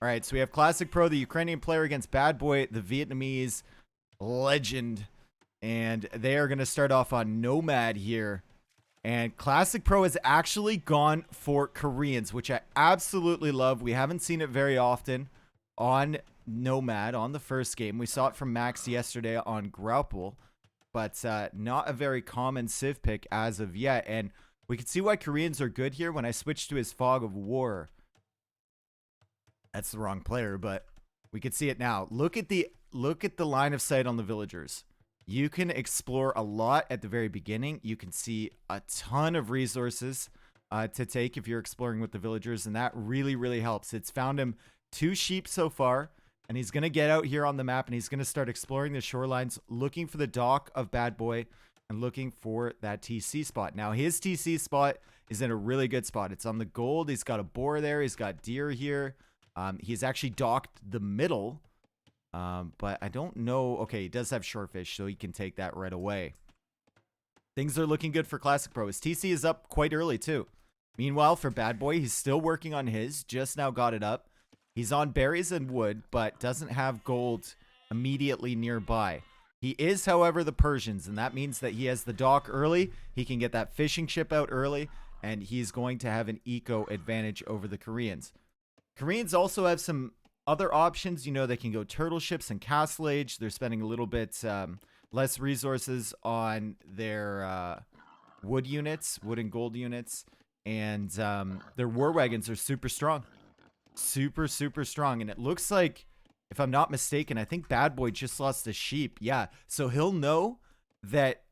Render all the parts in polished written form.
All right, so we have Classicpro, the Ukrainian player, against BadBoy, the Vietnamese legend. And they are going to start off on Nomad here. And Classicpro has actually gone for Koreans, which I absolutely love. We haven't seen it very often on Nomad on the first game. We saw it from Max yesterday on Grapple, but not a very common Civ pick as of yet. And we can see why Koreans are good here when I switch to his Fog of War. That's the wrong player, but we can see it now. Look at the line of sight on the villagers. You can explore a lot at the very beginning. You can see a ton of resources to take if you're exploring with the villagers, and that really, really helps. It's found him 2 sheep so far, and he's going to get out here on the map, and he's going to start exploring the shorelines, looking for the dock of BadBoy, and looking for that TC spot. Now, his TC spot is in a really good spot. It's on the gold. He's got a boar there. He's got deer here. He's actually docked the middle, but I don't know. Okay, he does have shortfish, so he can take that right away. Things are looking good for Classicpro. His TC is up quite early, too. Meanwhile, for BadBoy, he's still working on his. Just now got it up. He's on berries and wood, but doesn't have gold immediately nearby. He is, however, the Persians, and that means that he has the dock early. He can get that fishing ship out early, and he's going to have an eco advantage over the Koreans. Koreans also have some other options. You know, they can go turtle ships and castle age. They're spending a little bit less resources on their wood and gold units. And their war wagons are super strong. Super, super strong. And it looks like, if I'm not mistaken, I think BadBoy just lost a sheep. Yeah, so he'll know that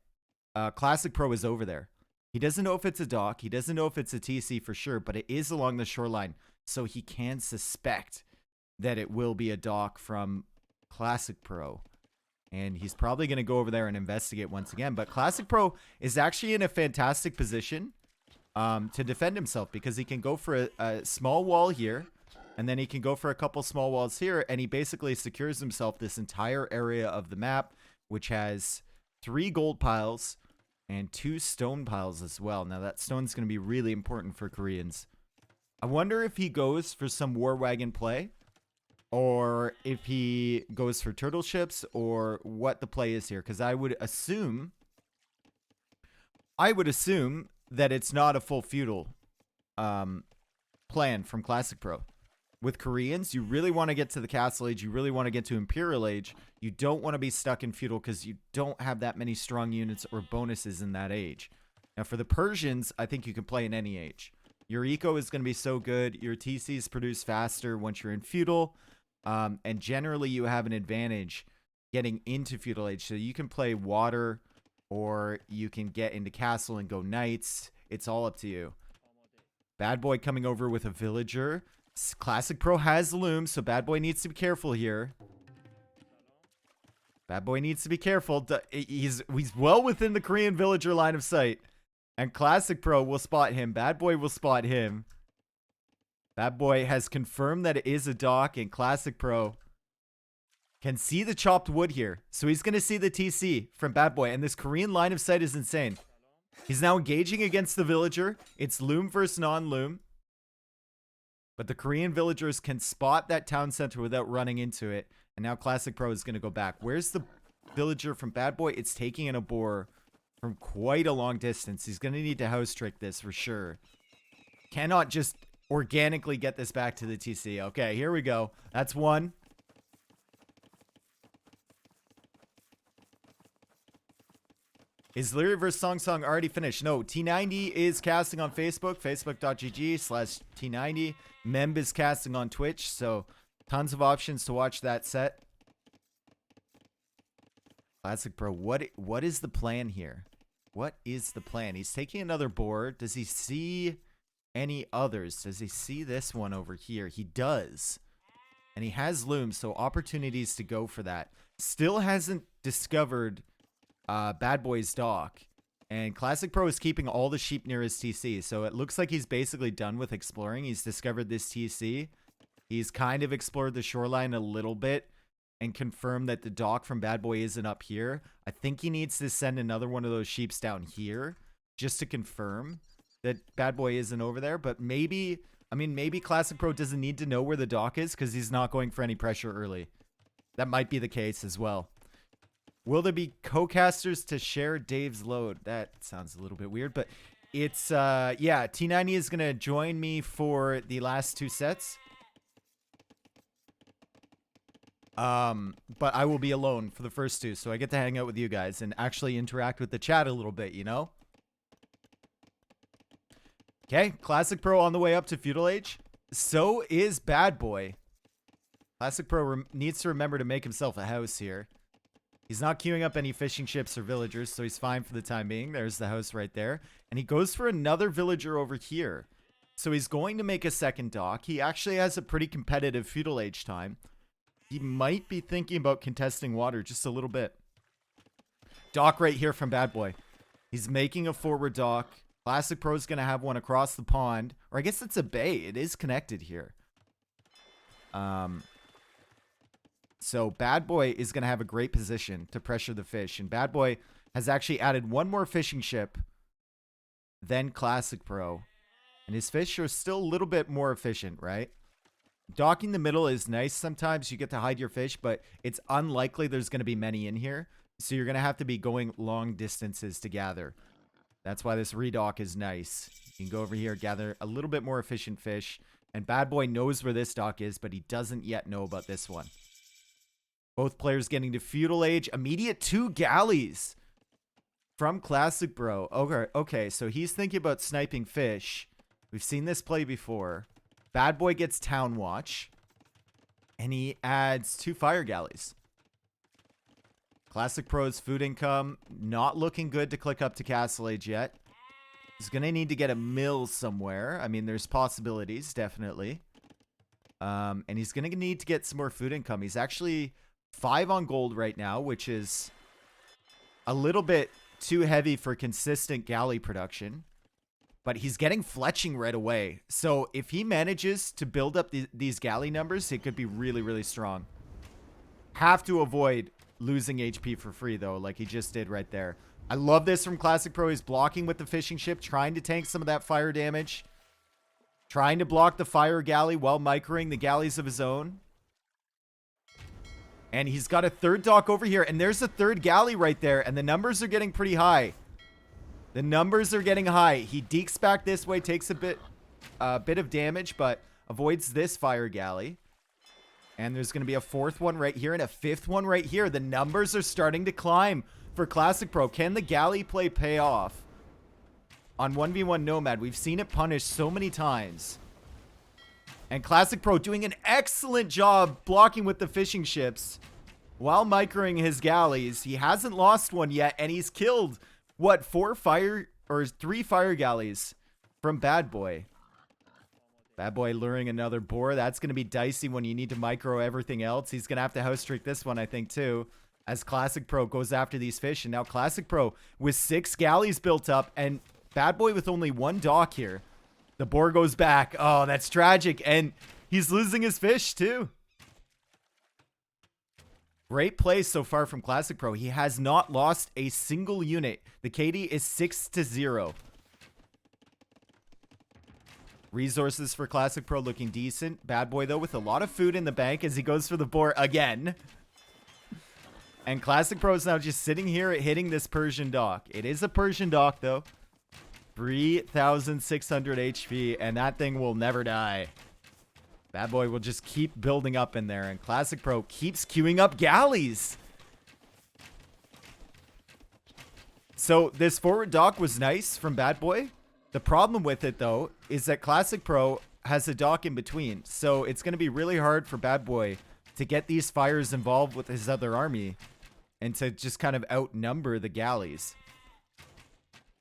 Classicpro is over there. He doesn't know if it's a dock. He doesn't know if it's a TC for sure, but it is along the shoreline. So he can suspect that it will be a dock from Classicpro. And he's probably going to go over there and investigate once again. But Classicpro is actually in a fantastic position to defend himself, because he can go for a small wall here, and then he can go for a couple small walls here, and he basically secures himself this entire area of the map, which has 3 gold piles and 2 stone piles as well. Now, that stone's going to be really important for Koreans. I wonder if he goes for some war wagon play, or if he goes for turtle ships, or what the play is here. Because I would assume that it's not a full feudal plan from Classicpro. With Koreans, you really want to get to the Castle Age. You really want to get to Imperial Age. You don't want to be stuck in feudal, because you don't have that many strong units or bonuses in that age. Now, for the Persians, I think you can play in any age. Your eco is going to be so good. Your TCs produce faster once you're in feudal. And generally, you have an advantage getting into feudal age. So you can play water, or you can get into castle and go knights. It's all up to you. BadBoy coming over with a villager. Classicpro has loom, so BadBoy needs to be careful here. BadBoy needs to be careful. He's well within the Korean villager line of sight. And Classicpro will spot him. BadBoy will spot him. BadBoy has confirmed that it is a dock, and Classicpro can see the chopped wood here. So he's going to see the TC from BadBoy, and this Korean line of sight is insane. He's now engaging against the villager. It's loom versus non-loom. But the Korean villagers can spot that town center without running into it. And now Classicpro is going to go back. Where's the villager from BadBoy? It's taking in a boar from quite a long distance. He's going to need to house trick this for sure. Cannot just organically get this back to the TC. Okay, here we go. That's one. Is Lyria vs. Song already finished? No, T90 is casting on Facebook, facebook.gg/T90. Memb is casting on Twitch, so tons of options to watch that set. Classicpro, what is the plan here? What is the plan? He's taking another board. Does he see any others? Does he see this one over here? He does. And he has loom, so opportunities to go for that. Still hasn't discovered BadBoy's dock. And Classicpro is keeping all the sheep near his TC. So it looks like he's basically done with exploring. He's discovered this TC. He's kind of explored the shoreline a little bit and confirmed that the dock from BadBoy isn't up here. I think he needs to send another one of those sheeps down here just to confirm that BadBoy isn't over there. But maybe I mean, maybe Classic Pro doesn't need to know where the dock is because he's not going for any pressure early. That might be the case as well. Will there be co-casters to share Dave's load? That sounds a little bit weird, but it's, yeah, T90 is going to join me for the last 2 sets. But I will be alone for the first 2, so I get to hang out with you guys and actually interact with the chat a little bit, you know? Okay, Classic Pro on the way up to Feudal Age. So is BadBoy. Classic Pro needs to remember to make himself a house here. He's not queuing up any fishing ships or villagers, so he's fine for the time being. There's the house right there. And he goes for another villager over here. So he's going to make a second dock. He actually has a pretty competitive Feudal Age time. He might be thinking about contesting water just a little bit. Dock right here from BadBoy. He's making a forward dock. Classic Pro's going to have one across the pond. Or I guess it's a bay. It is connected here. So BadBoy is going to have a great position to pressure the fish. And BadBoy has actually added one more fishing ship than Classic Pro. And his fish are still a little bit more efficient, right? Docking the middle is nice sometimes. You get to hide your fish, but it's unlikely there's going to be many in here. So you're going to have to be going long distances to gather. That's why this redock is nice. You can go over here, gather a little bit more efficient fish. And BadBoy knows where this dock is, but he doesn't yet know about this one. Both players getting to Feudal Age. Immediate 2 galleys from Classic Bro. Okay, so he's thinking about sniping fish. We've seen this play before. BadBoy gets Town Watch. And he adds 2 fire galleys. Classic Pro's food income not looking good to click up to Castle Age yet. He's going to need to get a mill somewhere. I mean, there's possibilities, definitely. And he's going to need to get some more food income. He's actually 5 on gold right now, which is a little bit too heavy for consistent galley production. But he's getting fletching right away. So if he manages to build up these galley numbers, it could be really, really strong. Have to avoid losing HP for free, though, like he just did right there. I love this from Classic Pro. He's blocking with the fishing ship, trying to tank some of that fire damage. Trying to block the fire galley while microing the galleys of his own. And he's got a third dock over here. And there's a third galley right there. And the numbers are getting pretty high. The numbers are getting high. He dekes back this way, takes a bit of damage, but avoids this fire galley. And there's going to be a 4th one right here and a 5th one right here. The numbers are starting to climb for Classic Pro. Can the galley play pay off on 1v1 Nomad? We've seen it punished so many times. And Classic Pro doing an excellent job blocking with the fishing ships while microing his galleys. He hasn't lost one yet, and he's killed, what, 3 fire galleys from BadBoy. BadBoy luring another boar. That's going to be dicey when you need to micro everything else. He's going to have to house streak this one, I think, too, as Classic Pro goes after these fish. And now Classic Pro with 6 galleys built up, and BadBoy with only 1 dock here. The boar goes back. Oh, that's tragic. And he's losing his fish, too. Great play so far from Classic Pro. He has not lost a single unit. The KD is 6-0. Resources for Classic Pro looking decent. BadBoy, though, with a lot of food in the bank as he goes for the boar again. And Classic Pro is now just sitting here hitting this Persian dock. It is a Persian dock, though. 3,600 HP, and that thing will never die. BadBoy will just keep building up in there, and Classic Pro keeps queuing up galleys. So this forward dock was nice from BadBoy. The problem with it, though, is that Classic Pro has a dock in between. So it's going to be really hard for BadBoy to get these fires involved with his other army and to just kind of outnumber the galleys.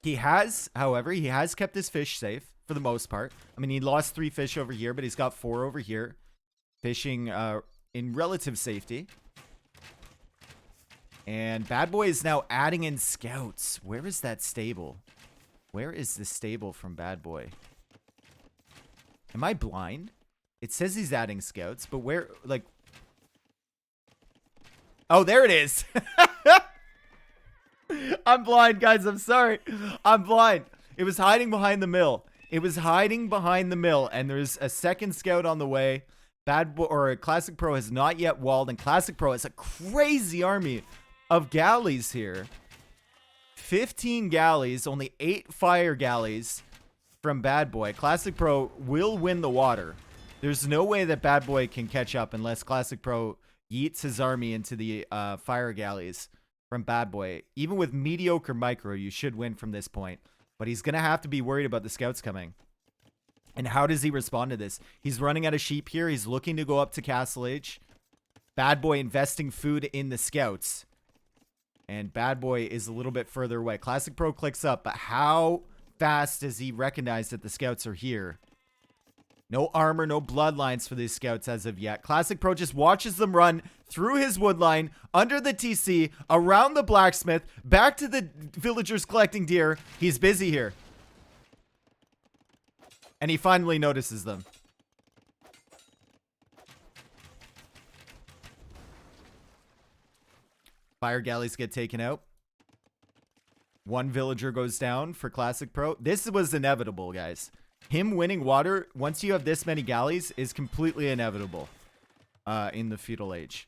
He has, however, he has kept his fish safe for the most part. I mean, he lost 3 fish over here, but he's got 4 over here. Fishing in relative safety. And BadBoy is now adding in scouts. Where is that stable? Where is the stable from BadBoy? Am I blind? It says he's adding scouts, but where, like... Oh, there it is. I'm blind, guys. I'm sorry. I'm blind. It was hiding behind the mill. It was hiding behind the mill, and there's a second scout on the way. BadBoy or Classicpro has not yet walled, and Classicpro has a crazy army of galleys here. 15 galleys, only 8 fire galleys from BadBoy. Classicpro will win the water. There's no way that BadBoy can catch up unless Classicpro yeets his army into the fire galleys from BadBoy. Even with mediocre micro, you should win from this point. But he's going to have to be worried about the scouts coming. And how does he respond to this? He's running out of sheep here. He's looking to go up to Castle Age. BadBoy investing food in the scouts. And BadBoy is a little bit further away. Classicpro clicks up, but how fast does he recognize that the scouts are here? No armor, no bloodlines for these scouts as of yet. Classicpro just watches them run through his wood line, under the TC, around the blacksmith, back to the villagers collecting deer. He's busy here. And he finally notices them. Fire galleys get taken out. One villager goes down for Classicpro. This was inevitable, guys. Him winning water, once you have this many galleys, is completely inevitable in the feudal age.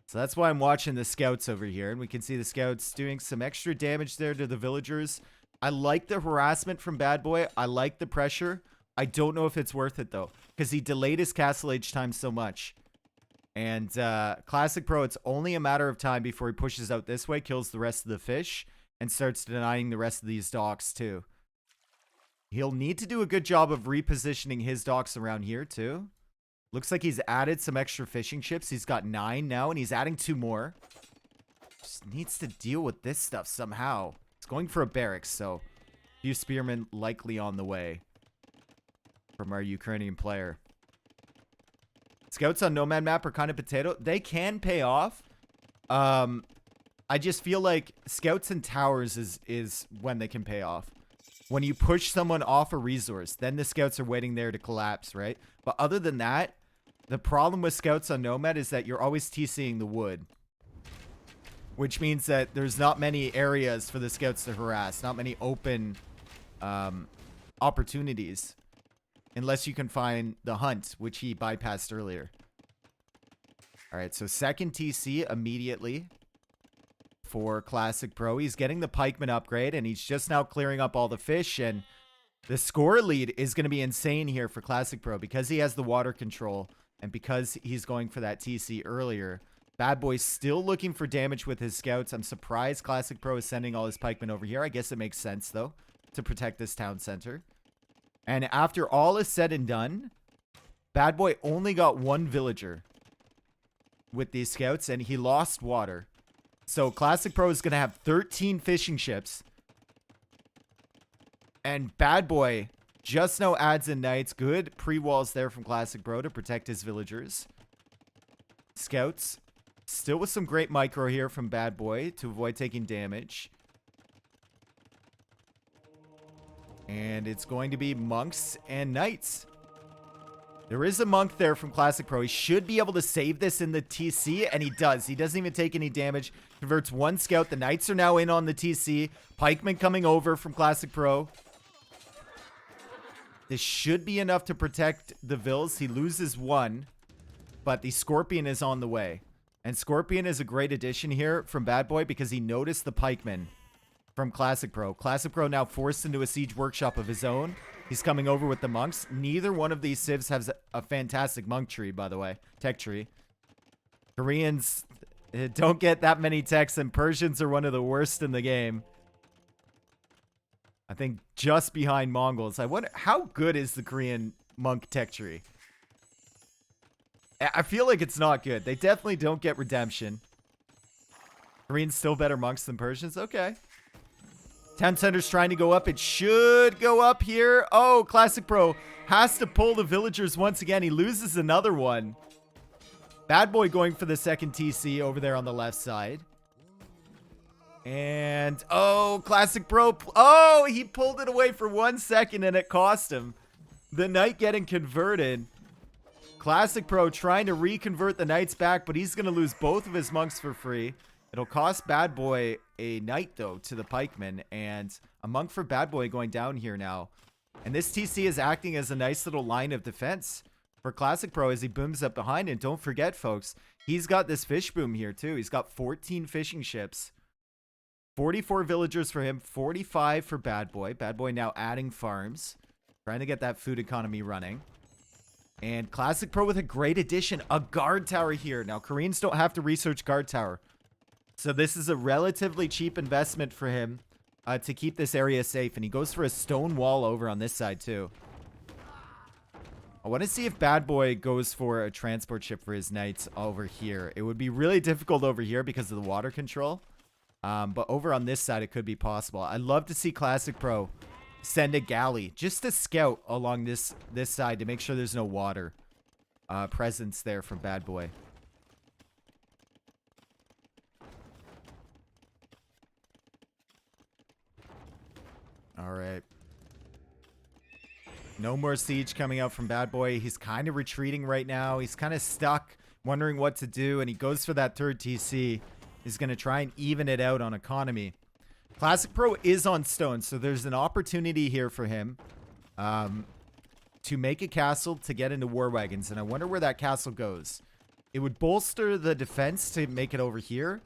So that's why I'm watching the scouts over here. And we can see the scouts doing some extra damage there to the villagers. I like the harassment from BadBoy. I like the pressure. I don't know if it's worth it, though, because he delayed his Castle Age time so much. And Classicpro, it's only a matter of time before he pushes out this way, kills the rest of the fish, and starts denying the rest of these docks, too. He'll need to do a good job of repositioning his docks around here, too. Looks like he's added some extra fishing ships. He's got 9 now, and he's adding 2 more. Just needs to deal with this stuff somehow. It's going for a barracks, so a few spearmen likely on the way from our Ukrainian player. Scouts on Nomad map are kind of potato. They can pay off. I just feel like scouts and towers is when they can pay off. When you push someone off a resource, then the scouts are waiting there to collapse, right? But other than that, the problem with scouts on Nomad is that you're always TCing the wood. Which means that there's not many areas for the scouts to harass. Not many open opportunities. Unless you can find the hunt, which he bypassed earlier. Alright, so second TC immediately for Classicpro. He's getting the pikeman upgrade, and he's just now clearing up all the fish. And the score lead is going to be insane here for Classicpro because he has the water control and because he's going for that TC earlier. BadBoy's still looking for damage with his scouts. I'm surprised Classicpro is sending all his pikemen over here. I guess it makes sense, though, to protect this town center. And after all is said and done, BadBoy only got 1 villager with these scouts, and he lost water. So Classicpro is going to have 13 fishing ships. And BadBoy just now adds in knights. Good pre-walls there from Classicpro to protect his villagers. Scouts. Still with some great micro here from BadBoy to avoid taking damage. And it's going to be monks and knights. There is a monk there from Classicpro. He should be able to save this in the TC, and he does. He doesn't even take any damage. Converts 1 scout. The knights are now in on the TC. Pikeman coming over from Classicpro. This should be enough to protect the Vills. He loses 1, but the Scorpion is on the way. And Scorpion is a great addition here from BadBoy because he noticed the pikeman from Classicpro. Classicpro now forced into a siege workshop of his own. He's coming over with the monks. Neither one of these civs has a fantastic monk tree, by the way. Tech tree. Koreans don't get that many techs, and Persians are one of the worst in the game. I think just behind Mongols. I wonder, how good is the Korean monk tech tree? I feel like it's not good. They definitely don't get redemption. Koreans still better monks than Persians? Okay. Town center's trying to go up. It should go up here. Oh, Classicpro has to pull the villagers once again. He loses another one. BadBoy going for the second TC over there on the left side. And, oh, Classicpro. Oh, he pulled it away for 1 second and it cost him. The knight getting converted. Classicpro trying to reconvert the knights back, but he's going to lose both of his monks for free. It'll cost BadBoy a knight, though, to the pikeman. And a monk for BadBoy going down here now. And this TC is acting as a nice little line of defense for Classicpro as he booms up behind. And don't forget, folks, he's got this fish boom here too. He's got 14 fishing ships. 44 villagers for him, 45 for BadBoy. BadBoy now adding farms, trying to get that food economy running. And Classicpro with a great addition, a guard tower here. Now, Koreans don't have to research guard tower. So this is a relatively cheap investment for him to keep this area safe. And he goes for a stone wall over on this side too. I want to see if BadBoy goes for a transport ship for his knights over here. It would be really difficult over here because of the water control. But over on this side, it could be possible. I'd love to see Classicpro send a galley just to scout along this side to make sure there's no water presence there from BadBoy. All right. No more siege coming out from BadBoy. He's kind of retreating right now. He's kind of stuck, wondering what to do, and he goes for that third TC. He's going to try and even it out on economy. Classicpro is on stone, so there's an opportunity here for him to make a castle to get into war wagons, and I wonder where that castle goes. It would bolster the defense to make it over here,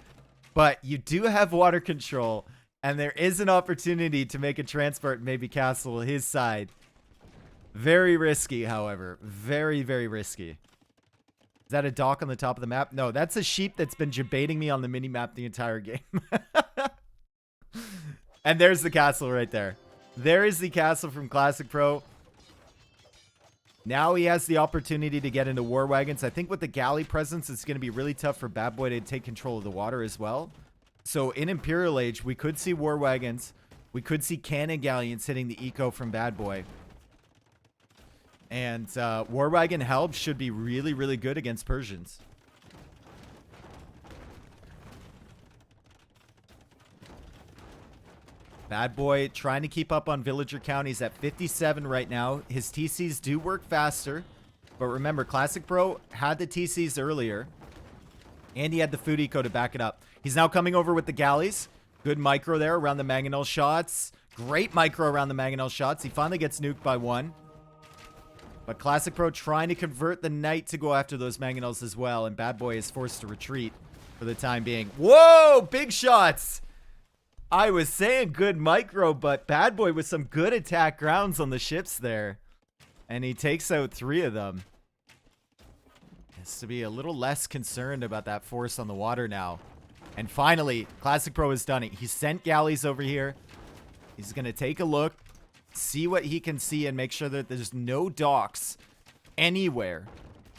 but you do have water control, and there is an opportunity to make a transport, maybe castle his side. Very risky, however. Very, very risky. Is that a dock on the top of the map? No, that's a sheep that's been debating me on the mini-map the entire game. And there's the castle right there. There is the castle from Classicpro. Now he has the opportunity to get into war wagons. I think with the galley presence, it's going to be really tough for BadBoy to take control of the water as well. So in Imperial Age, we could see war wagons. We could see cannon galleons hitting the eco from BadBoy. And war wagon help should be really, really good against Persians. BadBoy trying to keep up on villager count. He's at 57 right now. His TCs do work faster. But remember, Classicpro had the TCs earlier. And he had the food eco to back it up. He's now coming over with the galleys. Good micro there around the mangonel shots. Great micro around the mangonel shots. He finally gets nuked by one. But Classicpro trying to convert the knight to go after those mangonels as well. And BadBoy is forced to retreat for the time being. Whoa! Big shots! I was saying good micro, but BadBoy with some good attack grounds on the ships there. And he takes out 3 of them. Has to be a little less concerned about that force on the water now. And finally, Classicpro has done it. He sent galleys over here. He's going to take a look, see what he can see, and make sure that there's no docks anywhere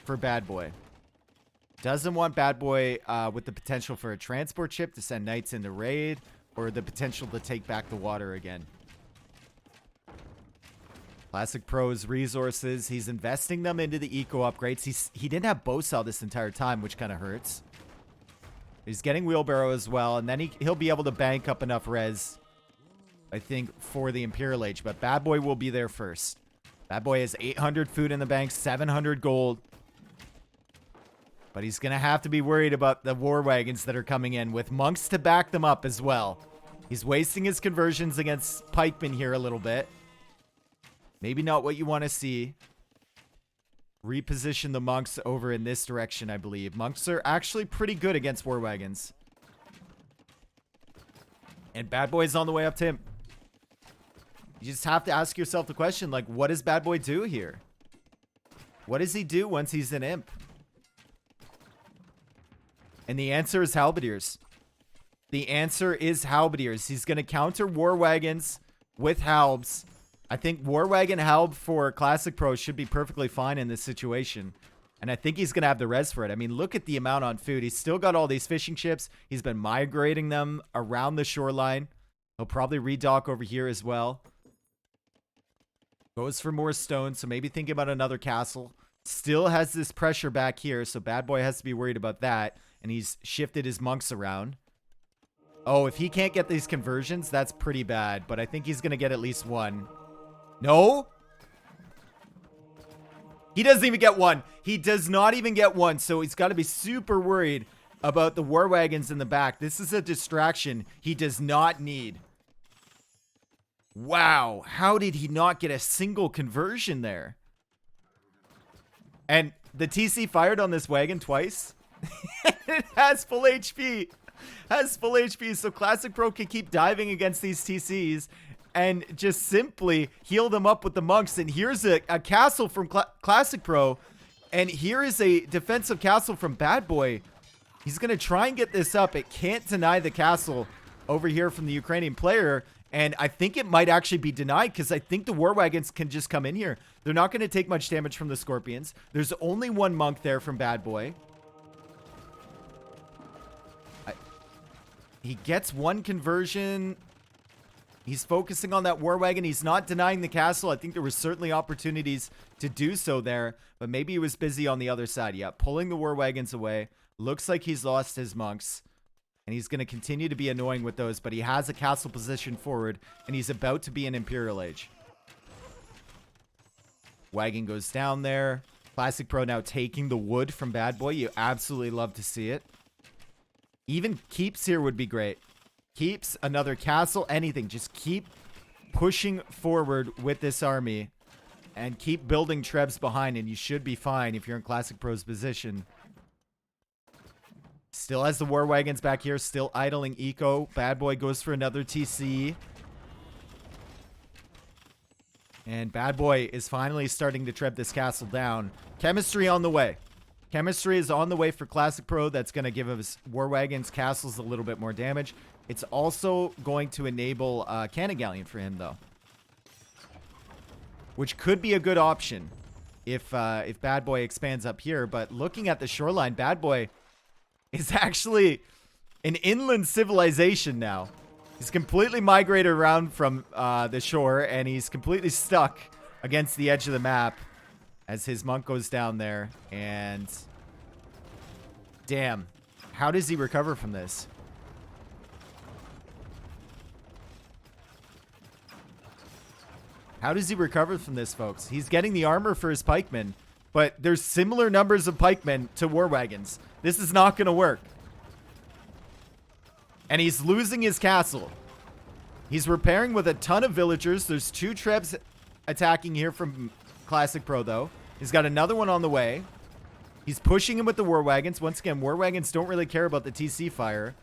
for BadBoy. Doesn't want BadBoy with the potential for a transport ship to send knights in the raid, or the potential to take back the water again. Classicpro's resources, he's investing them into the eco upgrades. He didn't have bow cell this entire time, which kind of hurts. He's getting wheelbarrow as well, and then he'll be able to bank up enough res, I think, for the Imperial Age. But BadBoy will be there first. BadBoy has 800 food in the bank, 700 gold. But he's going to have to be worried about the war wagons that are coming in with monks to back them up as well. He's wasting his conversions against pikemen here a little bit. Maybe not what you want to see. Reposition the monks over in this direction, I believe. Monks are actually pretty good against war wagons. And BadBoy's on the way up to him. You just have to ask yourself the question, like, what does BadBoy do here? What does he do once he's an imp? And the answer is halberdiers. The answer is halberdiers. He's going to counter war wagons with halbs. I think war wagon halb for Classicpro should be perfectly fine in this situation. And I think he's going to have the res for it. I mean, look at the amount on food. He's still got all these fishing ships. He's been migrating them around the shoreline. He'll probably redock over here as well. Goes for more stone, so maybe think about another castle. Still has this pressure back here, so BadBoy has to be worried about that. And he's shifted his monks around. Oh, if he can't get these conversions, that's pretty bad. But I think he's going to get at least one. No? He doesn't even get one. He does not even get one. So he's got to be super worried about the war wagons in the back. This is a distraction he does not need. Wow, how did he not get a single conversion there? And the TC fired on this wagon twice. It has full HP. Has full HP, so Classicpro can keep diving against these TCs and just simply heal them up with the monks. And here's a castle from Classicpro, and here is a defensive castle from BadBoy. He's going to try and get this up. It can't deny the castle over here from the Ukrainian player. And I think it might actually be denied because I think the War Wagons can just come in here. They're not going to take much damage from the Scorpions. There's only one monk there from BadBoy. He gets one conversion. He's focusing on that War Wagon. He's not denying the castle. I think there were certainly opportunities to do so there, but maybe he was busy on the other side. Yeah, pulling the War Wagons away. Looks like he's lost his monks. And he's going to continue to be annoying with those, but he has a castle position forward, and he's about to be in Imperial Age. Wagon goes down there. Classicpro now taking the wood from BadBoy. You absolutely love to see it. Even keeps here would be great. Keeps, another castle, anything. Just keep pushing forward with this army and keep building trebs behind, and you should be fine if you're in Classicpro's position. Still has the War Wagons back here, still idling eco. BadBoy goes for another TC. And BadBoy is finally starting to treb this castle down. Chemistry on the way. Chemistry is on the way for Classicpro. That's going to give his War Wagons castles a little bit more damage. It's also going to enable Cannon Galleon for him, though. Which could be a good option if BadBoy expands up here. But looking at the shoreline, BadBoy is actually an inland civilization now. He's completely migrated around from the shore, and he's completely stuck against the edge of the map as his monk goes down there. And damn, how does he recover from this? How does he recover from this, folks? He's getting the armor for his pikemen, but there's similar numbers of pikemen to War Wagons. This is not going to work. And he's losing his castle. He's repairing with a ton of villagers. There's 2 trebs attacking here from Classicpro, though. He's got another one on the way. He's pushing him with the War Wagons. Once again, War Wagons don't really care about the TC fire.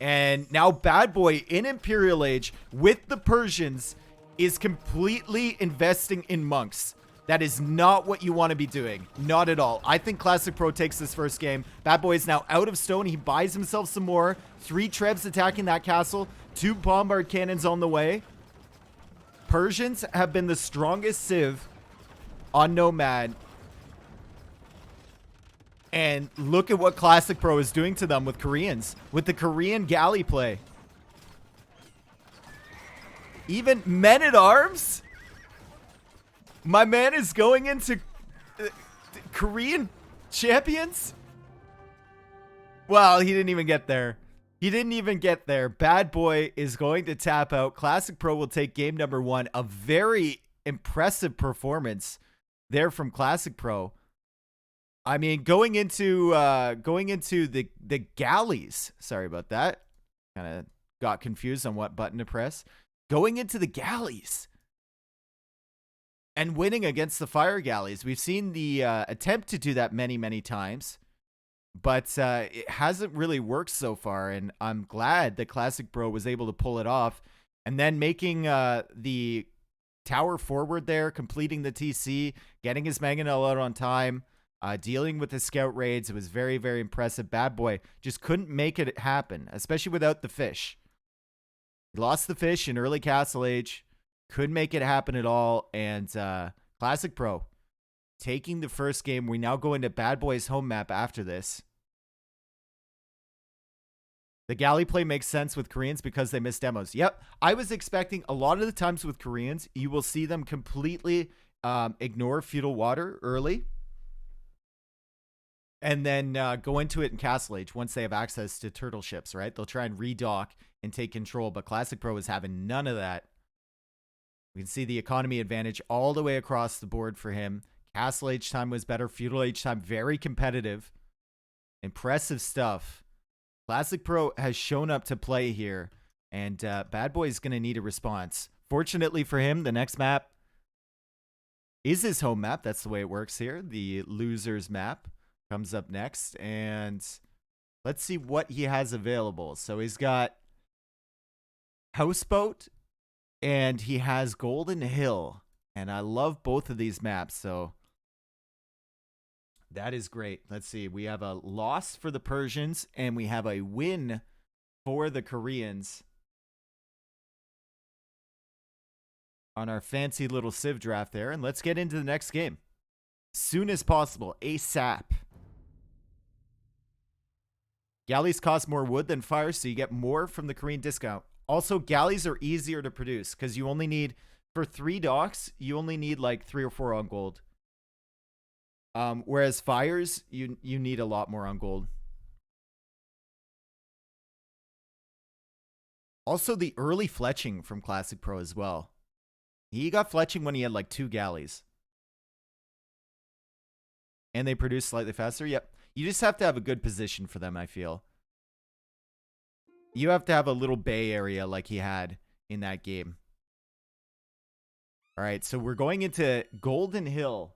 And now BadBoy in Imperial Age with the Persians is completely investing in monks. That is not what you want to be doing. Not at all. I think Classicpro takes this first game. BadBoy is now out of stone. He buys himself some more. 3 trebs attacking that castle. 2 bombard cannons on the way. Persians have been the strongest civ on Nomad. And look at what Classicpro is doing to them with Koreans. With the Korean galley play. Even men-at-arms? My man is going into Korean champions? Well, he didn't even get there. He didn't even get there. BadBoy is going to tap out. Classicpro will take game number 1. A very impressive performance there from Classicpro. I mean, going into the galleys. Sorry about that. Kind of got confused on what button to press. Going into the galleys. And winning against the fire galleys. We've seen the attempt to do that many, many times. But it hasn't really worked so far. And I'm glad that Classicpro was able to pull it off. And then making the tower forward there. Completing the TC. Getting his Mangonel out on time. Dealing with the scout raids. It was very, very impressive. BadBoy just couldn't make it happen. Especially without the fish. He lost the fish in early Castle Age. Couldn't make it happen at all. And Classicpro taking the first game. We now go into BadBoy's home map after this. The galley play makes sense with Koreans because they miss demos. Yep. I was expecting a lot of the times with Koreans, you will see them completely ignore feudal water early. And then go into it in Castle Age once they have access to turtle ships, right? They'll try and redock and take control. But Classicpro is having none of that. We can see the economy advantage all the way across the board for him. Castle Age time was better. Feudal Age time, very competitive. Impressive stuff. Classicpro has shown up to play here. And Bad Boy is going to need a response. Fortunately for him, the next map is his home map. That's the way it works here. The loser's map comes up next. And let's see what he has available. So he's got Houseboat and he has Golden Hill. And I love both of these maps. So that is great. Let's see. We have a loss for the Persians and we have a win for the Koreans on our fancy little Civ draft there. And let's get into the next game. Soon as possible. ASAP. Galleys cost more wood than fire, so you get more from the Korean discount. Also, galleys are easier to produce because you only need, for 3 docks, you only need like 3 or 4 on gold. Whereas fires, you need a lot more on gold. Also, the early fletching from Classicpro as well. He got fletching when he had like 2 galleys. And they produce slightly faster. Yep. You just have to have a good position for them, I feel. You have to have a little bay area like he had in that game. All right, so we're going into Golden Hill.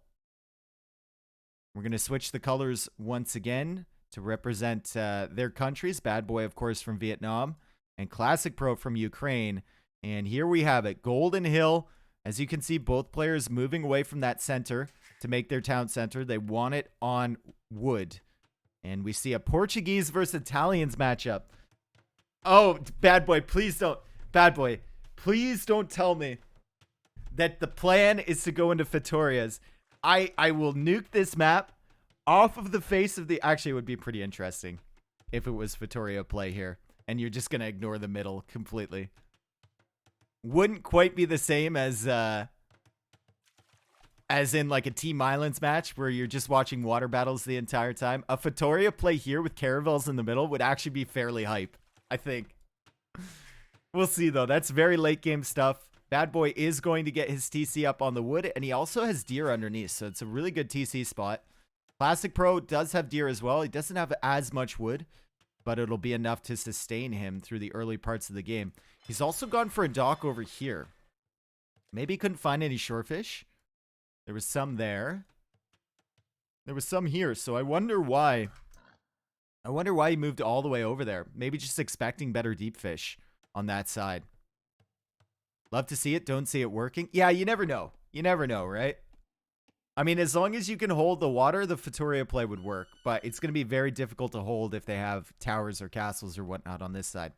We're going to switch the colors once again to represent their countries. Bad Boy, of course, from Vietnam. And Classicpro from Ukraine. And here we have it. Golden Hill. As you can see, both players moving away from that center to make their town center. They want it on wood. And we see a Portuguese versus Italians matchup. Oh, Bad Boy, please don't. Bad Boy, please don't tell me that the plan is to go into Vitorias. I will nuke this map off of the face of the... Actually, it would be pretty interesting if it was Vittoria play here. And you're just going to ignore the middle completely. Wouldn't quite be the same as in like a Team Islands match where you're just watching water battles the entire time. A Vittoria play here with caravels in the middle would actually be fairly hype, I think. We'll see though. That's very late game stuff. Bad Boy is going to get his TC up on the wood, and he also has deer underneath, so it's a really good TC spot. Classicpro does have deer as well. He doesn't have as much wood, but it'll be enough to sustain him through the early parts of the game. He's also gone for a dock over here. Maybe he couldn't find any shorefish. There was some there. There was some here, so I wonder why. I wonder why he moved all the way over there. Maybe just expecting better deep fish on that side. Love to see it. Don't see it working. Yeah, you never know. You never know, right? I mean, as long as you can hold the water, the Vittoria play would work. But it's going to be very difficult to hold if they have towers or castles or whatnot on this side.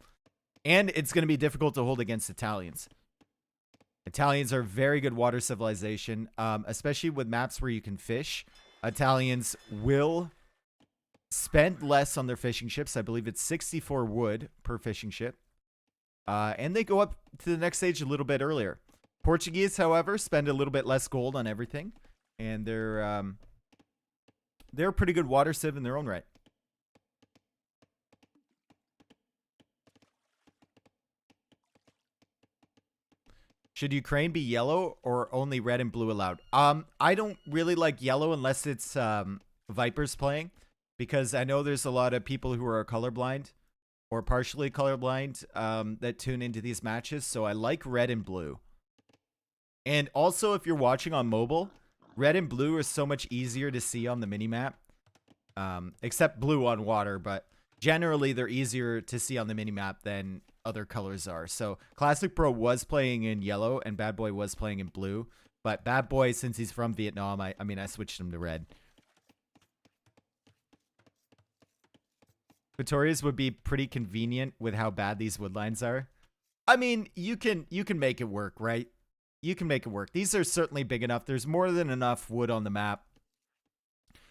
And it's going to be difficult to hold against Italians. Italians are very good water civilization, especially with maps where you can fish. Italians will spend less on their fishing ships. I believe it's 64 wood per fishing ship. And they go up to the next stage a little bit earlier. Portuguese, however, spend a little bit less gold on everything. And they're a pretty good water civ in their own right. Should Ukraine be yellow or only red and blue allowed? I don't really like yellow unless it's Vipers playing, because I know there's a lot of people who are colorblind or partially colorblind that tune into these matches. So I like red and blue. And also, if you're watching on mobile, red and blue are so much easier to see on the minimap. Except blue on water, but generally they're easier to see on the minimap than other colors are. So Classicpro was playing in yellow and Bad Boy was playing in blue. But Bad Boy, since he's from Vietnam, I switched him to red. Victorias would be pretty convenient with how bad these woodlines are. I mean, you can make it work, right? You can make it work. These are certainly big enough. There's more than enough wood on the map.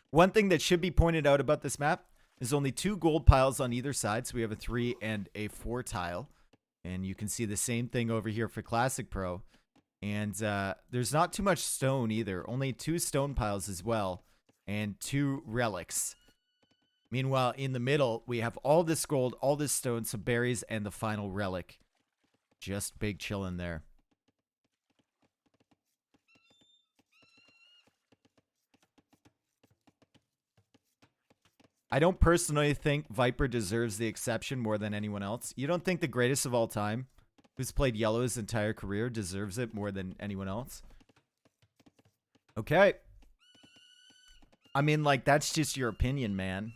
One thing that should be pointed out about this map is only 2 gold piles on either side. So we have a 3 and a 4 tile. And you can see the same thing over here for Classicpro. And there's not too much stone either. Only 2 stone piles as well. And 2 relics. Meanwhile, in the middle, we have all this gold, all this stone, some berries, and the final relic. Just big chillin' there. I don't personally think Viper deserves the exception more than anyone else. You don't think the greatest of all time, who's played yellow his entire career, deserves it more than anyone else? Okay. I mean, like, that's just your opinion, man.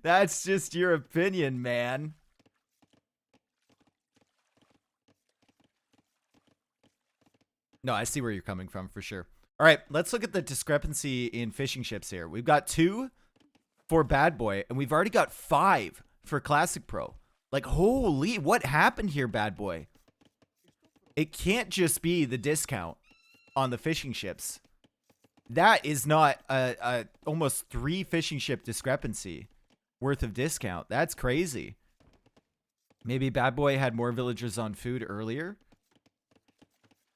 That's just your opinion, man. No, I see where you're coming from for sure. All right, let's look at the discrepancy in fishing ships here. We've got 2 for BadBoy, and we've already got 5 for Classicpro. Like, holy, what happened here, BadBoy? It can't just be the discount on the fishing ships. That is not a almost 3 fishing ship discrepancy worth of discount. That's crazy. Maybe BadBoy had more villagers on food earlier.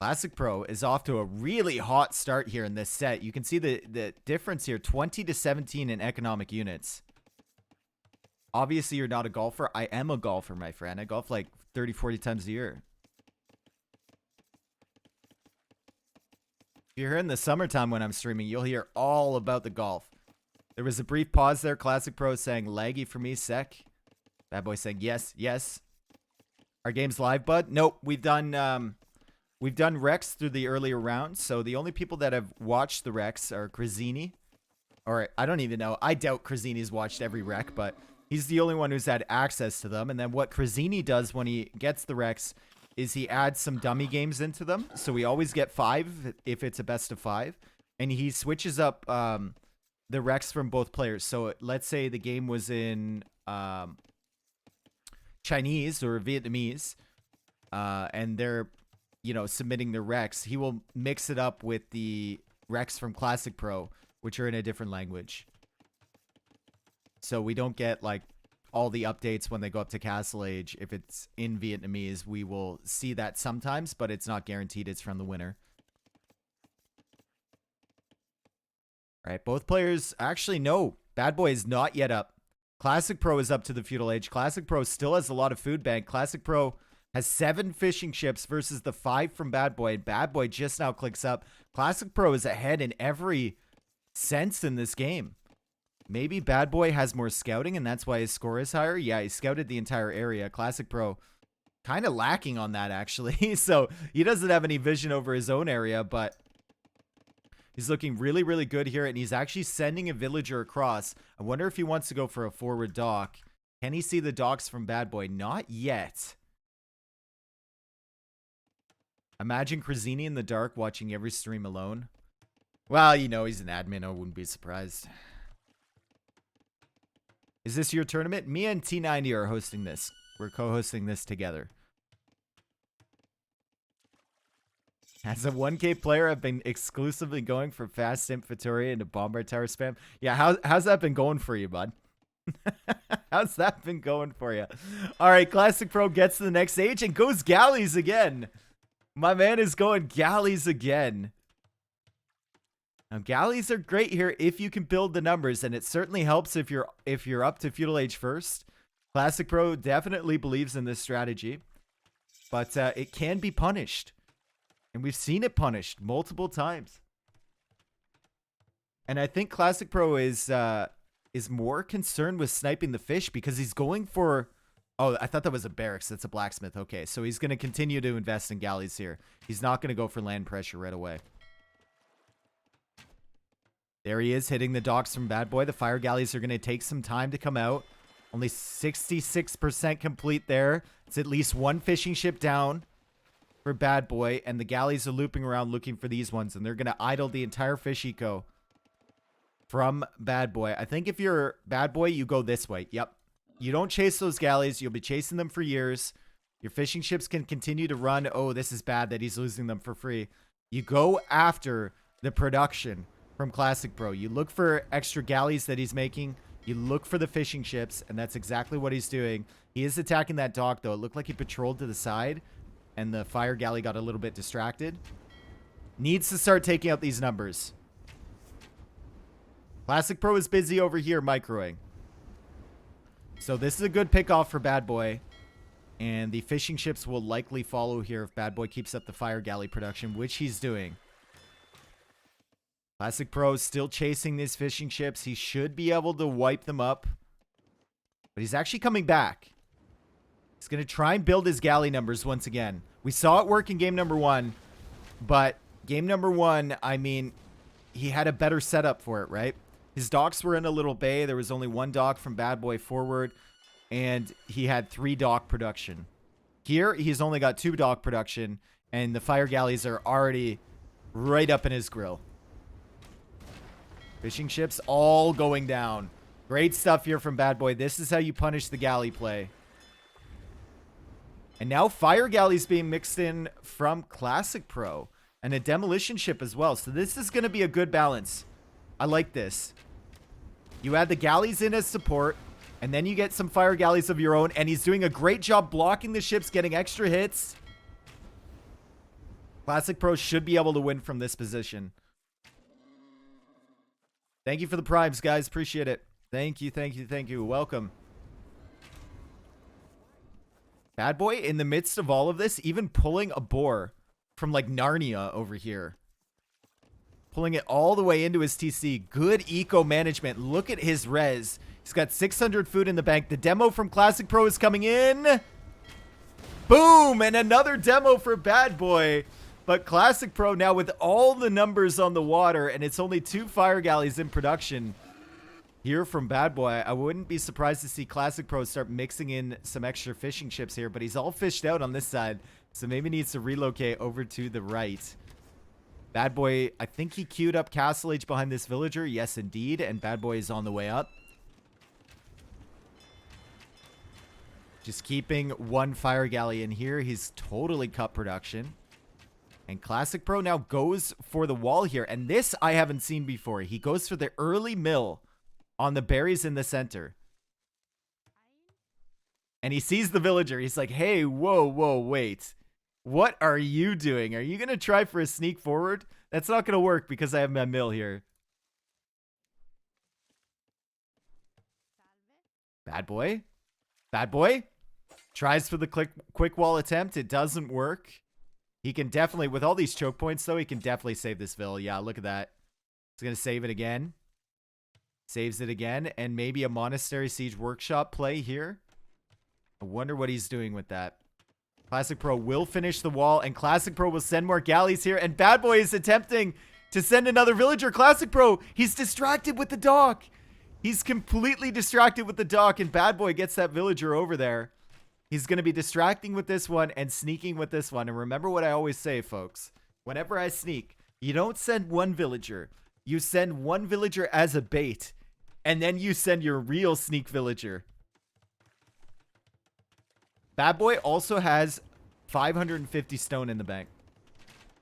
Classicpro is off to a really hot start here in this set. You can see the difference here, 20 to 17 in economic units. Obviously, you're not a golfer. I am a golfer, my friend. I golf like 30, 40 times a year. If you're here in the summertime when I'm streaming, you'll hear all about the golf. There was a brief pause there. Classicpro saying laggy for me, sec. BadBoy saying yes, yes. Our game's live, bud. Nope, we've done Rex through the earlier rounds, so the only people that have watched the Rex are Crazini. Or I don't even know. I doubt Crazini's watched every Rec, but he's the only one who's had access to them. And then what Crazini does when he gets the Rex is he adds some dummy games into them. So we always get 5 if it's a best of 5. And he switches up the Rex from both players. So let's say the game was in Chinese or Vietnamese, and they're, you know, submitting the Rex. He will mix it up with the Rex from Classicpro, which are in a different language. So we don't get like all the updates when they go up to Castle Age. If it's in Vietnamese, we will see that sometimes, but it's not guaranteed it's from the winner. All right, both players actually no. BadBoy is not yet up. Classicpro is up to the Feudal Age. Classicpro still has a lot of food bank. Classicpro has 7 fishing ships versus the 5 from BadBoy. And BadBoy just now clicks up. Classicpro is ahead in every sense in this game. Maybe BadBoy has more scouting and that's why his score is higher. Yeah, he scouted the entire area. Classicpro kind of lacking on that, actually. So he doesn't have any vision over his own area, but he's looking really, really good here. And he's actually sending a villager across. I wonder if he wants to go for a forward dock. Can he see the docks from BadBoy? Not yet. Imagine Crazini in the dark watching every stream alone. Well, you know, he's an admin. I wouldn't be surprised. Is this your tournament? Me and T90 are hosting this. We're co-hosting this together. As a 1K player, I've been exclusively going for fast inventory into Bombard Tower spam. Yeah, how's that been going for you, bud? How's that been going for you? All right, Classicpro gets to the next stage and goes galleys again. My man is going galleys again. Now, galleys are great here if you can build the numbers, and it certainly helps if you're up to Feudal Age first. Classicpro definitely believes in this strategy, but it can be punished, and we've seen it punished multiple times. And I think Classicpro is more concerned with sniping the fish because he's going for. Oh, I thought that was a barracks. That's a blacksmith. Okay, so he's going to continue to invest in galleys here. He's not going to go for land pressure right away. There he is, hitting the docks from BadBoy. The fire galleys are going to take some time to come out. Only 66% complete there. It's at least 1 fishing ship down for BadBoy, and the galleys are looping around looking for these ones, and they're going to idle the entire fish eco from BadBoy. I think if you're BadBoy, you go this way. Yep. You don't chase those galleys. You'll be chasing them for years. Your fishing ships can continue to run. Oh, this is bad that he's losing them for free. You go after the production from Classicpro. You look for extra galleys that he's making. You look for the fishing ships, and that's exactly what he's doing. He is attacking that dock, though. It looked like he patrolled to the side, and the fire galley got a little bit distracted. Needs to start taking out these numbers. Classicpro is busy over here microing. So this is a good pick-off for BadBoy. And the fishing ships will likely follow here if BadBoy keeps up the fire galley production, which he's doing. Classic Pro still chasing these fishing ships. He should be able to wipe them up. But he's actually coming back. He's going to try and build his galley numbers once again. We saw it work in game number 1. But game number 1, I mean, he had a better setup for it, right? His docks were in a little bay. There was only 1 dock from BadBoy forward. And he had 3 dock production. Here, he's only got 2 dock production. And the fire galleys are already right up in his grill. Fishing ships all going down. Great stuff here from BadBoy. This is how you punish the galley play. And now fire galleys being mixed in from Classicpro. And a demolition ship as well. So this is going to be a good balance. I like this. You add the galleys in as support. And then you get some fire galleys of your own. And he's doing a great job blocking the ships, getting extra hits. Classicpro should be able to win from this position. Thank you for the primes, guys. Appreciate it. Thank you, thank you, thank you. Welcome. BadBoy, in the midst of all of this, even pulling a boar from like Narnia over here. Pulling it all the way into his TC. Good eco management. Look at his res. He's got 600 food in the bank. The demo from Classicpro is coming in. Boom! And another demo for BadBoy. But Classicpro now with all the numbers on the water, and it's only 2 fire galleys in production here from BadBoy. I wouldn't be surprised to see Classicpro start mixing in some extra fishing ships here, but he's all fished out on this side, so maybe needs to relocate over to the right. BadBoy, I think he queued up Castle Age behind this villager. Yes, indeed, and BadBoy is on the way up. Just keeping 1 fire galley in here. He's totally cut production. And Classicpro now goes for the wall here. And this I haven't seen before. He goes for the early mill on the berries in the center. And he sees the villager. He's like, hey, whoa, whoa, wait. What are you doing? Are you going to try for a sneak forward? That's not going to work because I have my mill here. BadBoy? BadBoy? Tries for the quick wall attempt. It doesn't work. He can definitely, with all these choke points, though, he can definitely save this vill. Yeah, look at that. He's going to save it again. Saves it again. And maybe a Monastery Siege Workshop play here. I wonder what he's doing with that. Classicpro will finish the wall, and Classicpro will send more galleys here. And BadBoy is attempting to send another villager. Classicpro, he's distracted with the dock. He's completely distracted with the dock, and BadBoy gets that villager over there. He's going to be distracting with this one and sneaking with this one. And remember what I always say, folks. Whenever I sneak, you don't send 1 villager. You send 1 villager as a bait. And then you send your real sneak villager. BadBoy also has 550 stone in the bank.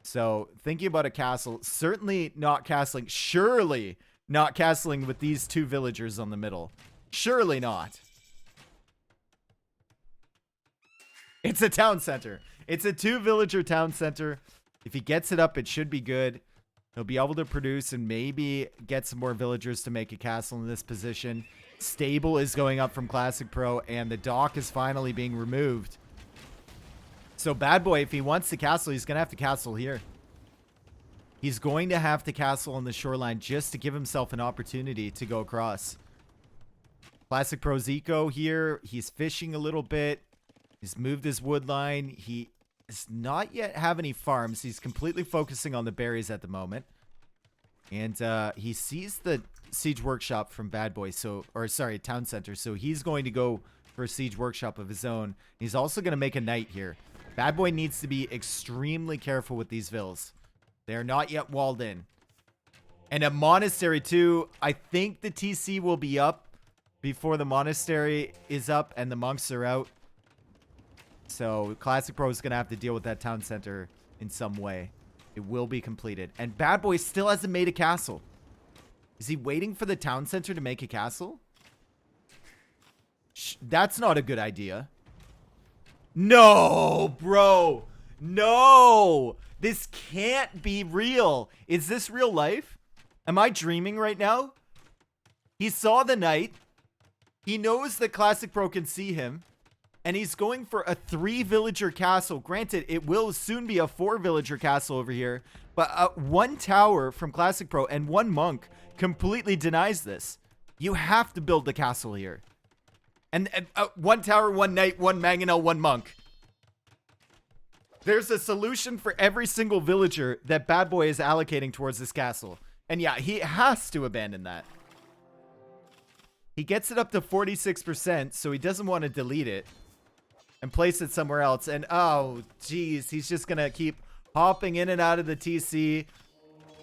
So thinking about a castle, certainly not castling. Surely not castling with these 2 villagers on the middle. Surely not. It's a town center. It's a 2 villager town center. If he gets it up, it should be good. He'll be able to produce and maybe get some more villagers to make a castle in this position. Stable is going up from Classicpro, and the dock is finally being removed. So BadBoy, if he wants to castle, he's going to have to castle here. He's going to have to castle on the shoreline just to give himself an opportunity to go across. Classicpro's eco here. He's fishing a little bit. He's moved his wood line. He does not yet have any farms. He's completely focusing on the berries at the moment. And he sees the siege workshop from BadBoy. Town center. So he's going to go for a siege workshop of his own. He's also going to make a knight here. BadBoy needs to be extremely careful with these vills. They're not yet walled in. And a monastery too. I think the TC will be up before the monastery is up and the monks are out. So Classicpro is going to have to deal with that town center in some way. It will be completed. And BadBoy still hasn't made a castle. Is he waiting for the town center to make a castle? That's not a good idea. No, bro. No. This can't be real. Is this real life? Am I dreaming right now? He saw the knight. He knows that Classicpro can see him. and he's going for a 3-villager castle. Granted, it will soon be a 4-villager castle over here, but 1 tower from Classic Pro and 1 monk completely denies this. You have to build the castle here. And 1 tower, 1 knight, 1 mangonel, 1 monk. There's a solution for every single villager that BadBoy is allocating towards this castle. And yeah, he has to abandon that. He gets it up to 46%, so he doesn't want to delete it and place it somewhere else. And oh, geez, he's just going to keep hopping in and out of the TC.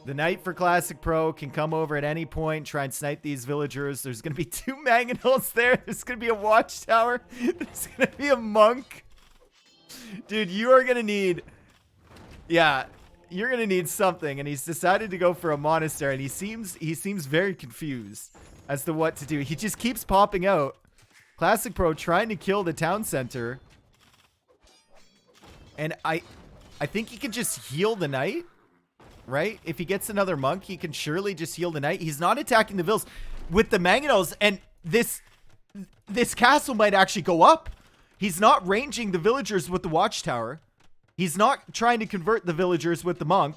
The knight for Classic Pro can come over at any point, try and snipe these villagers. There's going to be 2 mangonels there. There's going to be a watchtower. There's going to be a monk. Dude, you are going to need... Yeah, you're going to need something. And he's decided to go for a monastery. And he seems very confused as to what to do. He just keeps popping out. Classic Pro trying to kill the town center. And I think he can just heal the knight. Right? If he gets another monk, he can surely just heal the knight. He's not attacking the vills with the mangonels, and this castle might actually go up. He's not ranging the villagers with the watchtower. He's not trying to convert the villagers with the monk.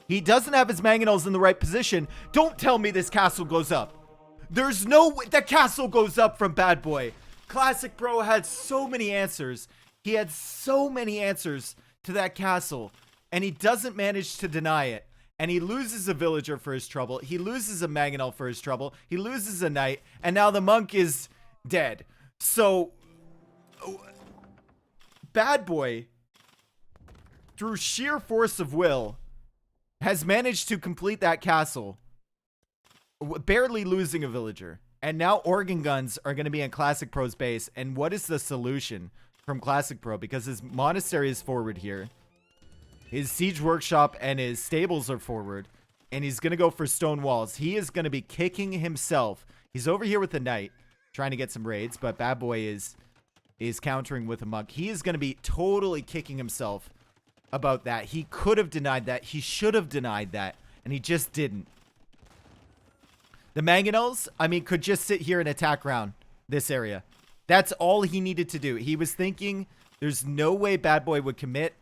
He doesn't have his mangonels in the right position. Don't tell me this castle goes up. There's no way the castle goes up from BadBoy. Classic Pro had so many answers. He had so many answers to that castle, and he doesn't manage to deny it. And he loses a villager for his trouble. He loses a mangonel for his trouble. He loses a knight. And now the monk is dead. So, BadBoy, through sheer force of will, has managed to complete that castle, barely losing a villager. And now organ guns are going to be in Classic Pro's base. And what is the solution from Classic Pro? Because his monastery is forward here. His siege workshop and his stables are forward. And he's going to go for stone walls. He is going to be kicking himself. He's over here with the knight, trying to get some raids. But BadBoy is countering with a monk. He is going to be totally kicking himself about that. He could have denied that. He should have denied that. And he just didn't. The mangonels, I mean, could just sit here and attack around this area. That's all he needed to do. He was thinking there's no way BadBoy would commit.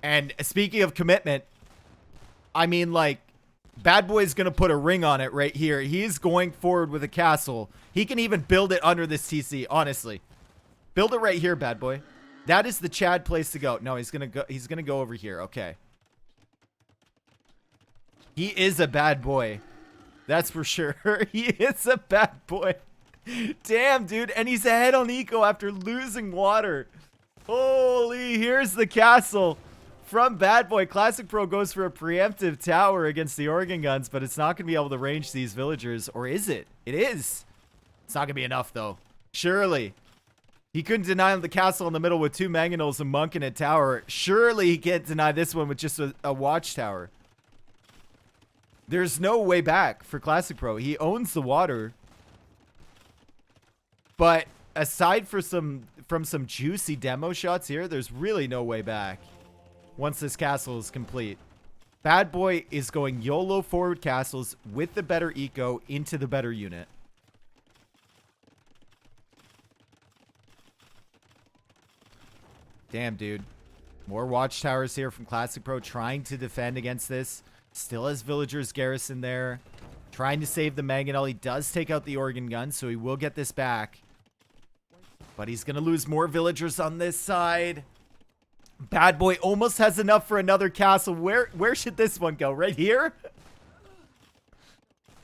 And speaking of commitment, I mean, like, BadBoy is going to put a ring on it right here. He is going forward with a castle. He can even build it under this TC, honestly. Build it right here, BadBoy. That is the Chad place to go. No, he's going to go over here. Okay. He is a bad boy. That's for sure. He is a bad boy. Damn, dude. And he's ahead on eco after losing water. Holy, here's the castle. From BadBoy, Classic Pro goes for a preemptive tower against the organ guns, but it's not going to be able to range these villagers. Or is it? It is. It's not going to be enough, though. Surely. He couldn't deny the castle in the middle with 2 mangonels, a monk, and a tower. Surely he can't deny this one with just a watchtower. There's no way back for Classic Pro. He owns the water. But aside from some juicy demo shots here, there's really no way back. Once this castle is complete. BadBoy is going YOLO forward castles with the better eco into the better unit. Damn, dude. More watchtowers here from Classic Pro trying to defend against this. Still has villagers garrison there. Trying to save the mangonel. He does take out the organ gun, so he will get this back. But he's going to lose more villagers on this side. BadBoy almost has enough for another castle. Where should this one go? Right here?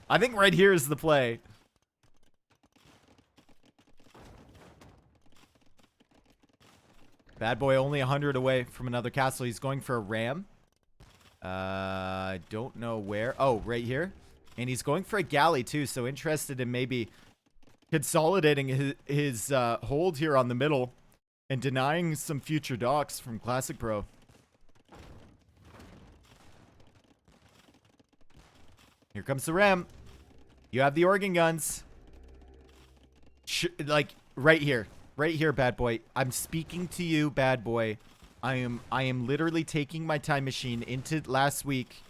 I think right here is the play. BadBoy only 100 away from another castle. He's going for a ram. I don't know where. Oh, right here. And he's going for a galley too. So interested in maybe consolidating his hold here on the middle. And denying some future docks from Classic Pro. Here comes the ram. You have the organ guns. Like, right here. Right here, BadBoy. I'm speaking to you, BadBoy. I am literally taking my time machine into last week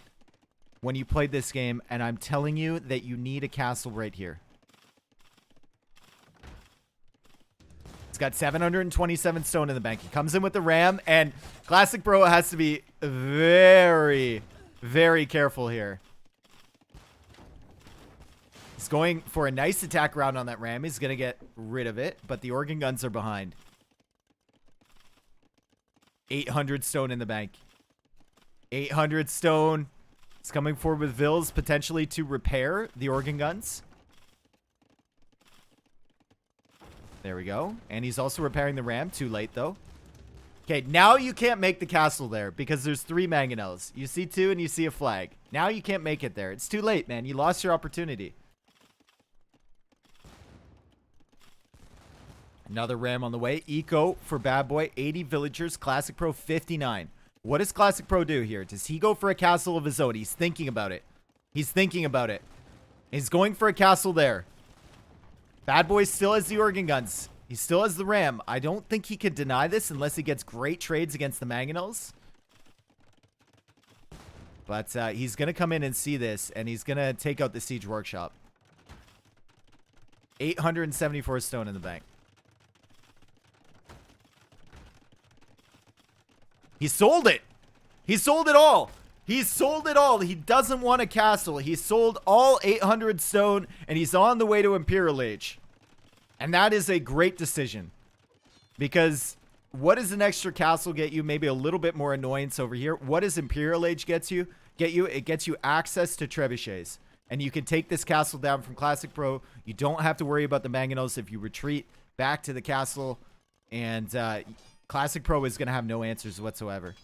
when you played this game. And I'm telling you that you need a castle right here. got 727 stone in the bank. He comes in with the ram, and Classicpro has to be very, very careful here. He's going for a nice attack round on that ram. He's going to get rid of it, but the organ guns are behind. 800 stone in the bank. 800 stone. He's coming forward with Vills, potentially to repair the organ guns. There we go. And he's also repairing the ram. Too late, though. Okay, now you can't make the castle there because there's 3 mangonels. You see 2 and you see a flag. Now you can't make it there. It's too late, man. You lost your opportunity. Another ram on the way. Eco for BadBoy. 80 villagers. Classicpro 59. What does Classicpro do here? Does he go for a castle of his own? He's thinking about it. He's thinking about it. He's going for a castle there. BadBoy still has the organ guns. He still has the ram. I don't think he could deny this unless he gets great trades against the mangonels. But he's going to come in and see this, and he's going to take out the siege workshop. 874 stone in the bank. He sold it. He sold it all. He sold it all. He doesn't want a castle. He sold all 800 stone, and he's on the way to Imperial Age. And that is a great decision. Because what does an extra castle get you? Maybe a little bit more annoyance over here. What does Imperial Age get you? It gets you access to trebuchets. And you can take this castle down from Classicpro. You don't have to worry about the mangonels if you retreat back to the castle. And Classicpro is going to have no answers whatsoever.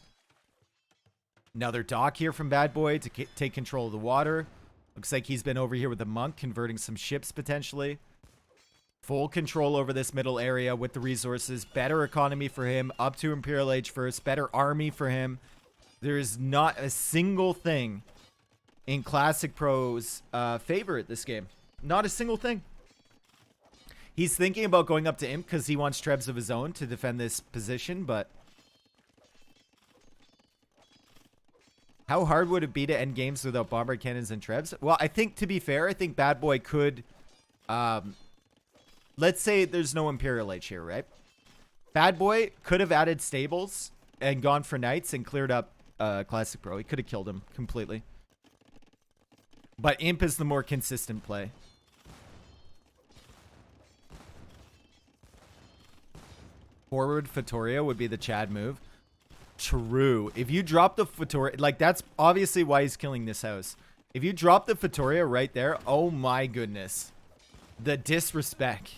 Another dock here from BadBoy to take control of the water. Looks like he's been over here with the monk, converting some ships potentially. Full control over this middle area with the resources. Better economy for him. Up to Imperial Age first. Better army for him. There is not a single thing in Classicpro's favor at this game. Not a single thing. He's thinking about going up to Imp because he wants trebs of his own to defend this position, but how hard would it be to end games without bombard cannons and trebs? Well, I think, to be fair, I think BadBoy could, let's say there's no Imperial Age here, right? BadBoy could have added stables and gone for knights and cleared up Classicpro. He could have killed him completely. But Imp is the more consistent play. Forward Fatoria would be the Chad move. True. If you drop the Fatoria, like, that's obviously why he's killing this house. If you drop the Fatoria right there, oh my goodness. The disrespect.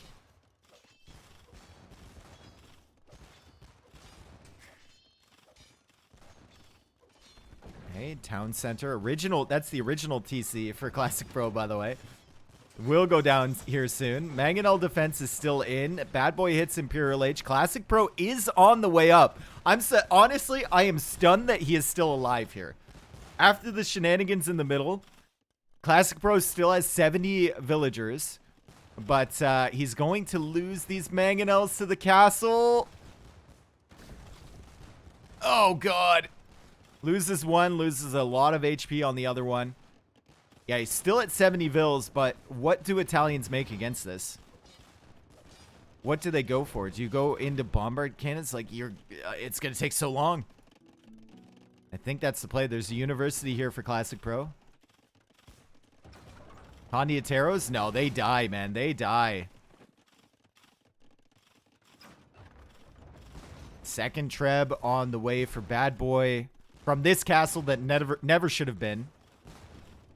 Okay, town center. Original, that's the original TC for Classicpro, by the way. Will go down here soon. Mangonel defense is still in. BadBoy hits Imperial Age. Classicpro is on the way up. Honestly, I am stunned that he is still alive here. After the shenanigans in the middle, Classicpro still has 70 villagers. But he's going to lose these mangonels to the castle. Oh, God. Loses one, loses a lot of HP on the other one. Yeah, he's still at 70 vills, but what do Italians make against this? What do they go for? Do you go into bombard cannons? Like, it's going to take so long. I think that's the play. There's a university here for Classicpro. Condotieros? No, they die, man. They die. Second treb on the way for BadBoy from this castle that never should have been.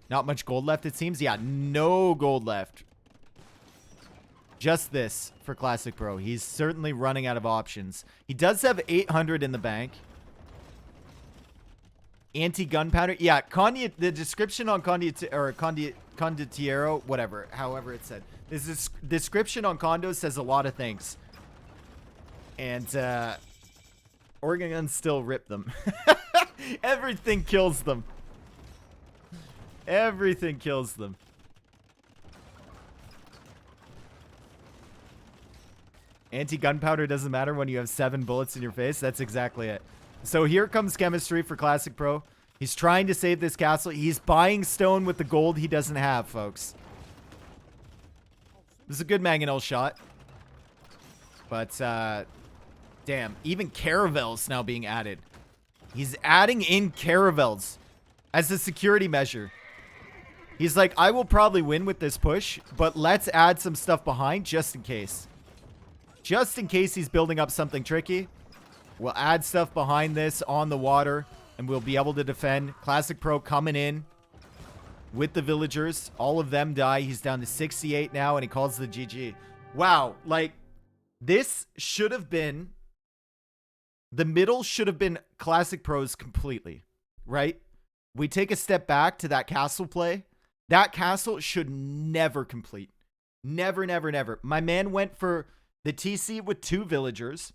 Not much gold left, it seems. Yeah, no gold left. Just this for Classicpro. He's certainly running out of options. He does have 800 in the bank. Anti-gunpowder. Yeah, the description on Condottiero, whatever, however it's said. This description on condos says a lot of things. And organ guns still rip them. Everything kills them. Everything kills them. Anti-gunpowder doesn't matter when you have 7 bullets in your face. That's exactly it. So here comes chemistry for Classicpro. He's trying to save this castle. He's buying stone with the gold he doesn't have, folks. This is a good mangonel shot. But, damn. Even caravels now being added. He's adding in caravels as a security measure. He's like, I will probably win with this push, but let's add some stuff behind just in case. Just in case he's building up something tricky. We'll add stuff behind this on the water, and we'll be able to defend. Classicpro coming in with the villagers. All of them die. He's down to 68 now, and he calls the GG. Wow. Like, this should have been... The middle should have been Classicpro's completely, right? We take a step back to that castle play. That castle should never complete. Never, never, never. My man went for the TC with 2 villagers.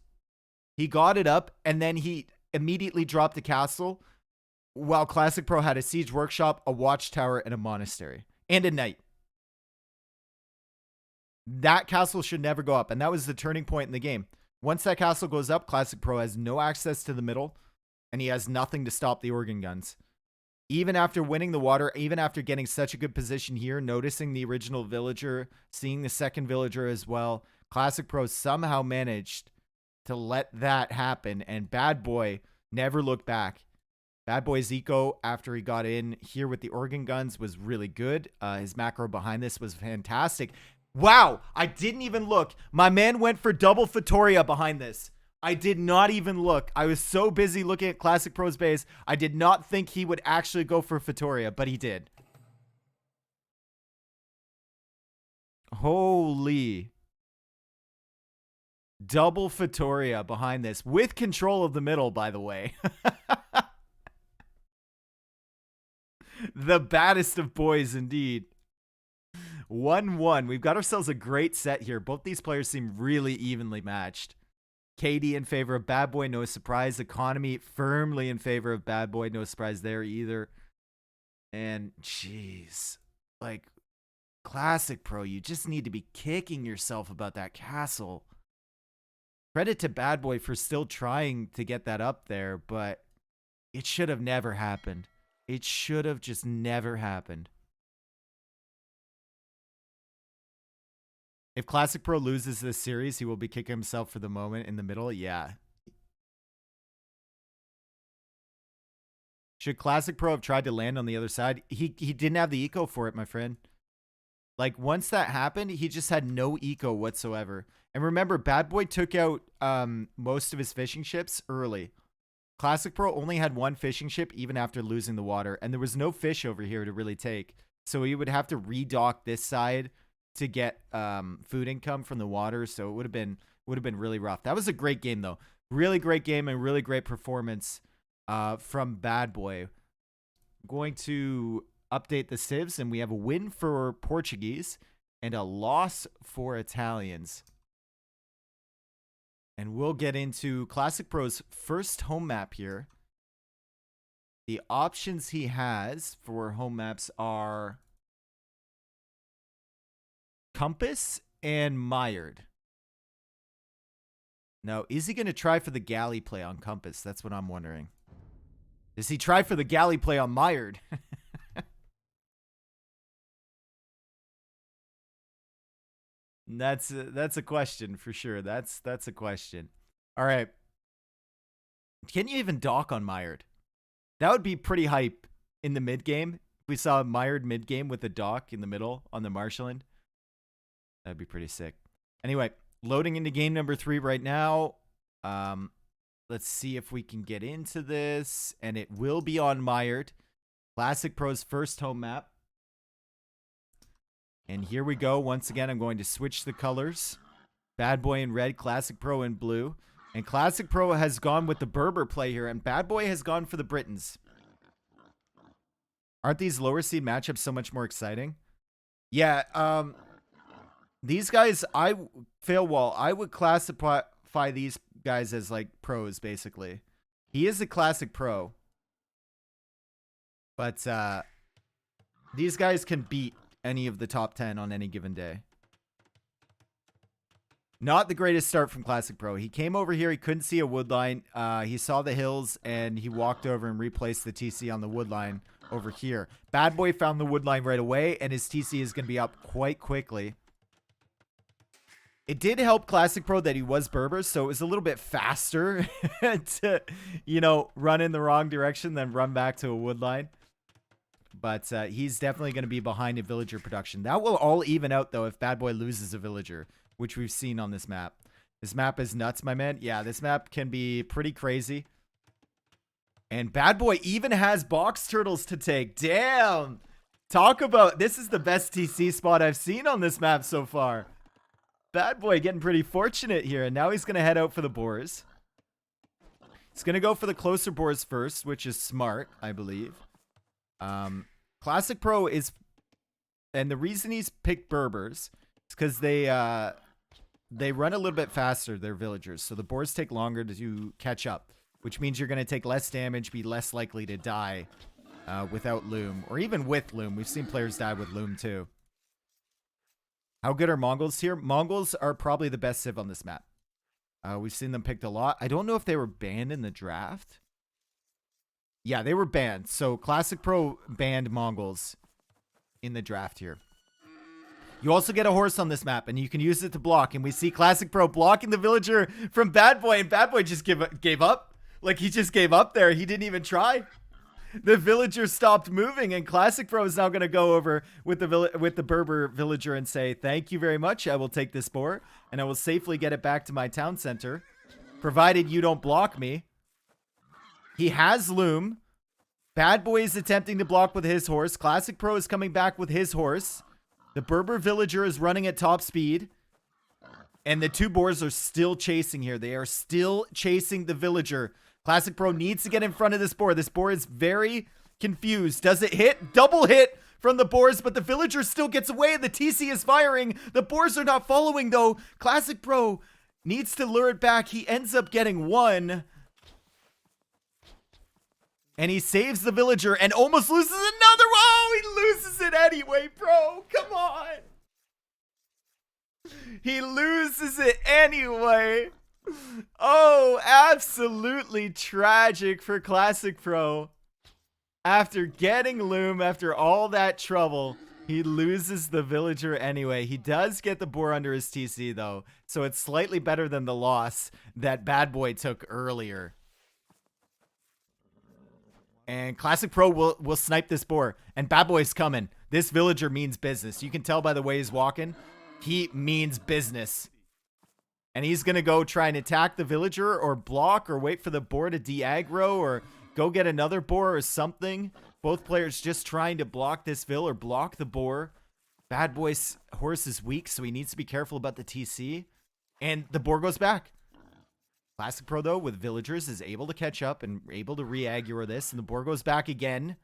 He got it up, and then he immediately dropped the castle while Classicpro had a siege workshop, a watchtower, and a monastery. And a knight. That castle should never go up, and that was the turning point in the game. Once that castle goes up, Classicpro has no access to the middle, and he has nothing to stop the organ guns. Even after winning the water, even after getting such a good position here, noticing the original villager, seeing the second villager as well, Classicpro somehow managed to let that happen, and BadBoy never looked back. BadBoy's eco, after he got in here with the organ guns, was really good. His macro behind this was fantastic. Wow, I didn't even look. My man went for double Fatoria behind this. I did not even look. I was so busy looking at Classicpro's base, I did not think he would actually go for Fatoria, but he did. Holy. Double Fatoria behind this, with control of the middle, by the way. The baddest of boys, indeed. 1-1. We've got ourselves a great set here. Both these players seem really evenly matched. KD in favor of BadBoy, no surprise. Economy firmly in favor of BadBoy, no surprise there either. And, jeez. Like, Classicpro, you just need to be kicking yourself about that castle. Credit to BadBoy for still trying to get that up there, but it should have never happened. It should have just never happened. If Classicpro loses this series, he will be kicking himself for the moment in the middle. Yeah. Should Classicpro have tried to land on the other side? He didn't have the eco for it, my friend. Like, once that happened, he just had no eco whatsoever. And remember, BadBoy took out most of his fishing ships early. Classicpro only had 1 fishing ship even after losing the water. And there was no fish over here to really take. So he would have to redock this side to get food income from the water, so it would have been really rough. That was a great game though. Really great game and really great performance from BadBoy. I'm going to update the civs, and we have a win for Portuguese and a loss for Italians. And we'll get into Classicpro's first home map here. The options he has for home maps are Compass and Mired. Now, is he going to try for the galley play on Compass? That's what I'm wondering. Does he try for the galley play on Mired? That's a question for sure. That's a question. All right. Can you even dock on Mired? That would be pretty hype in the mid game. If we saw a Mired mid game with a dock in the middle on the Marshland. That'd be pretty sick. Anyway, loading into game number 3 right now. Let's see if we can get into this. And it will be on Mired. Classicpro's first home map. And here we go. Once again, I'm going to switch the colors. BadBoy in red, Classicpro in blue. And Classicpro has gone with the Berber play here. And BadBoy has gone for the Britons. Aren't these lower seed matchups so much more exciting? Yeah, these guys, I would classify these guys as like pros, basically. He is a classic pro. But these guys can beat any of the top 10 on any given day. Not the greatest start from Classicpro. He came over here, he couldn't see a wood line. He saw the hills, and he walked over and replaced the TC on the wood line over here. BadBoy found the wood line right away, and his TC is going to be up quite quickly. It did help Classic Pro that he was Berber, so it was a little bit faster to, you know, run in the wrong direction than run back to a wood line. But he's definitely going to be behind in villager production. That will all even out, though, if BadBoy loses a villager, which we've seen on this map. This map is nuts, my man. Yeah, this map can be pretty crazy. And BadBoy even has box turtles to take. Damn! Talk about... This is the best TC spot I've seen on this map so far. BadBoy getting pretty fortunate here. And now he's going to head out for the boars. He's going to go for the closer boars first, which is smart, I believe. Classic Pro is... And the reason he's picked Berbers is because they run a little bit faster, their villagers. So the boars take longer to catch up, which means you're going to take less damage, be less likely to die without Loom. Or even with Loom. We've seen players die with Loom too. How good are Mongols here? Mongols are probably the best civ on this map. We've seen them picked a lot. I don't know if they were banned in the draft. Yeah, they were banned. So Classic Pro banned Mongols in the draft here. You also get a horse on this map, and you can use it to block. And we see Classic Pro blocking the villager from BadBoy, and BadBoy just gave up. Like, he just gave up there. He didn't even try. The villager stopped moving, and Classic Pro is now going to go over with the Berber villager and say, thank you very much. I will take this boar, and I will safely get it back to my town center, provided you don't block me. He has Loom. BadBoy is attempting to block with his horse. Classic Pro is coming back with his horse. The Berber villager is running at top speed. And the two boars are still chasing here. They are still chasing the villager. Classic Pro needs to get in front of this boar. This boar is very confused. Does it hit? Double hit from the boars, but the villager still gets away. The TC is firing. The boars are not following, though. Classic Pro needs to lure it back. He ends up getting one. And he saves the villager and almost loses another one. Oh, he loses it anyway, bro. Come on. He loses it anyway. Oh, absolutely tragic for Classic Pro. After getting Loom, after all that trouble, he loses the villager anyway. He does get the boar under his TC, though. So it's slightly better than the loss that BadBoy took earlier. And Classic Pro will snipe this boar. And BadBoy's coming. This villager means business. You can tell by the way he's walking. He means business. And he's going to go try and attack the villager or block or wait for the boar to de-aggro or go get another boar or something. Both players just trying to block this vill or block the boar. BadBoy's horse is weak, so he needs to be careful about the TC. And the boar goes back. Classic Pro, though, with villagers, is able to catch up and able to re-aggro this. And the boar goes back again.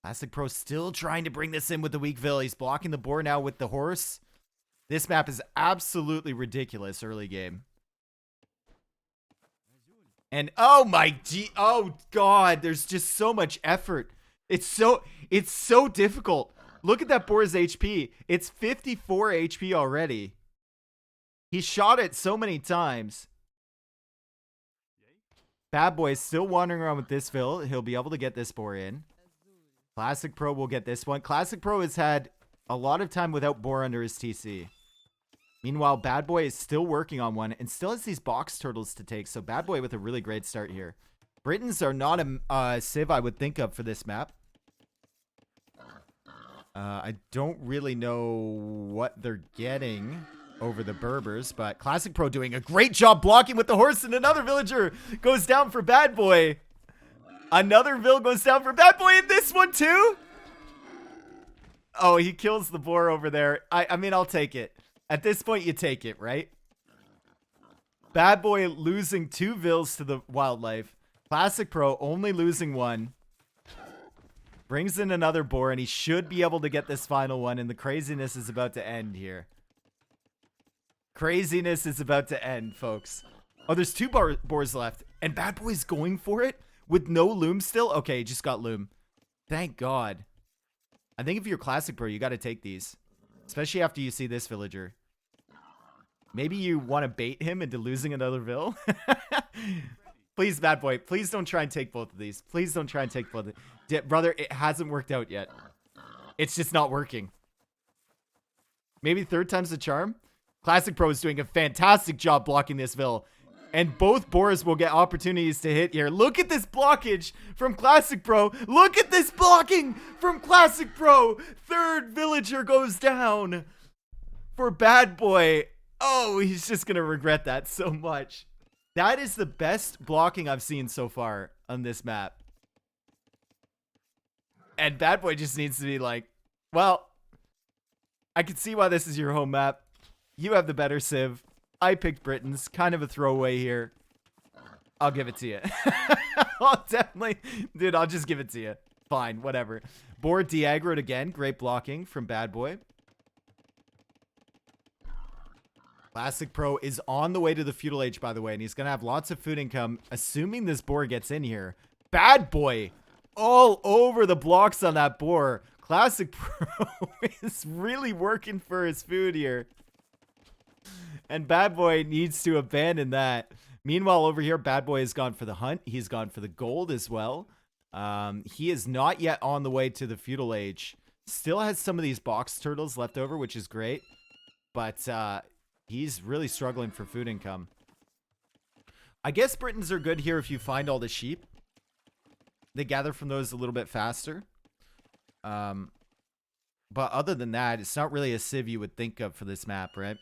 Classic Pro still trying to bring this in with the weak vill. He's blocking the boar now with the horse. This map is absolutely ridiculous early game. And oh god, there's just so much effort. It's so difficult. Look at that boar's HP. It's 54 HP already. He shot it so many times. BadBoy is still wandering around with this vill. He'll be able to get this boar in. Classic Pro will get this one. Classic Pro has had a lot of time without boar under his TC. Meanwhile, BadBoy is still working on one and still has these box turtles to take. So BadBoy with a really great start here. Britons are not a civ I would think of for this map. I don't really know what they're getting over the Berbers, but Classic Pro doing a great job blocking with the horse, and another villager goes down for BadBoy. Another vill goes down for BadBoy, and this one too. Oh, he kills the boar over there. I mean, I'll take it. At this point, you take it, right? BadBoy losing 2 vills to the wildlife. Classic Pro only losing 1. Brings in another boar, and he should be able to get this final one, and the craziness is about to end here. Craziness is about to end, folks. Oh, there's 2 boars left, and BadBoy's going for it with no Loom still? Okay, he just got Loom. Thank God. I think if you're Classic Pro, you got to take these. Especially after you see this villager. Maybe you want to bait him into losing another vill. Please, BadBoy, please don't try and take both of these. Please don't try and take both of these. Brother, it hasn't worked out yet. It's just not working. Maybe 3rd time's the charm. Classicpro is doing a fantastic job blocking this Vil. And both boars will get opportunities to hit here. Look at this blockage from Classicpro. Look at this blocking from Classicpro. Third villager goes down for BadBoy. Oh, he's just going to regret that so much. That is the best blocking I've seen so far on this map. And BadBoy just needs to be like, well, I can see why this is your home map. You have the better civ. I picked Britain's. Kind of a throwaway here. I'll give it to you. I'll definitely... Dude, I'll just give it to you. Fine, whatever. Board de-aggroed again. Great blocking from BadBoy. Classicpro is on the way to the feudal age, by the way, and he's going to have lots of food income, assuming this boar gets in here. BadBoy all over the blocks on that boar. Classicpro is really working for his food here. And BadBoy needs to abandon that. Meanwhile, over here, BadBoy has gone for the hunt. He's gone for the gold as well. He is not yet on the way to the feudal age. Still has some of these box turtles left over, which is great. But he's really struggling for food income. I guess Britons are good here if you find all the sheep. They gather from those a little bit faster. But other than that, it's not really a civ you would think of for this map, right?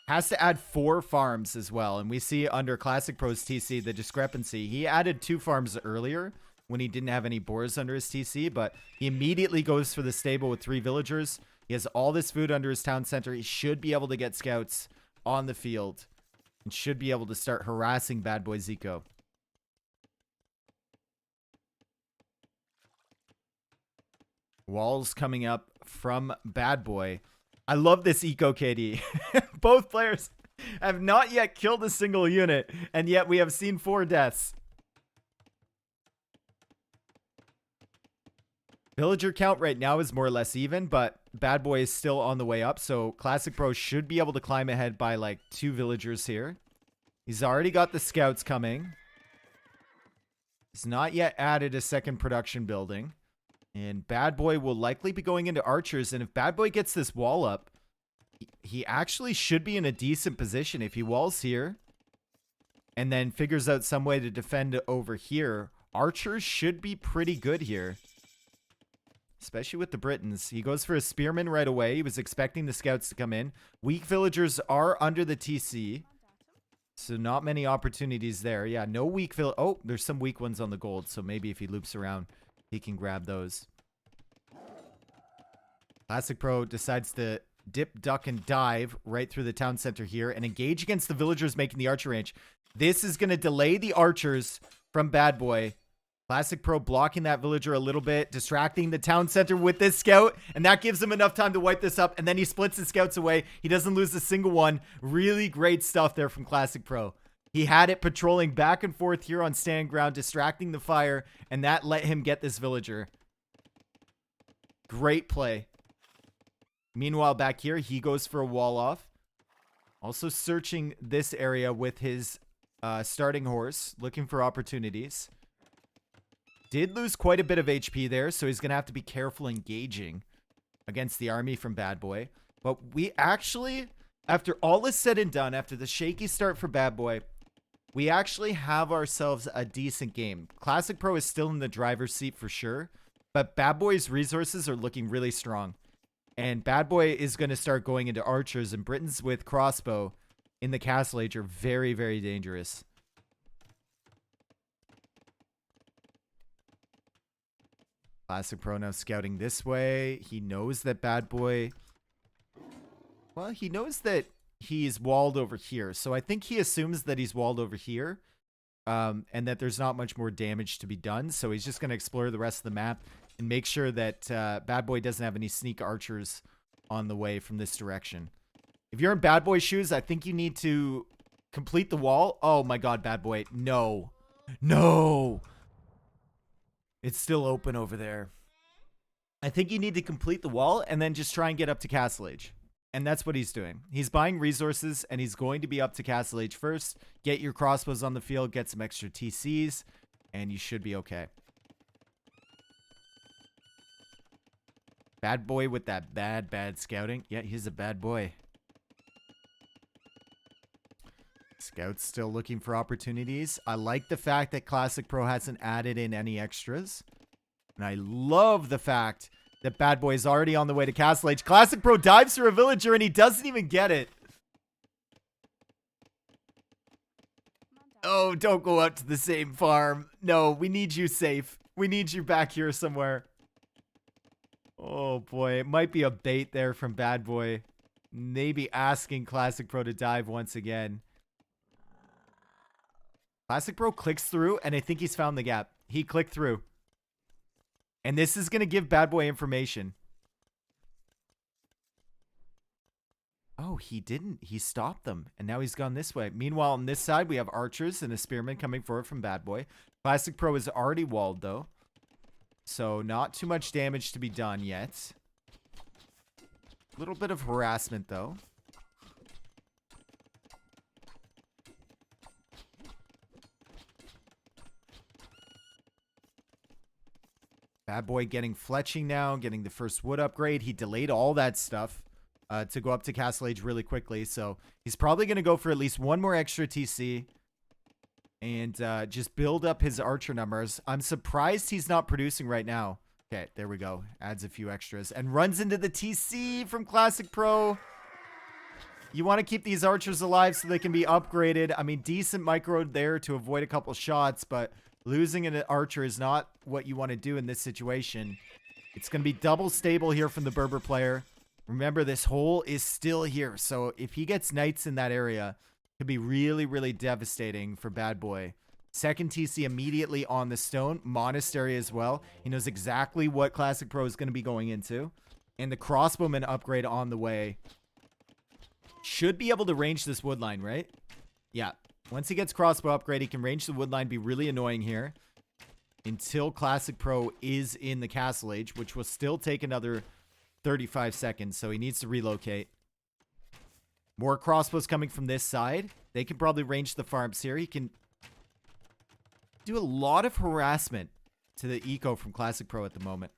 Has to add 4 farms as well. And we see under Classicpro's TC the discrepancy. He added 2 farms earlier when he didn't have any boars under his TC, but he immediately goes for the stable with 3 villagers. He has all this food under his town center. He should be able to get scouts on the field and should be able to start harassing BadBoy Zico. Walls coming up from BadBoy. I love this eco KD. Both players have not yet killed a single unit, and yet we have seen 4 deaths. Villager count right now is more or less even, but BadBoy is still on the way up, so Classicpro should be able to climb ahead by like 2 villagers here. He's already got the scouts coming. He's not yet added a second production building. And BadBoy will likely be going into archers. And if BadBoy gets this wall up, he actually should be in a decent position. If he walls here and then figures out some way to defend over here, archers should be pretty good here. Especially with the Britons. He goes for a spearman right away. He was expecting the scouts to come in. Weak villagers are under the TC. So not many opportunities there. Yeah, no weak Oh, there's some weak ones on the gold. So maybe if he loops around, he can grab those. Classicpro decides to dip, duck, and dive right through the town center here and engage against the villagers making the archer range. This is going to delay the archers from BadBoy. Classicpro blocking that villager a little bit, distracting the town center with this scout, and that gives him enough time to wipe this up, and then he splits his scouts away. He doesn't lose a single one. Really great stuff there from Classicpro. He had it patrolling back and forth here on stand ground, distracting the fire, and that let him get this villager. Great play. Meanwhile, back here, he goes for a wall off. Also searching this area with his starting horse, looking for opportunities. Did lose quite a bit of HP there, so he's going to have to be careful engaging against the army from BadBoy. But we actually, after all is said and done, after the shaky start for BadBoy, we actually have ourselves a decent game. Classicpro is still in the driver's seat for sure, but BadBoy's resources are looking really strong. And BadBoy is going to start going into archers, and Britons with crossbow in the castle age are very, very dangerous. Classicpro now scouting this way. He knows that BadBoy... Well, he knows that he's walled over here. So I think he assumes that he's walled over here. And that there's not much more damage to be done. So he's just going to explore the rest of the map and make sure that BadBoy doesn't have any sneak archers on the way from this direction. If you're in BadBoy's shoes, I think you need to complete the wall. Oh my god, BadBoy. No. No! It's still open over there. I think you need to complete the wall and then just try and get up to Castle Age. And that's what he's doing. He's buying resources and he's going to be up to Castle Age first. Get your crossbows on the field, get some extra TCs, and you should be okay. BadBoy with that bad scouting. Yeah, he's a bad boy. Scout's still looking for opportunities. I like the fact that Classicpro hasn't added in any extras. And I love the fact that BadBoy is already on the way to Castle H. Classicpro dives for a villager and he doesn't even get it. Oh, don't go out to the same farm. No, we need you safe. We need you back here somewhere. Oh boy, it might be a bait there from BadBoy. Maybe asking Classicpro to dive once again. Classicpro clicks through, and I think he's found the gap. He clicked through. And this is going to give BadBoy information. Oh, he didn't. He stopped them, and now he's gone this way. Meanwhile, on this side, we have archers and a spearman coming forward from BadBoy. Classicpro is already walled, though. So, not too much damage to be done yet. A little bit of harassment, though. BadBoy getting fletching now, getting the first wood upgrade. He delayed all that stuff to go up to Castle Age really quickly. So he's probably going to go for at least one more extra TC and just build up his archer numbers. I'm surprised he's not producing right now. Okay, there we go. Adds a few extras and runs into the TC from Classicpro. You want to keep these archers alive so they can be upgraded. I mean, decent micro there to avoid a couple shots, but losing an archer is not what you want to do in this situation. It's going to be double stable here from the Berber player. Remember, this hole is still here. So if he gets knights in that area, it could be really, really devastating for BadBoy. Second TC immediately on the stone. Monastery as well. He knows exactly what Classicpro is going to be going into. And the crossbowman upgrade on the way. Should be able to range this wood line, right? Yeah. Once he gets crossbow upgrade, he can range the wood line, be really annoying here. Until Classicpro is in the Castle Age, which will still take another 35 seconds, so he needs to relocate. More crossbows coming from this side. They can probably range the farms here. He can do a lot of harassment to the eco from Classicpro at the moment.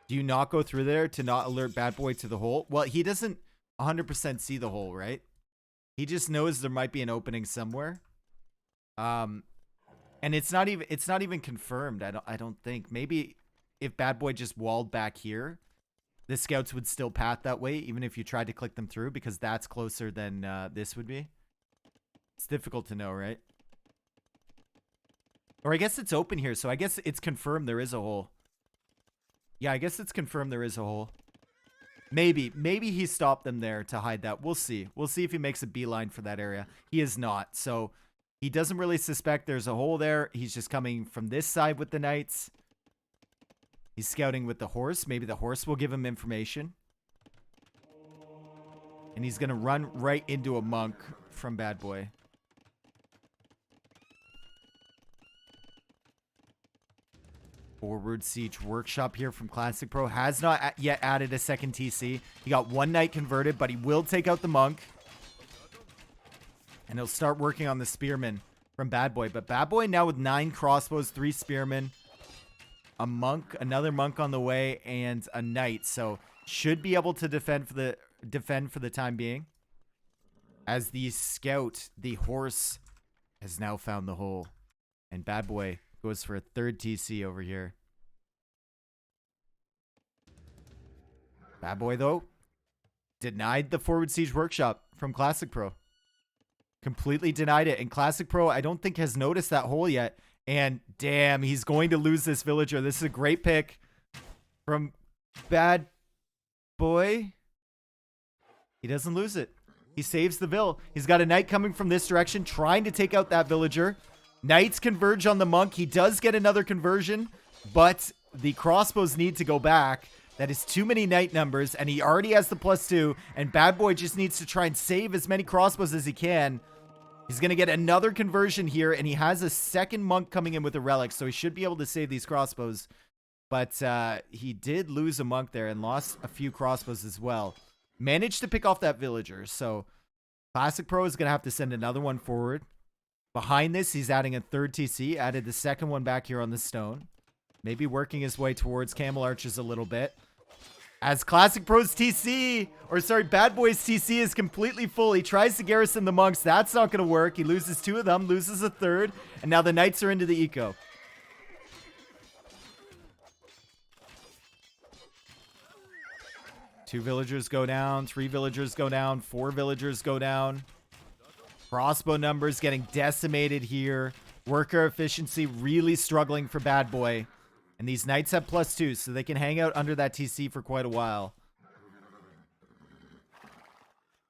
Do you not go through there to not alert BadBoy to the hole? Well, he doesn't 100% see the hole, right? He just knows there might be an opening somewhere. And it's not even confirmed. I don't think. Maybe if BadBoy just walled back here, the scouts would still path that way, even if you tried to click them through, because that's closer than this would be. It's difficult to know, right? Or I guess it's open here, so I guess it's confirmed there is a hole. Yeah, I guess it's confirmed there is a hole. Maybe he stopped them there to hide that. We'll see. We'll see if he makes a beeline for that area. He is not. So he doesn't really suspect there's a hole there. He's just coming from this side with the knights. He's scouting with the horse. Maybe the horse will give him information. And he's going to run right into a monk from BadBoy. Forward Siege Workshop here from Classicpro. Has not yet added a second TC. He got one knight converted, but he will take out the monk. And he'll start working on the spearman from BadBoy. But BadBoy now with 9 crossbows, 3 spearmen, a monk, another monk on the way, and a knight. So should be able to defend for the time being. As the scout, the horse, has now found the hole. And BadBoy goes for a third TC over here. BadBoy, though, denied the Forward Siege Workshop from Classicpro. Completely denied it. And Classicpro, I don't think, has noticed that hole yet. And damn, he's going to lose this villager. This is a great pick from BadBoy. He doesn't lose it. He saves the vill. He's got a knight coming from this direction, trying to take out that villager. Knights converge on the monk. He does get another conversion, but the crossbows need to go back. That is too many knight numbers, and he already has the +2, and BadBoy just needs to try and save as many crossbows as he can. He's going to get another conversion here, and he has a second monk coming in with a relic, so he should be able to save these crossbows. But he did lose a monk there and lost a few crossbows as well. Managed to pick off that villager, so Classicpro is going to have to send another one forward. Behind this, he's adding a third TC. Added the second one back here on the stone. Maybe working his way towards camel archers a little bit. As Classicpro's TC, or sorry, BadBoy's TC is completely full. He tries to garrison the monks. That's not going to work. He loses 2 of them, loses a 3rd, and now the knights are into the eco. Two villagers go down, 3 villagers go down, 4 villagers go down. Crossbow numbers getting decimated here. Worker efficiency really struggling for BadBoy. And these knights have +2, so they can hang out under that TC for quite a while.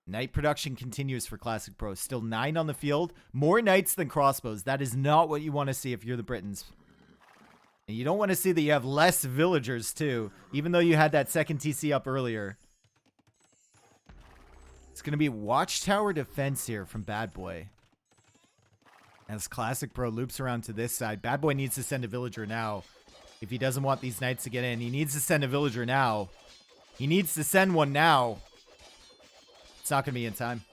Knight production continues for Classicpro. Still 9 on the field. More knights than crossbows. That is not what you want to see if you're the Britons. And you don't want to see that you have less villagers, too. Even though you had that second TC up earlier. It's going to be Watchtower defense here from BadBoy. As Classicpro loops around to this side. BadBoy needs to send a villager now. If he doesn't want these knights to get in. He needs to send a villager now. He needs to send one now. It's not going to be in time.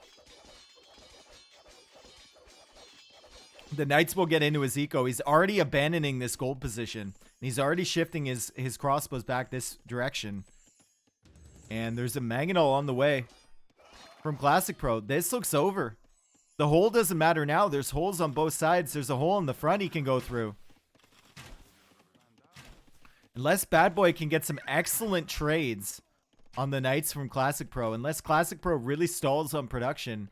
The knights will get into his eco. He's already abandoning this gold position. He's already shifting his crossbows back this direction. And there's a mangonel on the way from Classicpro. This looks over. The hole doesn't matter now. There's holes on both sides. There's a hole in the front he can go through. Unless BadBoy can get some excellent trades on the knights from Classicpro. Unless Classicpro really stalls on production.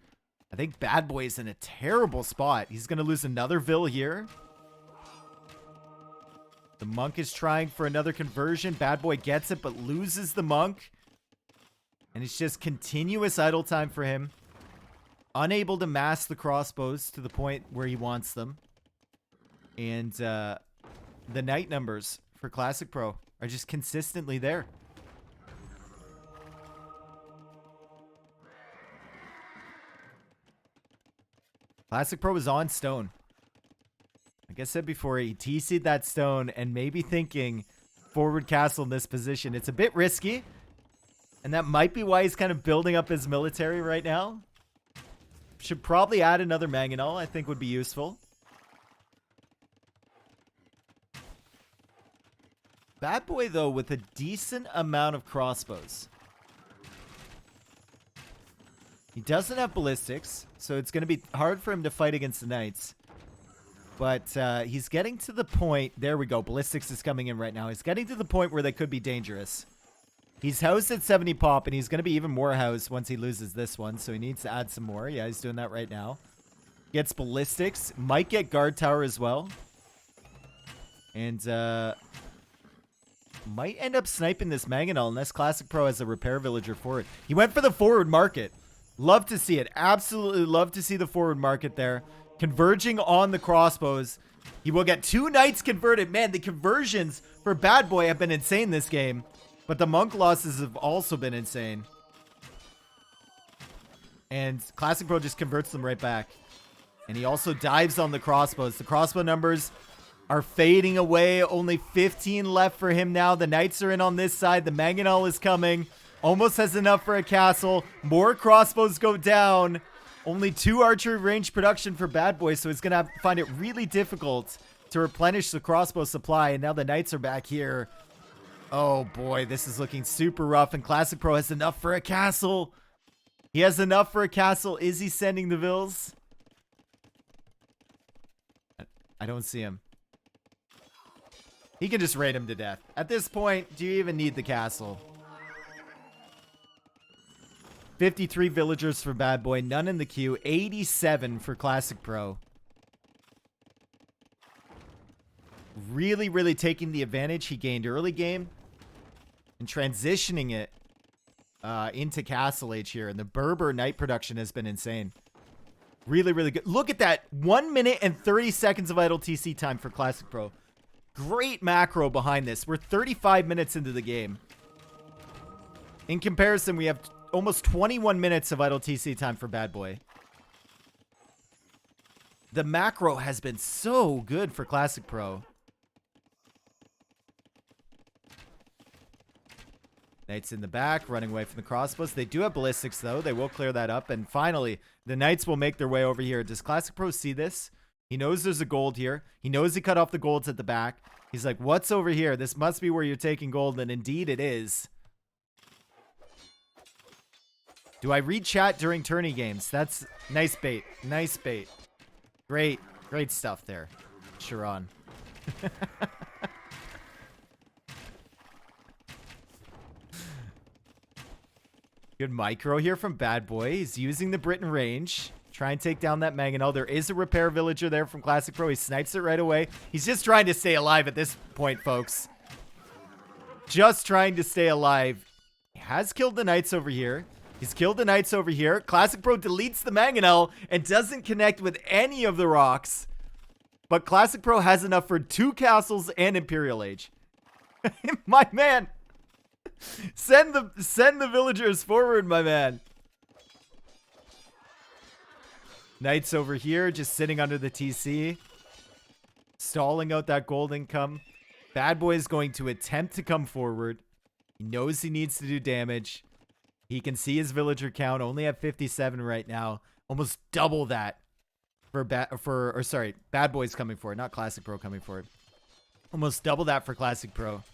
I think BadBoy is in a terrible spot. He's going to lose another vill here. The monk is trying for another conversion. BadBoy gets it, but loses the monk. And it's just continuous idle time for him. Unable to mass the crossbows to the point where he wants them. And the knight numbers for Classicpro are just consistently there. Classicpro is on stone. Like I said before, he TC'd that stone and maybe thinking forward castle in this position. It's a bit risky. And that might be why he's kind of building up his military right now. Should probably add another mangonel, I think would be useful. BadBoy, though, with a decent amount of crossbows. He doesn't have ballistics, so it's going to be hard for him to fight against the knights. But he's getting to the point... There we go. Ballistics is coming in right now. He's getting to the point where they could be dangerous. He's housed at 70 pop, and he's going to be even more housed once he loses this one. So he needs to add some more. Yeah, he's doing that right now. Gets ballistics. Might get guard tower as well. And might end up sniping this mangonel unless Classicpro has a repair villager for it. He went for the forward market. Love to see it. Absolutely love to see the forward market there. Converging on the crossbows. He will get 2 knights converted. Man, the conversions for BadBoy have been insane this game. But the monk losses have also been insane. And Classicpro just converts them right back. And he also dives on the crossbows. The crossbow numbers are fading away. Only 15 left for him now. The knights are in on this side. The mangonel is coming. Almost has enough for a castle. More crossbows go down. Only 2 archery range production for BadBoy, so he's going to have to find it really difficult to replenish the crossbow supply. And now the knights are back here. Oh boy, this is looking super rough. And Classicpro has enough for a castle. He has enough for a castle. Is he sending the vills? I don't see him. He can just raid him to death. At this point, do you even need the castle? 53 villagers for BadBoy, none in the queue. 87 for Classicpro. Really, really taking the advantage he gained early game and transitioning it into Castle Age here. And the Berber Knight production has been insane. Really, really good. Look at that. 1 minute and 30 seconds of idle TC time for Classicpro. Great macro behind this. We're 35 minutes into the game. In comparison, we have almost 21 minutes of idle TC time for BadBoy. The macro has been so good for Classicpro. Knights in the back, running away from the crossbows. They do have ballistics, though. They will clear that up. And finally, the knights will make their way over here. Does Classicpro see this? He knows there's a gold here. He knows he cut off the golds at the back. He's like, what's over here? This must be where you're taking gold. And indeed it is. Do I read chat during tourney games? That's nice bait. Nice bait. Great stuff there, Sharon. Good micro here from BadBoy. He's using the Britain range. Try and take down that Mangonel. There is a repair villager there from Classicpro. He snipes it right away. He's just trying to stay alive at this point, folks. Just trying to stay alive. He has killed the Knights over here. He's killed the Knights over here. Classicpro deletes the Mangonel and doesn't connect with any of the rocks. But Classicpro has enough for 2 castles and Imperial Age. My man. Send the villagers forward, my man. Knights over here just sitting under the TC. Stalling out that gold income. BadBoy is going to attempt to come forward. He knows he needs to do damage. He can see his villager count only at 57 right now. Almost double that for BadBoy's coming forward, not Classicpro coming forward. Almost double that for Classicpro.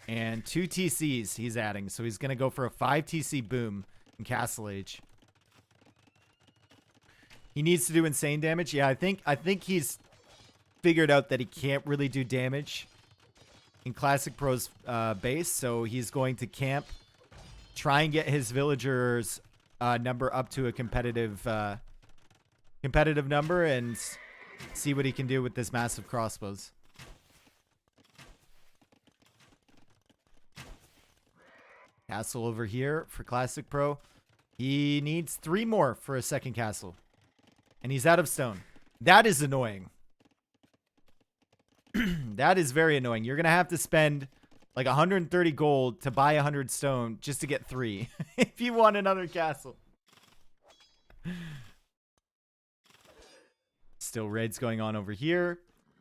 And 2 TCs he's adding. So he's going to go for a 5 TC boom in Castle Age. He needs to do insane damage. Yeah, I think he's figured out that he can't really do damage in Classicpro's base. So he's going to camp, try and get his villagers number up to a competitive number and see what he can do with this massive crossbows. Castle over here for Classicpro. He needs 3 more for a second castle. And he's out of stone. That is annoying. That is very annoying. You're going to have to spend like 130 gold to buy 100 stone just to get 3 if you want another castle. Still raids going on over here.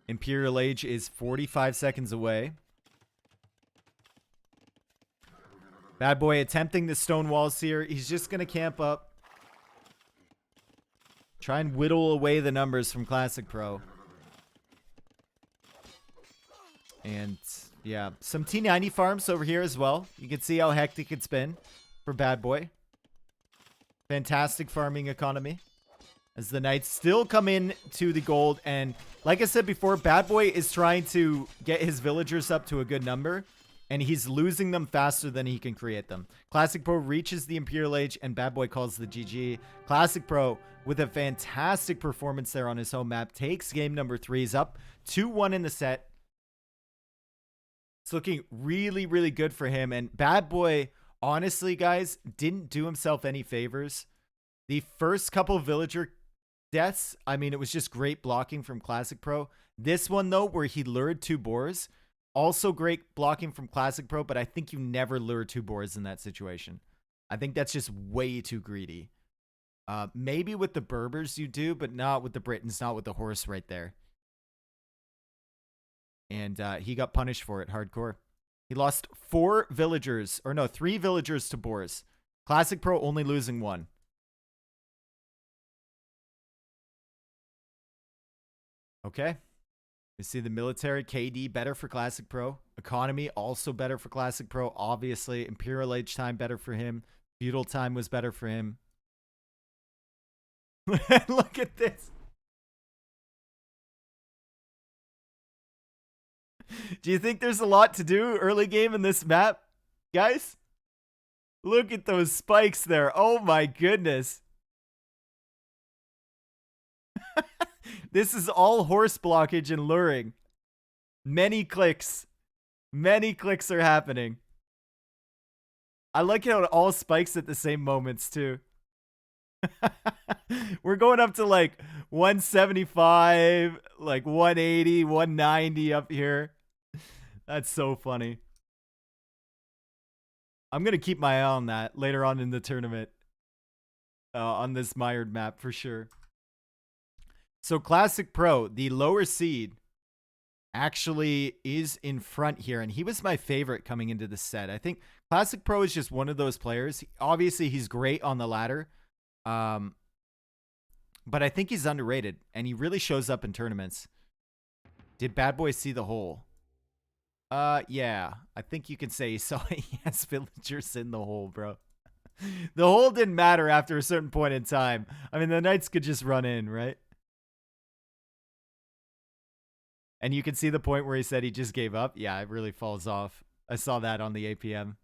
Imperial Age is 45 seconds away. BadBoy attempting the stone walls here. He's just going to camp up. Try and whittle away the numbers from Classicpro. And yeah, some T90 farms over here as well. You can see how hectic it's been for BadBoy. Fantastic farming economy. As the Knights still come in to the gold. And like I said before, BadBoy is trying to get his villagers up to a good number. And he's losing them faster than he can create them. Classicpro reaches the Imperial Age and BadBoy calls the GG. Classicpro, with a fantastic performance there on his home map, takes game number 3. He's up 2-1 in the set. It's looking really, really good for him. And BadBoy, honestly, guys, didn't do himself any favors. The first couple villager deaths, I mean, it was just great blocking from Classicpro. This one, though, where he lured 2 boars, also great blocking from Classicpro, but I think you never lure 2 boars in that situation. I think that's just way too greedy. Maybe with the Berbers you do, but not with the Britons, not with the horse right there. And he got punished for it hardcore. He lost 3 villagers to boars. Classicpro only losing 1. Okay. We see the military KD better for Classicpro. Economy also better for Classicpro. Obviously, Imperial Age time better for him. Feudal time was better for him. Look at this. Do you think there's a lot to do early game in this map, guys? Look at those spikes there. Oh my goodness. This is all horse blockage and luring. Many clicks. Many clicks are happening. I like how it all spikes at the same moments too. We're going up to like 175, like 180, 190 up here. That's so funny. I'm going to keep my eye on that later on in the tournament. On this mired map for sure. So Classicpro, the lower seed, actually is in front here. And he was my favorite coming into the set. I think Classicpro is just one of those players. Obviously, he's great on the ladder. But I think he's underrated. And he really shows up in tournaments. Did BadBoy see the hole? Yeah. I think you can say he saw he has villagers in the hole, bro. The hole didn't matter after a certain point in time. I mean, the Knights could just run in, right? And you can see the point where he said he just gave up. Yeah, it really falls off. I saw that on the APM.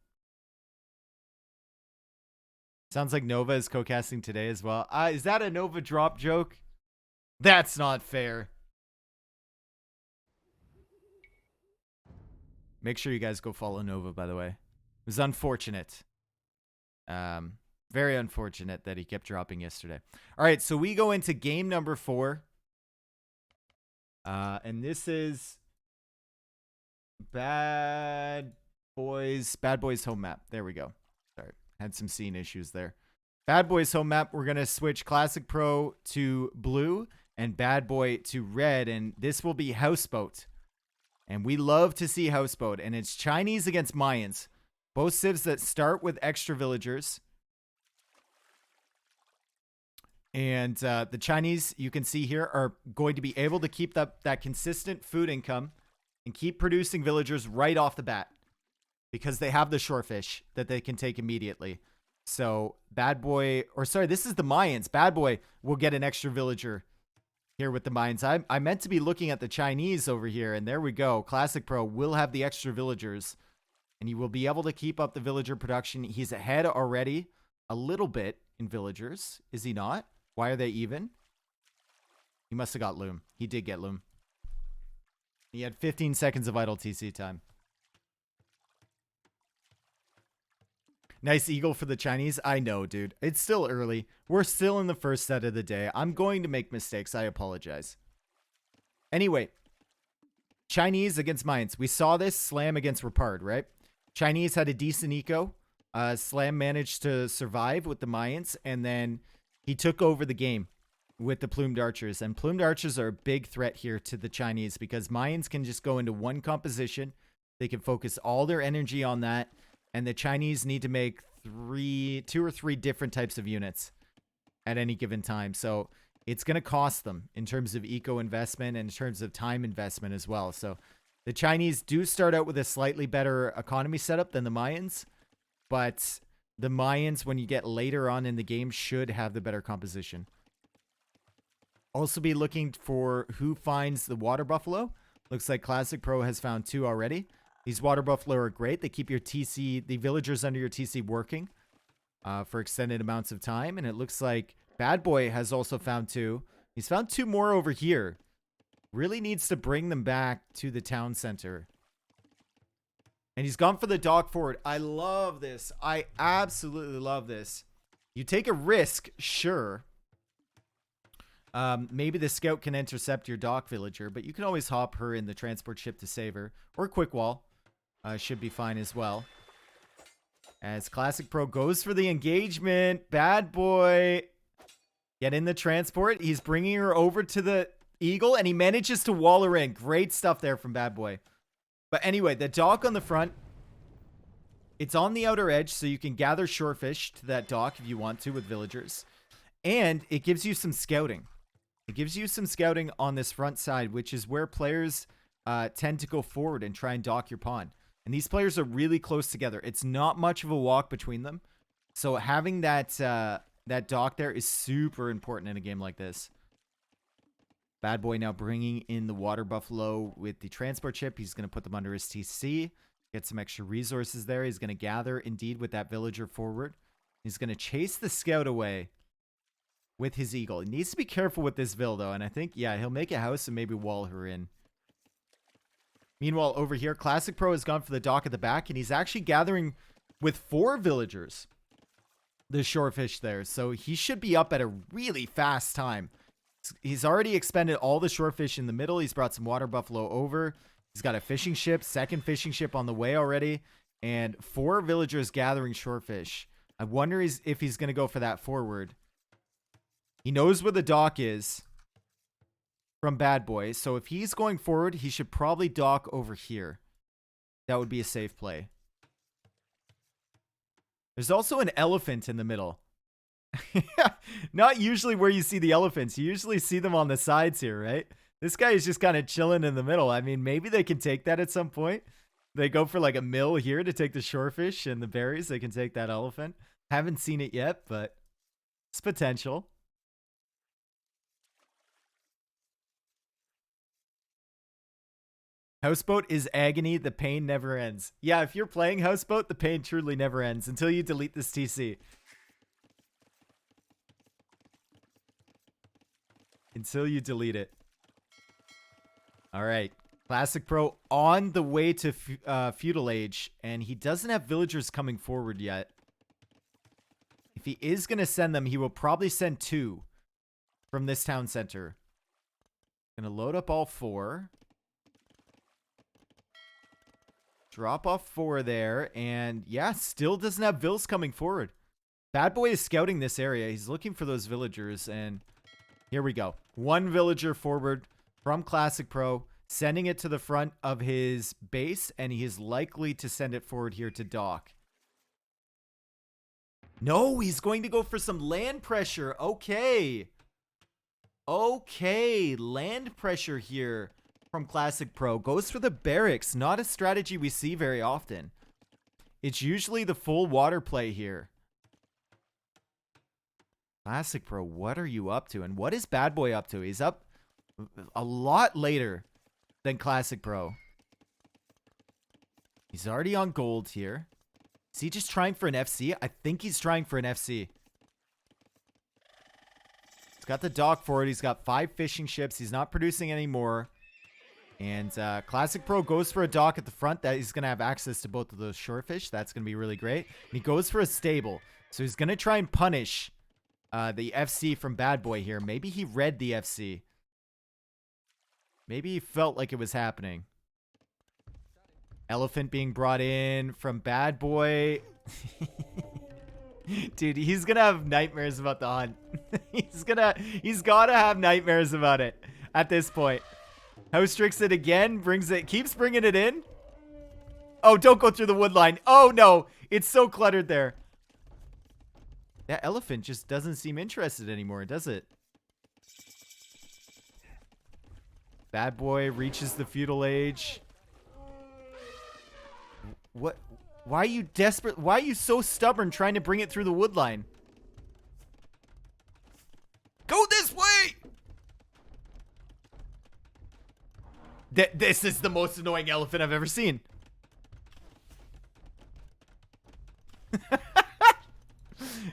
Sounds like Nova is co-casting today as well. Is that a Nova drop joke? That's not fair. Make sure you guys go follow Nova, by the way. It was unfortunate. Very unfortunate that he kept dropping yesterday. All right, so we go into game number 4. And this is BadBoy's home map. There we go. Sorry, had some scene issues there. BadBoy's home map. We're going to switch Classicpro to blue and BadBoy to red. And this will be Houseboat. And we love to see Houseboat. And it's Chinese against Mayans. Both civs that start with extra villagers. And the Chinese, you can see here, are going to be able to keep that consistent food income and keep producing villagers right off the bat. Because they have the shorefish that they can take immediately. So BadBoy, or sorry, this is the Mayans. BadBoy will get an extra villager here with the Mayans. I meant to be looking at the Chinese over here, and there we go. Classicpro will have the extra villagers, and he will be able to keep up the villager production. He's ahead already a little bit in villagers, is he not? Why are they even? He must have got Loom. He did get Loom. He had 15 seconds of idle TC time. Nice eagle for the Chinese. I know, dude. It's still early. We're still in the first set of the day. I'm going to make mistakes. I apologize. Anyway, Chinese against Mayans. We saw this Slam against Rapard, right? Chinese had a decent eco. Slam managed to survive with the Mayans, and then he took over the game with the Plumed Archers. And Plumed Archers are a big threat here to the Chinese because Mayans can just go into one composition. They can focus all their energy on that. And the Chinese need to make 2 or 3 different types of units at any given time. So it's going to cost them in terms of eco investment and in terms of time investment as well. So the Chinese do start out with a slightly better economy setup than the Mayans. But the Mayans, when you get later on in the game, should have the better composition. Also be looking for who finds the water buffalo. Looks like Classicpro has found 2 already. These water buffalo are great. They keep your TC, the villagers under your TC working for extended amounts of time. And it looks like BadBoy has also found 2. He's found 2 more over here. Really needs to bring them back to the town center. And he's gone for the dock forward. I love this. I absolutely love this. You take a risk, sure. Maybe the scout can intercept your dock villager, but you can always hop her in the transport ship to save her. Or quick wall. Should be fine as well. As Classicpro goes for the engagement. BadBoy. Get in the transport. He's bringing her over to the eagle, and he manages to wall her in. Great stuff there from BadBoy. But anyway, the dock on the front. It's on the outer edge, so you can gather shorefish to that dock if you want to with villagers. And it gives you some scouting. It gives you some scouting on this front side, which is where players tend to go forward and try and dock your pawn. And these players are really close together. It's not much of a walk between them. So having that dock there is super important in a game like this. BadBoy now bringing in the water buffalo with the transport ship. He's going to put them under his TC. Get some extra resources there. He's going to gather, indeed, with that villager forward. He's going to chase the scout away with his eagle. He needs to be careful with this Vil, though. And I think, yeah, he'll make a house and maybe wall her in. Meanwhile, over here, Classicpro has gone for the dock at the back, and he's actually gathering with 4 villagers the shorefish there. So he should be up at a really fast time. He's already expended all the shorefish in the middle. He's brought some water buffalo over. He's got a fishing ship, second fishing ship on the way already, and 4 villagers gathering shorefish. I wonder if he's going to go for that forward. He knows where the dock is from BadBoy, so if he's going forward, he should probably dock over here. That would be a safe play. There's also an elephant in the middle. Not usually where you see the elephants. You usually see them on the sides here, right? This guy is just kind of chilling in the middle. I mean, maybe they can take that at some point. They go for like a mill here to take the shorefish and the berries. They can take that elephant. Haven't seen it yet, but it's potential. Houseboat is agony. The pain never ends. Yeah, if you're playing Houseboat, the pain truly never ends until you delete this TC. Until you delete it. All right. Classicpro on the way to Feudal Age, and he doesn't have villagers coming forward yet. If he is going to send them, he will probably send 2 from this town center. Going to load up all 4. Drop off 4 there, and yeah, still doesn't have vills coming forward. BadBoy is scouting this area. He's looking for those villagers, and here we go. 1 villager forward from Classicpro, sending it to the front of his base, and he is likely to send it forward here to dock. No, he's going to go for some land pressure. Okay. Okay, land pressure here from Classicpro. Goes for the barracks. Not a strategy we see very often. It's usually the full water play here. Classicpro, what are you up to? And what is BadBoy up to? He's up a lot later than Classicpro. He's already on gold here. Is he just trying for an FC? I think he's trying for an FC. He's got the dock forward. He's got 5 fishing ships. He's not producing anymore. And Classicpro goes for a dock at the front that he's going to have access to both of those shorefish. That's going to be really great. And he goes for a stable. So he's going to try and punish the FC from BadBoy here. Maybe he read the FC. Maybe he felt like it was happening. Elephant being brought in from BadBoy. Dude, he's going to have nightmares about the hunt. He's got to have nightmares about it at this point. House tricks it again, keeps bringing it in. Oh, don't go through the wood line. Oh, no. It's so cluttered there. That elephant just doesn't seem interested anymore, does it? BadBoy reaches the feudal age. What? Why are you desperate? Why are you so stubborn trying to bring it through the wood line? Go this way! This is the most annoying elephant I've ever seen.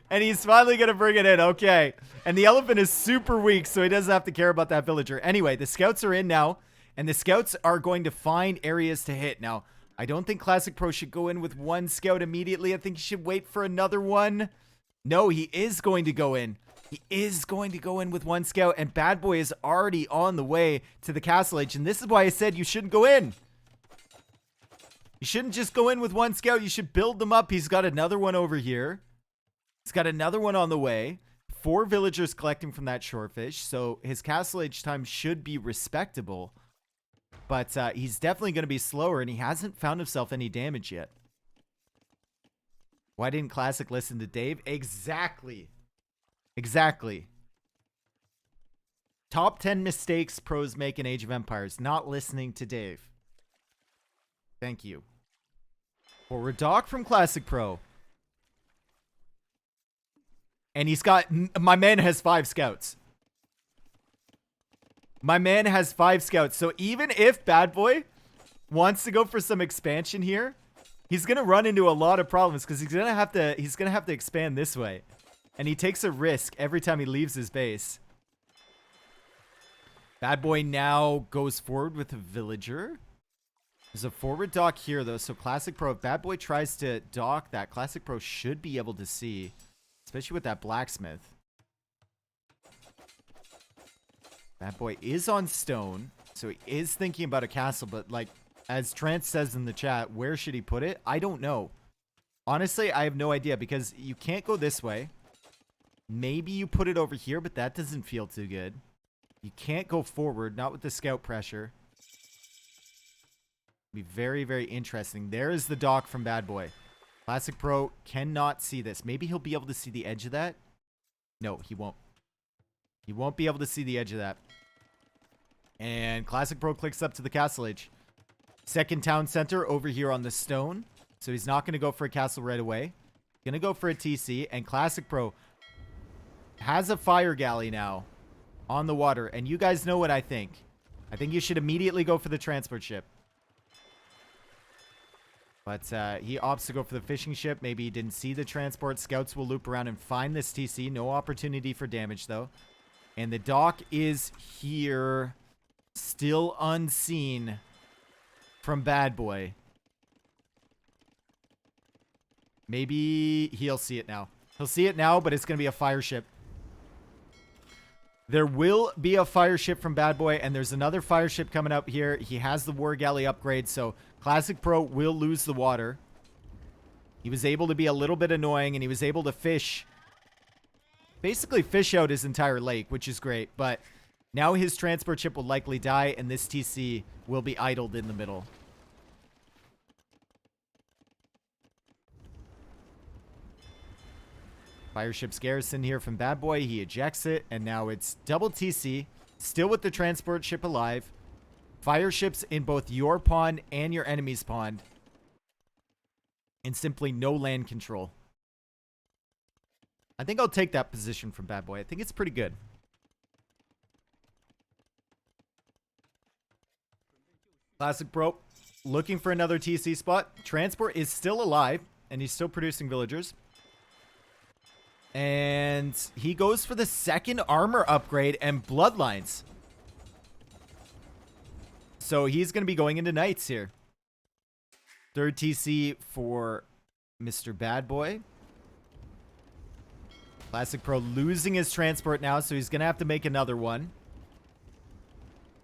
And he's finally going to bring it in. Okay. And the elephant is super weak, so he doesn't have to care about that villager. Anyway, the scouts are in now, and the scouts are going to find areas to hit. Now, I don't think Classicpro should go in with 1 scout immediately. I think he should wait for another one. No, he is going to go in. He is going to go in with 1 scout, and BadBoy is already on the way to the castle age, and this is why I said you shouldn't go in. You shouldn't just go in with 1 scout. You should build them up. He's got another one over here. He's got another one on the way. 4 villagers collecting from that shorefish, so his castle age time should be respectable, but he's definitely going to be slower, and he hasn't found himself any damage yet. Why didn't Classic listen to Dave? Exactly. Exactly. Top 10 mistakes pros make in Age of Empires. Not listening to Dave. Thank you. Forward dock from Classicpro. And he's got... My man has 5 scouts. My man has 5 scouts. So even if BadBoy wants to go for some expansion here, he's going to run into a lot of problems because he's going to have to expand this way. And he takes a risk every time he leaves his base. BadBoy now goes forward with a villager. There's a forward dock here, though. So Classicpro, if BadBoy tries to dock that, Classicpro should be able to see. Especially with that blacksmith. BadBoy is on stone. So he is thinking about a castle. But like, as Trance says in the chat, where should he put it? I don't know. Honestly, I have no idea. Because you can't go this way. Maybe you put it over here, but that doesn't feel too good. You can't go forward, not with the scout pressure. Be very, very interesting. There is the dock from BadBoy. Classicpro cannot see this. Maybe he'll be able to see the edge of that. No, he won't. He won't be able to see the edge of that. And Classicpro clicks up to the castle age. Second town center over here on the stone. So he's not going to go for a castle right away. Gonna go for a TC, and Classic Pro has a fire galley now on the water, and you guys know what I think. I think you should immediately go for the transport ship. But he opts to go for the fishing ship. Maybe he didn't see the transport. Scouts will loop around and find this TC. No opportunity for damage, though. And the dock is here. Still unseen from BadBoy. Maybe he'll see it now. He'll see it now, but it's going to be a fire ship. There will be a fire ship from BadBoy, and there's another fire ship coming up here. He has the War Galley upgrade, so Classic Pro will lose the water. He was able to be a little bit annoying, and he was able to basically fish out his entire lake, which is great. But now his transport ship will likely die, and this TC will be idled in the middle. Fire ship's garrison here from BadBoy. He ejects it, and now it's double TC. Still with the transport ship alive. Fire ships in both your pond and your enemy's pond. And simply no land control. I think I'll take that position from BadBoy. I think it's pretty good. Classic Pro looking for another TC spot. Transport is still alive, and he's still producing villagers. And he goes for the second armor upgrade and bloodlines. So he's going to be going into knights here. Third TC for Mr. BadBoy. Classic Pro losing his transport now, so he's going to have to make another one.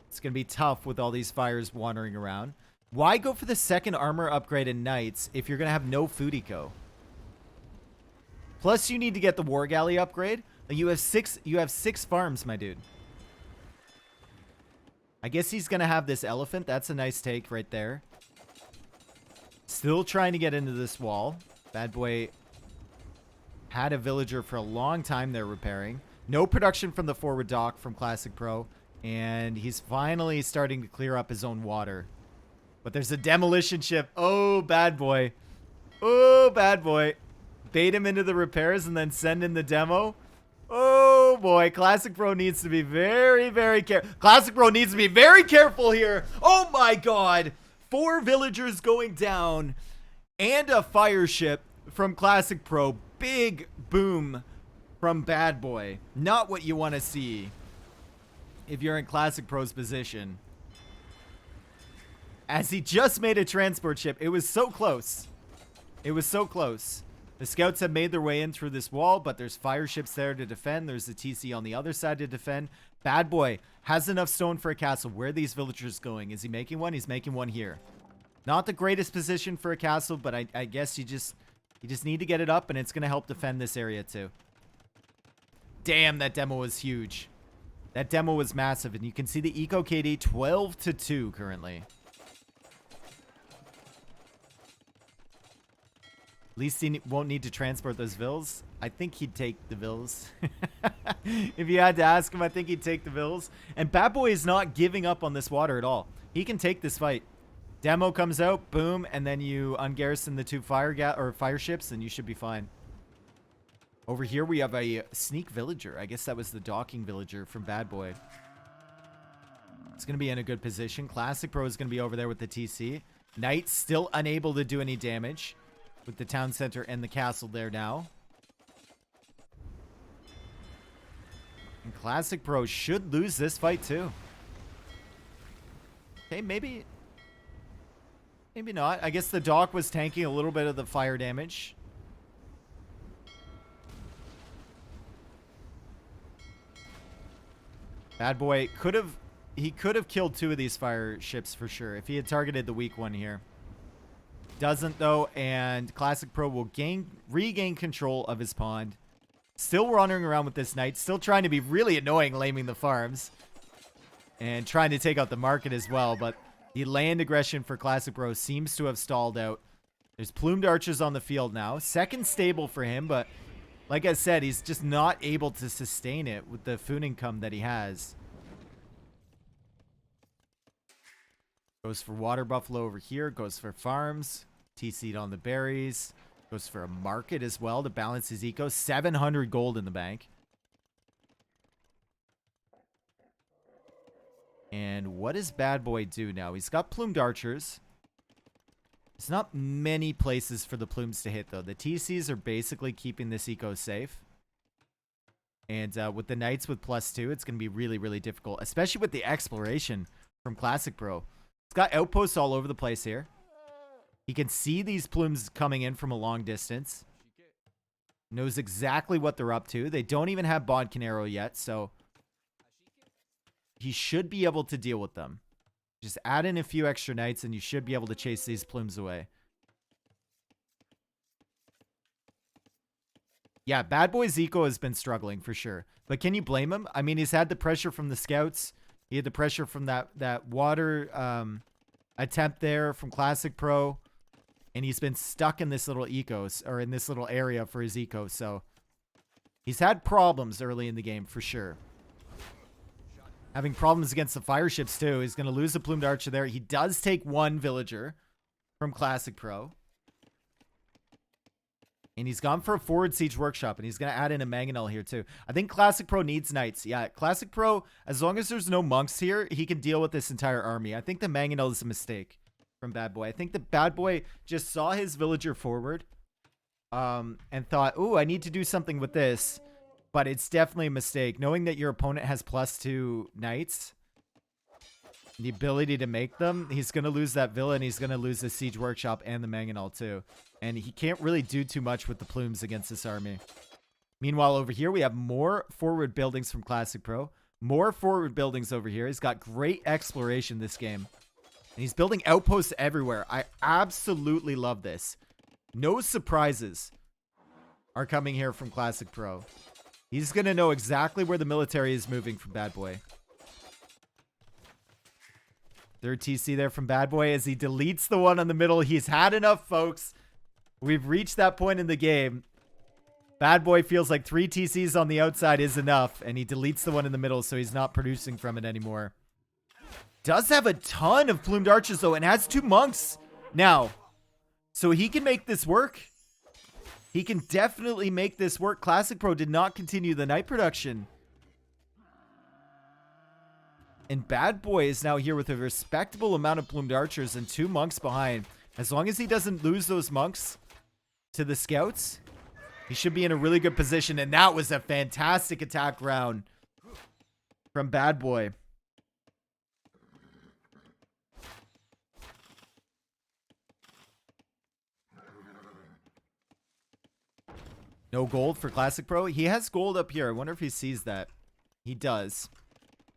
It's going to be tough with all these fires wandering around. Why go for the second armor upgrade in knights if you're going to have no food eco? Plus, you need to get the War Galley upgrade. You have six farms, my dude. I guess he's going to have this elephant. That's a nice take right there. Still trying to get into this wall. BadBoy had a villager for a long time there repairing. No production from the forward dock from Classic Pro. And he's finally starting to clear up his own water. But there's a demolition ship. Oh, BadBoy. Oh, BadBoy. Bait him into the repairs and then send in the demo. Oh boy, Classic Pro needs to be very, very careful. Classic Pro needs to be very careful here. Oh my god. 4 villagers going down and a fire ship from Classic Pro. Big boom from BadBoy. Not what you want to see if you're in Classic Pro's position. As he just made a transport ship. It was so close. It was so close. The scouts have made their way in through this wall, but there's fire ships there to defend. There's the TC on the other side to defend. BadBoy has enough stone for a castle. Where are these villagers going? Is he making one? He's making one here. Not the greatest position for a castle, but I guess you just need to get it up, and it's going to help defend this area too. Damn, that demo was huge. That demo was massive, and you can see the Eco KD 12-2 currently. At least he won't need to transport those vills. I think he'd take the vills. If you had to ask him, I think he'd take the vills. And BadBoy is not giving up on this water at all. He can take this fight. Demo comes out, boom, and then you ungarrison the 2 fire ships, and you should be fine. Over here, we have a sneak villager. I guess that was the docking villager from BadBoy. It's going to be in a good position. Classic Pro is going to be over there with the TC. Knight still unable to do any damage. With the town center and the castle there now. And Classic Pro should lose this fight too. Okay, maybe not. I guess the dock was tanking a little bit of the fire damage. BadBoy could have killed 2 of these fire ships for sure if he had targeted the weak one here. Doesn't though, and Classic Pro will regain control of his pond. Still wandering around with this knight, still trying to be really annoying, laming the farms and trying to take out the market as well. But the land aggression for Classic Pro seems to have stalled out. There's plumed archers on the field now. Second stable for him, but like I said, he's just not able to sustain it with the food income that he has. Goes for water buffalo over here. Goes for farms. TC'd on the berries. Goes for a market as well to balance his eco. 700 gold in the bank. And what does BadBoy do now? He's got plumed archers. There's not many places for the plumes to hit, though. The TCs are basically keeping this eco safe. And with the knights with +2, it's going to be really, really difficult, especially with the exploration from Classicpro. It's got outposts all over the place here. He can see these plumes coming in from a long distance. Knows exactly what they're up to. They don't even have Bodcanero yet, so he should be able to deal with them. Just add in a few extra knights and you should be able to chase these plumes away. Yeah, BadBoy's eco has been struggling for sure. But can you blame him? I mean, he's had the pressure from the scouts. He had the pressure from that water attempt there from Classicpro. And he's been stuck in this little ecos, or in this little area for his eco. So he's had problems early in the game for sure. Having problems against the fire ships too. He's going to lose the plumed archer there. He does take one villager from Classicpro. And he's gone for a forward siege workshop. And he's going to add in a mangonel here too. I think Classicpro needs knights. Yeah, Classicpro, as long as there's no monks here, he can deal with this entire army. I think the mangonel is a mistake from BadBoy. I think the BadBoy just saw his villager forward and thought, ooh, I need to do something with this. But it's definitely a mistake. Knowing that your opponent has +2 knights, the ability to make them, he's going to lose that villa and he's going to lose the siege workshop and the mangonel too. And he can't really do too much with the plumes against this army. Meanwhile, over here, we have more forward buildings from Classicpro. More forward buildings over here. He's got great exploration this game. And he's building outposts everywhere. I absolutely love this. No surprises are coming here from Classicpro. He's going to know exactly where the military is moving from BadBoy. Third TC there from BadBoy as he deletes the one on the middle. He's had enough, folks. We've reached that point in the game. BadBoy feels like 3 TCs on the outside is enough. And he deletes the one in the middle, so he's not producing from it anymore. Does have a ton of plumed archers, though, and has 2 monks now. So he can make this work. He can definitely make this work. Classicpro did not continue the knight production. And BadBoy is now here with a respectable amount of plumed archers and 2 monks behind. As long as he doesn't lose those monks to the scouts, he should be in a really good position. And that was a fantastic attack round from BadBoy. No gold for Classicpro. He has gold up here. I wonder if he sees that. He does.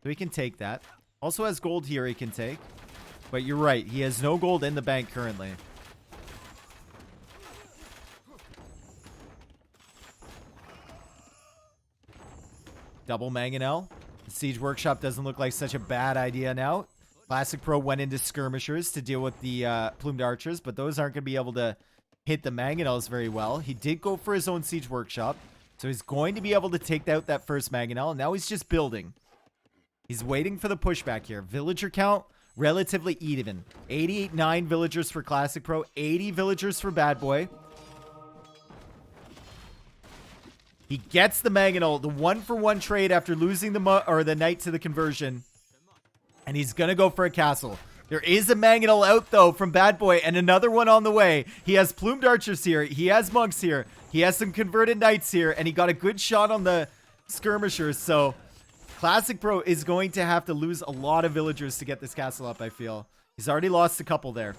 So he can take that. Also has gold here he can take. But you're right. He has no gold in the bank currently. Double mangonel. The siege workshop doesn't look like such a bad idea now. Classicpro went into skirmishers to deal with the plumed archers. But those aren't going to be able to hit the mangonels very well. He did go for his own siege workshop. So he's going to be able to take out that first mangonel. And now he's just building. He's waiting for the pushback here. Villager count, relatively even. 9 villagers for Classicpro. 80 villagers for BadBoy. He gets the mangonel. The 1-for-1 trade after losing the knight to the conversion. And he's going to go for a castle. There is a mangonel out, though, from BadBoy, and another one on the way. He has plumed archers here. He has monks here. He has some converted knights here, and he got a good shot on the skirmishers. So Classicpro is going to have to lose a lot of villagers to get this castle up, I feel. He's already lost a couple there.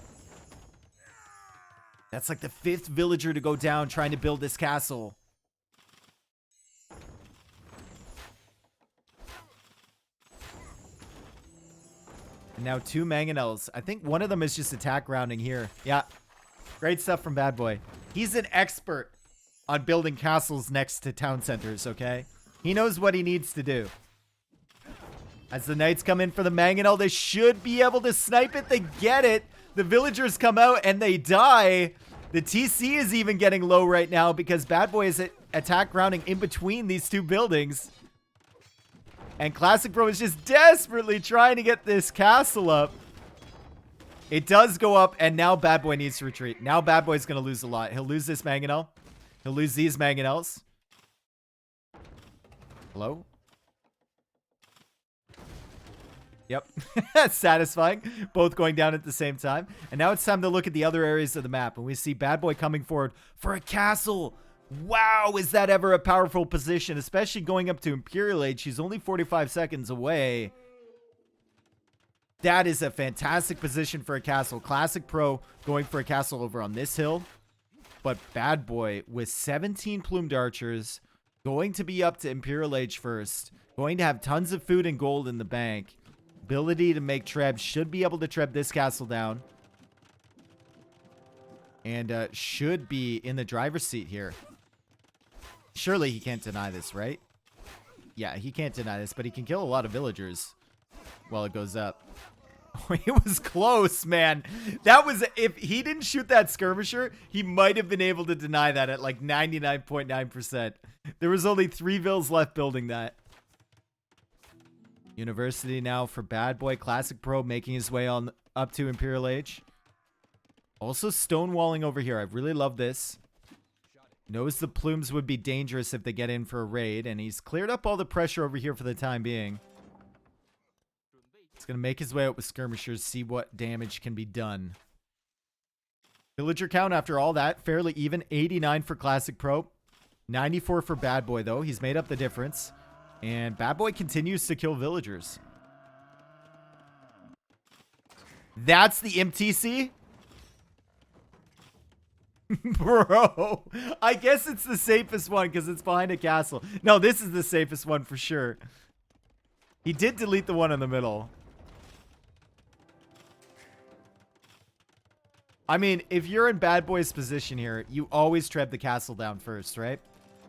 That's like the 5th villager to go down trying to build this castle. And now 2 mangonels. I think one of them is just attack rounding here. Yeah. Great stuff from BadBoy. He's an expert on building castles next to town centers, okay? He knows what he needs to do. As the knights come in for the mangonel, they should be able to snipe it. They get it. The villagers come out and they die. The TC is even getting low right now because BadBoy is attack rounding in between these 2 buildings. And Classicpro is just desperately trying to get this castle up. It does go up, and now Bad Boy needs to retreat. Now Bad Boy's going to lose a lot. He'll lose this Mangonel. He'll lose these Mangonels. Hello? Yep. Satisfying. Both going down at the same time. And now it's time to look at the other areas of the map. And we see Bad Boy coming forward for a castle. Wow, is that ever a powerful position? Especially going up to Imperial Age. She's only 45 seconds away. That is a fantastic position for a castle. Classicpro going for a castle over on this hill. But Bad Boy with 17 plumed archers going to be up to Imperial Age first. Going to have tons of food and gold in the bank. Ability to make trebs. Should be able to treb this castle down. And should be in the driver's seat here. Surely he can't deny this, right? Yeah, he can't deny this, but he can kill a lot of villagers while it goes up. It was close, man. That was, if he didn't shoot that skirmisher, he might have been able to deny that at like 99.9%. There was only 3 vills left building that. University now for Bad Boy. Classicpro making his way on up to Imperial Age. Also stonewalling over here. I really love this. Knows the plumes would be dangerous if they get in for a raid, and he's cleared up all the pressure over here for the time being. He's going to make his way out with skirmishers, see what damage can be done. Villager count after all that, fairly even. 89 for Classicpro. 94 for Bad Boy, though. He's made up the difference. And Bad Boy continues to kill villagers. That's the MTC? Bro, I guess it's the safest one because it's behind a castle. No, this is the safest one for sure. He did delete the one in the middle. I mean, if you're in Bad Boy's position here, you always tread the castle down first, right?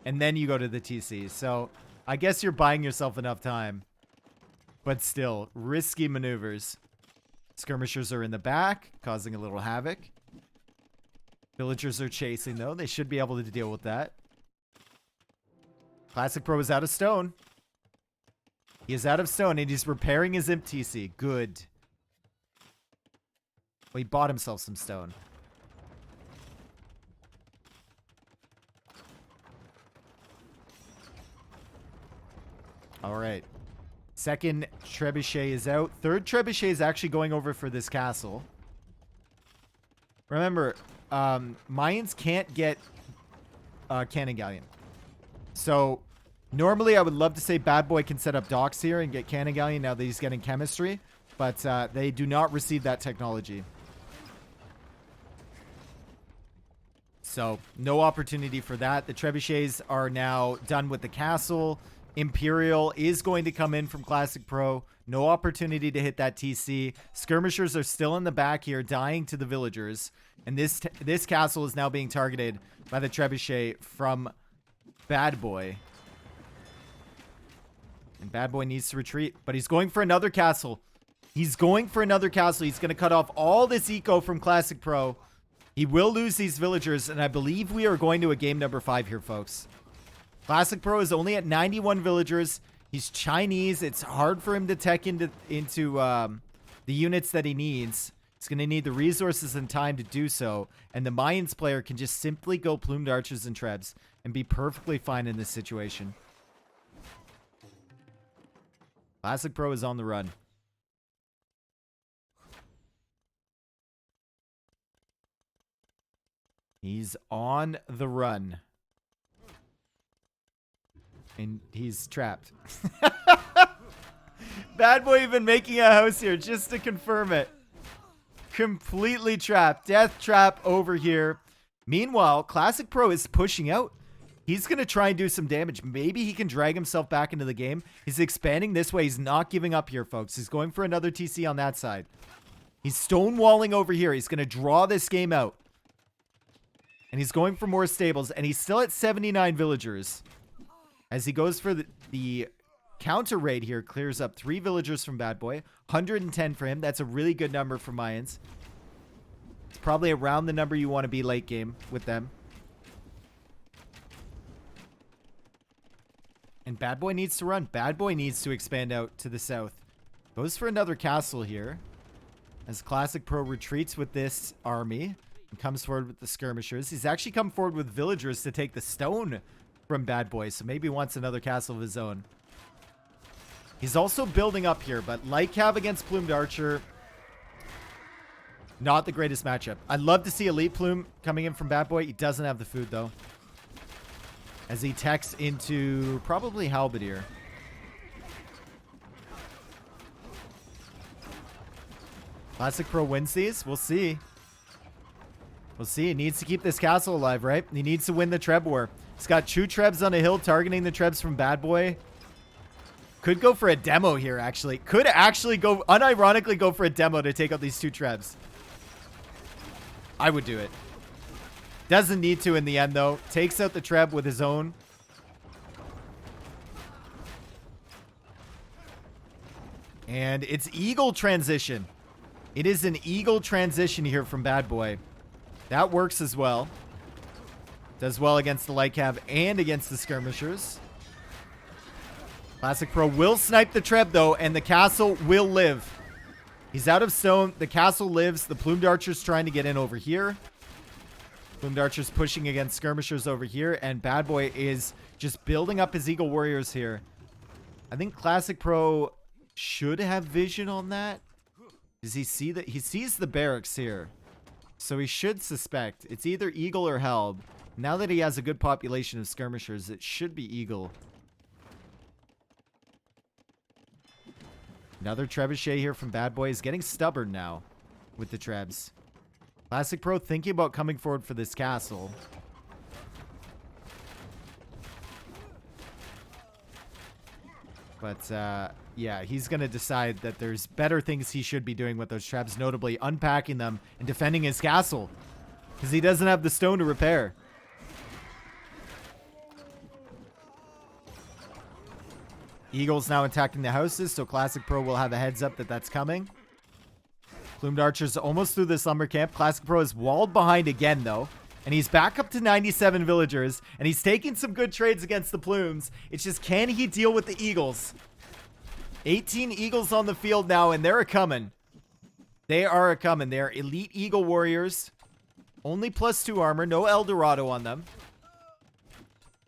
And then you go to the TC. So I guess you're buying yourself enough time. But still, risky maneuvers. Skirmishers are in the back, causing a little havoc. Villagers are chasing, though. They should be able to deal with that. Classicpro is out of stone. He is out of stone, and he's repairing his imp TC. Good. Well, he bought himself some stone. All right. Second trebuchet is out. Third trebuchet is actually going over for this castle. Remember, Mayans can't get cannon galleon. So normally I would love to say Bad Boy can set up docks here and get cannon galleon now that he's getting chemistry, but they do not receive that technology. So no opportunity for that. The trebuchets are now done with the castle. Imperial is going to come in from Classicpro. No opportunity to hit that TC. Skirmishers are still in the back here, dying to the villagers. And this castle is now being targeted by the trebuchet from Bad Boy. And Bad Boy needs to retreat, but he's going for another castle. He's going for another castle. He's going to cut off all this eco from Classicpro. He will lose these villagers, and I believe we are going to a game number 5 here, folks. Classicpro is only at 91 villagers. He's Chinese. It's hard for him to tech into the units that he needs. He's going to need the resources and time to do so. And the Mayans player can just simply go plumed archers and trebs and be perfectly fine in this situation. Classicpro is on the run. He's on the run. And he's trapped. Bad Boy even making a house here just to confirm it. Completely trapped. Death trap over here. Meanwhile, Classicpro is pushing out. He's going to try and do some damage. Maybe he can drag himself back into the game. He's expanding this way. He's not giving up here, folks. He's going for another TC on that side. He's stonewalling over here. He's going to draw this game out. And he's going for more stables. And he's still at 79 villagers. As he goes for the counter raid here, clears up 3 villagers from Bad Boy. 110 for him. That's a really good number for Mayans. It's probably around the number you want to be late game with them. And Bad Boy needs to run. Bad Boy needs to expand out to the south. Goes for another castle here. as Classic Pro retreats with this army and comes forward with the skirmishers. He's actually come forward with villagers to take the stone from BadBoy, so maybe wants another castle of his own. He's also building up here, but Light Cav against Plumed Archer, not the greatest matchup. I'd love to see Elite Plume coming in from BadBoy. He doesn't have the food, though, as he techs into probably Halberdier. Classic Pro wins these. We'll see. We'll see. He needs to keep this castle alive, right? He needs to win the Treb war. He's got 2 Trebs on a hill targeting the Trebs from BadBoy. Could go for a demo here, actually. Could actually go, unironically go for a demo to take out these 2 Trebs. I would do it. Doesn't need to in the end, though. Takes out the Treb with his own. And it's Eagle transition. It is an Eagle transition here from BadBoy. That works as well. Does well against the Light Cav and against the skirmishers. Classic Pro will snipe the Treb, though, and the castle will live. He's out of stone. The castle lives. The Plumed Archer's trying to get in over here. Plumed Archer's pushing against skirmishers over here, and BadBoy is just building up his Eagle Warriors here. I think Classic Pro should have vision on that. Does he see that? He sees the barracks here. So he should suspect. It's either Eagle or Helb. Now that he has a good population of skirmishers, it should be Eagle. Another Trebuchet here from BadBoy. Is getting stubborn now with the Trebs. Classic Pro thinking about coming forward for this castle. But, yeah, he's going to decide that there's better things he should be doing with those Trebs, notably unpacking them and defending his castle. Because he doesn't have the stone to repair. Eagle's now attacking the houses, so Classic Pro will have a heads up that that's coming. Plumed Archer's almost through this lumber camp. Classic Pro is walled behind again, though. And he's back up to 97 villagers. And he's taking some good trades against the Plumes. It's just, can he deal with the Eagles? 18 Eagles on the field now, and they're a-coming. They are a-coming. They are elite Eagle Warriors. Only +2 armor. No Eldorado on them.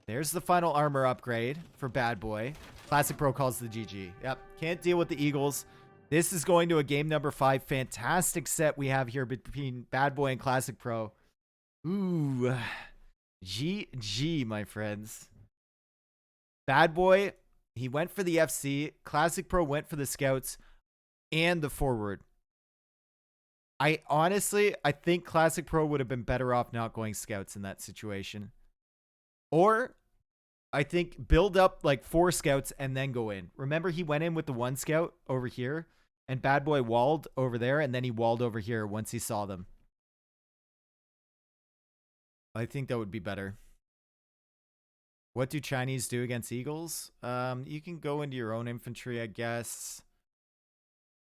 There's the final armor upgrade for BadBoy. Classic Pro calls the GG. Yep. Can't deal with the Eagles. This is going to a game number 5. Fantastic set we have here between BadBoy and Classic Pro. Ooh. GG, my friends. BadBoy, he went for the FC. Classic Pro went for the scouts and the forward. I think Classic Pro would have been better off not going scouts in that situation. Or I think build up like 4 scouts and then go in. Remember, he went in with the 1 scout over here, and BadBoy walled over there, and then he walled over here once he saw them. I think that would be better. What do Chinese do against Eagles? You can go into your own infantry, I guess.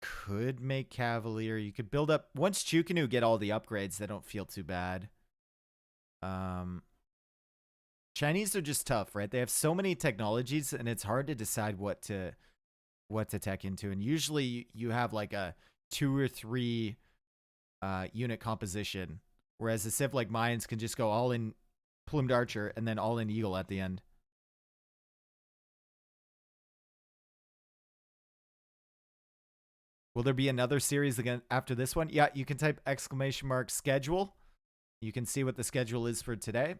Could make Cavalier. You could build up... Once Chukanu get all the upgrades, they don't feel too bad. Chinese are just tough, right? They have so many technologies, and it's hard to decide what to tech into. And usually you have like a 2 or 3 unit composition, whereas a civ like Mayans can just go all in Plumed Archer and then all in Eagle at the end. Will there be another series again after this one? Yeah, you can type !schedule. You can see what the schedule is for today.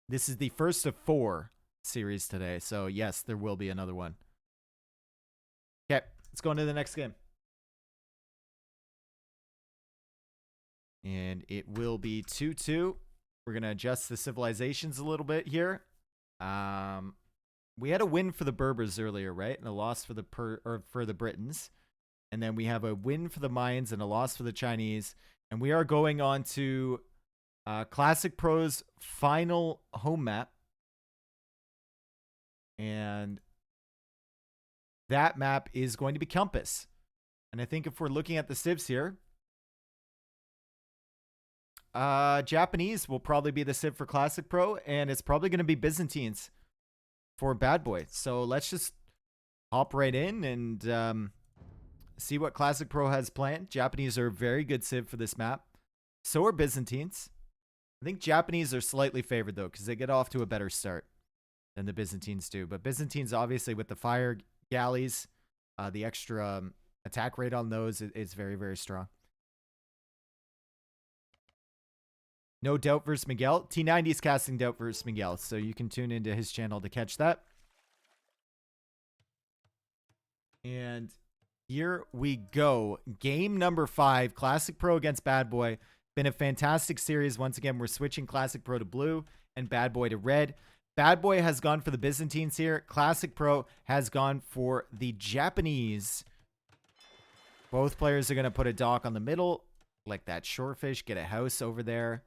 This is the first of 4 series today, so yes, there will be another one. Okay, let's go into the next game. And it will be 2-2. We're going to adjust the civilizations a little bit here. We had a win for the Berbers earlier, right? And a loss for the Britons. And then we have a win for the Mayans and a loss for the Chinese. And we are going on to Classic Pro's final home map. And that map is going to be Compass. And I think if we're looking at the civs here, Japanese will probably be the civ for Classic Pro, and it's probably going to be Byzantines for BadBoy. So let's just hop right in and see what Classic Pro has planned. Japanese are a very good civ for this map. So are Byzantines. I think Japanese are slightly favored, though, because they get off to a better start than the Byzantines do. But Byzantines, obviously, with the fire galleys, the extra attack rate on those is very, very strong. No doubt versus Miguel. T90 is casting doubt versus Miguel, so you can tune into his channel to catch that. And here we go. Game number 5, Classic Pro against BadBoy. Been a fantastic series. Once again, we're switching Classic Pro to blue and BadBoy to red. BadBoy has gone for the Byzantines here. Classic Pro has gone for the Japanese. Both players are going to put a dock on the middle, like that shorefish, get a house over there,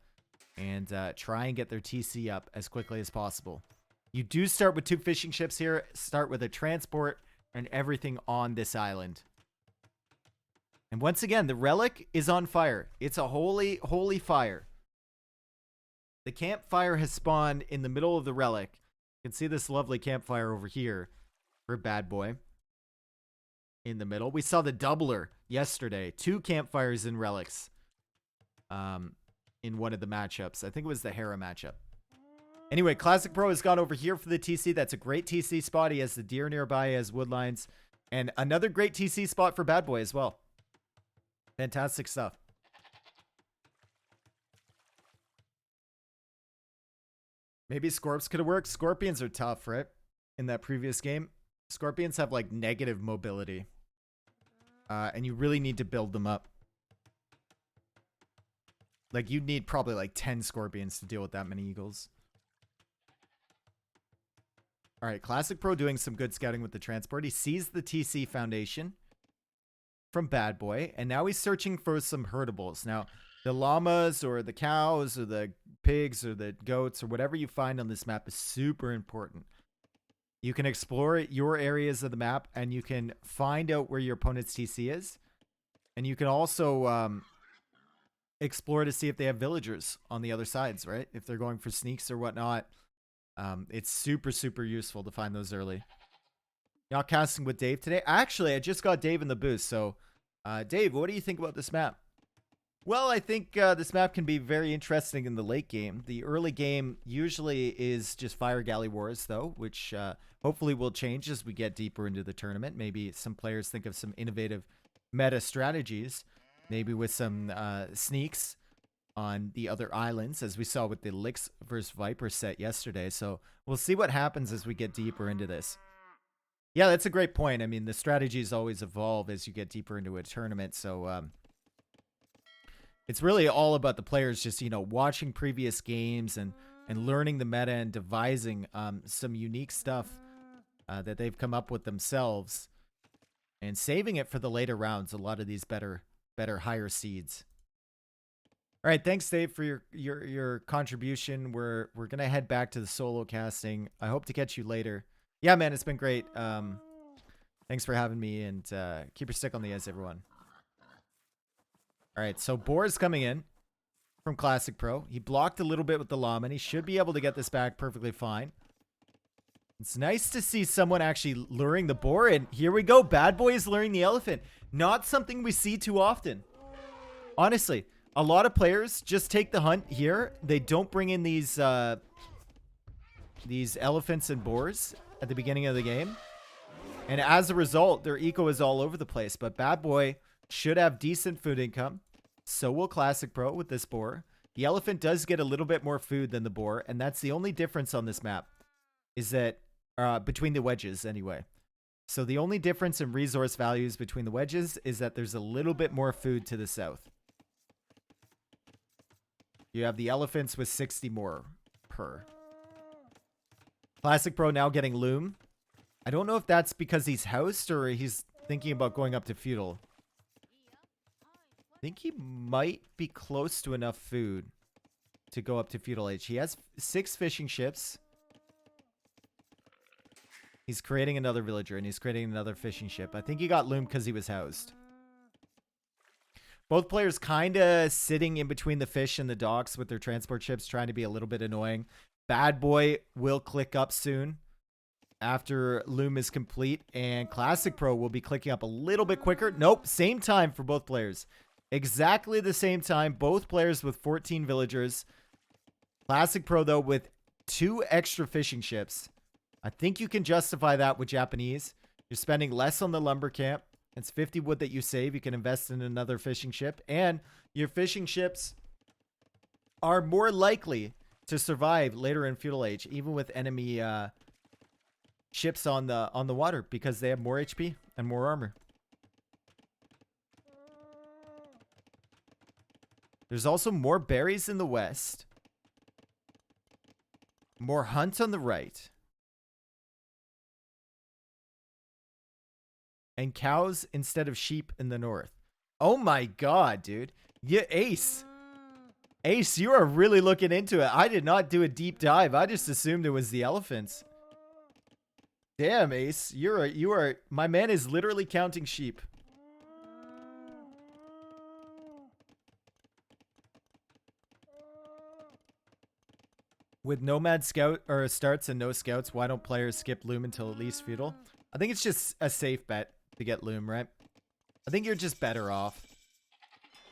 and try and get their TC up as quickly as possible. You do start with 2 fishing ships here. Start with a transport and everything on this island. And once again, the relic is on fire. It's a holy, holy fire. The campfire has spawned in the middle of the relic. You can see this lovely campfire over here for BadBoy. In the middle. We saw the doubler yesterday. 2 campfires in relics. In one of the matchups. I think it was the Hera matchup. Anyway, Classic Pro has gone over here for the TC. That's a great TC spot. He has the deer nearby. He has woodlines. And another great TC spot for BadBoy as well. Fantastic stuff. Maybe Scorps could have worked. Scorpions are tough, right? In that previous game. Scorpions have like negative mobility. And you really need to build them up. Like you'd need probably like 10 Scorpions to deal with that many eagles. Alright, Classic Pro doing some good scouting with the transport. He sees the TC foundation from BadBoy. And now he's searching for some herdables. Now, the llamas or the cows or the pigs or the goats or whatever you find on this map is super important. You can explore your areas of the map and you can find out where your opponent's TC is. And you can also explore to see if they have villagers on the other sides, right? If they're going for sneaks or whatnot. It's super, super useful to find those early. Y'all casting with Dave today? Actually, I just got Dave in the booth. So, Dave, what do you think about this map? Well, I think this map can be very interesting in the late game. The early game usually is just fire galley wars, though, which hopefully will change as we get deeper into the tournament. Maybe some players think of some innovative meta strategies, maybe with some sneaks on the other islands, as we saw with the Licks versus Viper set yesterday. So we'll see what happens as we get deeper into this. Yeah, that's a great point. I mean, the strategies always evolve as you get deeper into a tournament. So it's really all about the players just, you know, watching previous games and learning the meta and devising some unique stuff that they've come up with themselves and saving it for the later rounds. A lot of these better, higher seeds. All right, thanks, Dave, for your contribution. We're gonna head back to the solo casting. I hope to catch you later. Yeah, man, it's been great. Thanks for having me, and keep your stick on the ice, everyone. All right, so Boar's coming in from Classic Pro. He blocked a little bit with the llama, and he should be able to get this back perfectly fine. It's nice to see someone actually luring the boar, and here we go. BadBoy is luring the elephant. Not something we see too often. Honestly, a lot of players just take the hunt here. They don't bring in these elephants and boars at the beginning of the game. And as a result, their eco is all over the place. But BadBoy should have decent food income. So will Classic Pro with this boar. The elephant does get a little bit more food than the boar. And that's the only difference on this map. Is that between the wedges anyway. So the only difference in resource values between the wedges is that there's a little bit more food to the south. You have the elephants with 60 more per. Classic Pro now getting loom. I don't know if that's because he's housed or he's thinking about going up to feudal. I think he might be close to enough food to go up to feudal age. He has 6 fishing ships. He's creating another villager and he's creating another fishing ship. I think he got loom because he was housed. Both players kind of sitting in between the fish and the docks with their transport ships, trying to be a little bit annoying. BadBoy will click up soon. after Loom is complete, and Classic Pro will be clicking up a little bit quicker. Nope, same time for both players. Exactly the same time, both players with 14 villagers. Classic Pro, though, with 2 extra fishing ships. I think you can justify that with Japanese. You're spending less on the lumber camp. It's 50 wood that you save. You can invest in another fishing ship. And your fishing ships are more likely to survive later in Feudal Age, even with enemy ships on the water, because they have more HP and more armor. There's also more berries in the west. More hunt on the right. And cows instead of sheep in the north. Oh my god, dude. Yeah, Ace. Ace, you are really looking into it. I did not do a deep dive. I just assumed it was the elephants. Damn, Ace. You are my man is literally counting sheep. With Nomad scout or starts and no scouts, why don't players skip Loom until at least Feudal? I think it's just a safe bet to get Loom, right? I think you're just better off.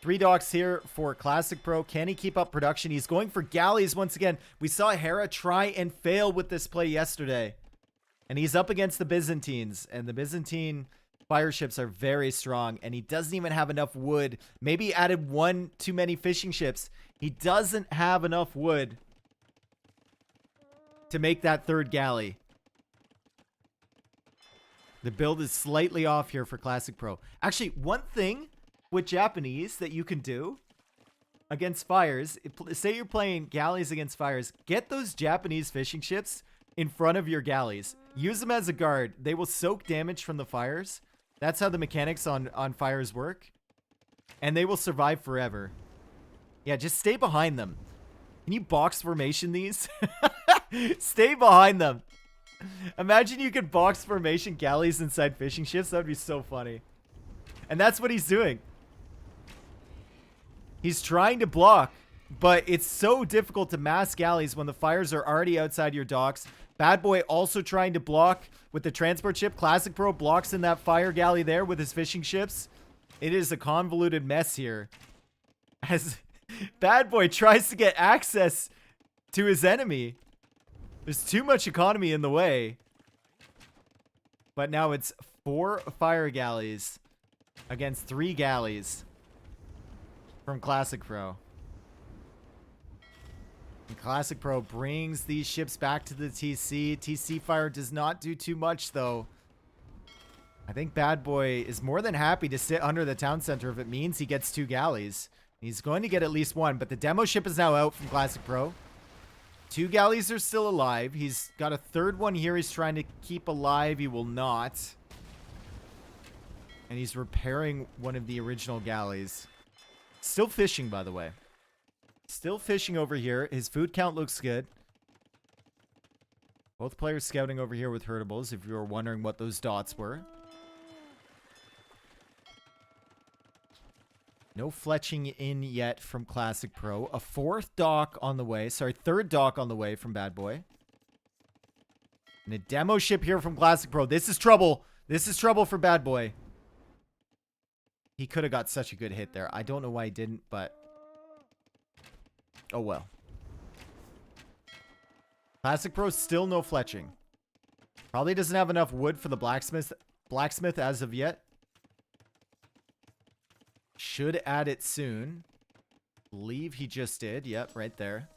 3 docks here for Classic Pro. Can he keep up production? He's going for galleys once again. We saw Hera try and fail with this play yesterday. And he's up against the Byzantines. And the Byzantine fire ships are very strong. And he doesn't even have enough wood. Maybe he added 1 too many fishing ships. He doesn't have enough wood to make that 3rd galley. The build is slightly off here for Classic Pro. Actually, one thing with Japanese that you can do against fires, say you're playing galleys against fires, get those Japanese fishing ships in front of your galleys. Use them as a guard. They will soak damage from the fires. That's how the mechanics on fires work. And they will survive forever. Yeah, just stay behind them. Can you box formation these? Stay behind them. Imagine you could box formation galleys inside fishing ships. That would be so funny. And that's what he's doing. He's trying to block, but it's so difficult to mass galleys when the fires are already outside your docks. BadBoy also trying to block with the transport ship. Classic Pro blocks in that fire galley there with his fishing ships. It is a convoluted mess here. As BadBoy tries to get access to his enemy. There's too much economy in the way. But now it's 4 fire galleys against 3 galleys from Classic Pro. And Classic Pro brings these ships back to the TC. TC fire does not do too much, though. I think BadBoy is more than happy to sit under the town center if it means he gets 2 galleys. He's going to get at least 1, but the demo ship is now out from Classic Pro. 2 galleys are still alive. He's got a 3rd one here he's trying to keep alive. He will not. And he's repairing one of the original galleys. Still fishing, by the way. Still fishing over here. His food count looks good. Both players scouting over here with herdables, if you were wondering what those dots were. No fletching in yet from Classic Pro. A 4th dock on the way. Sorry, 3rd dock on the way from BadBoy. And a demo ship here from Classic Pro. This is trouble. This is trouble for BadBoy. He could have got such a good hit there. I don't know why he didn't, but... oh well. Classic Pro still no fletching. Probably doesn't have enough wood for the blacksmith as of yet. Should add it soon. Believe he just did. Yep, right there.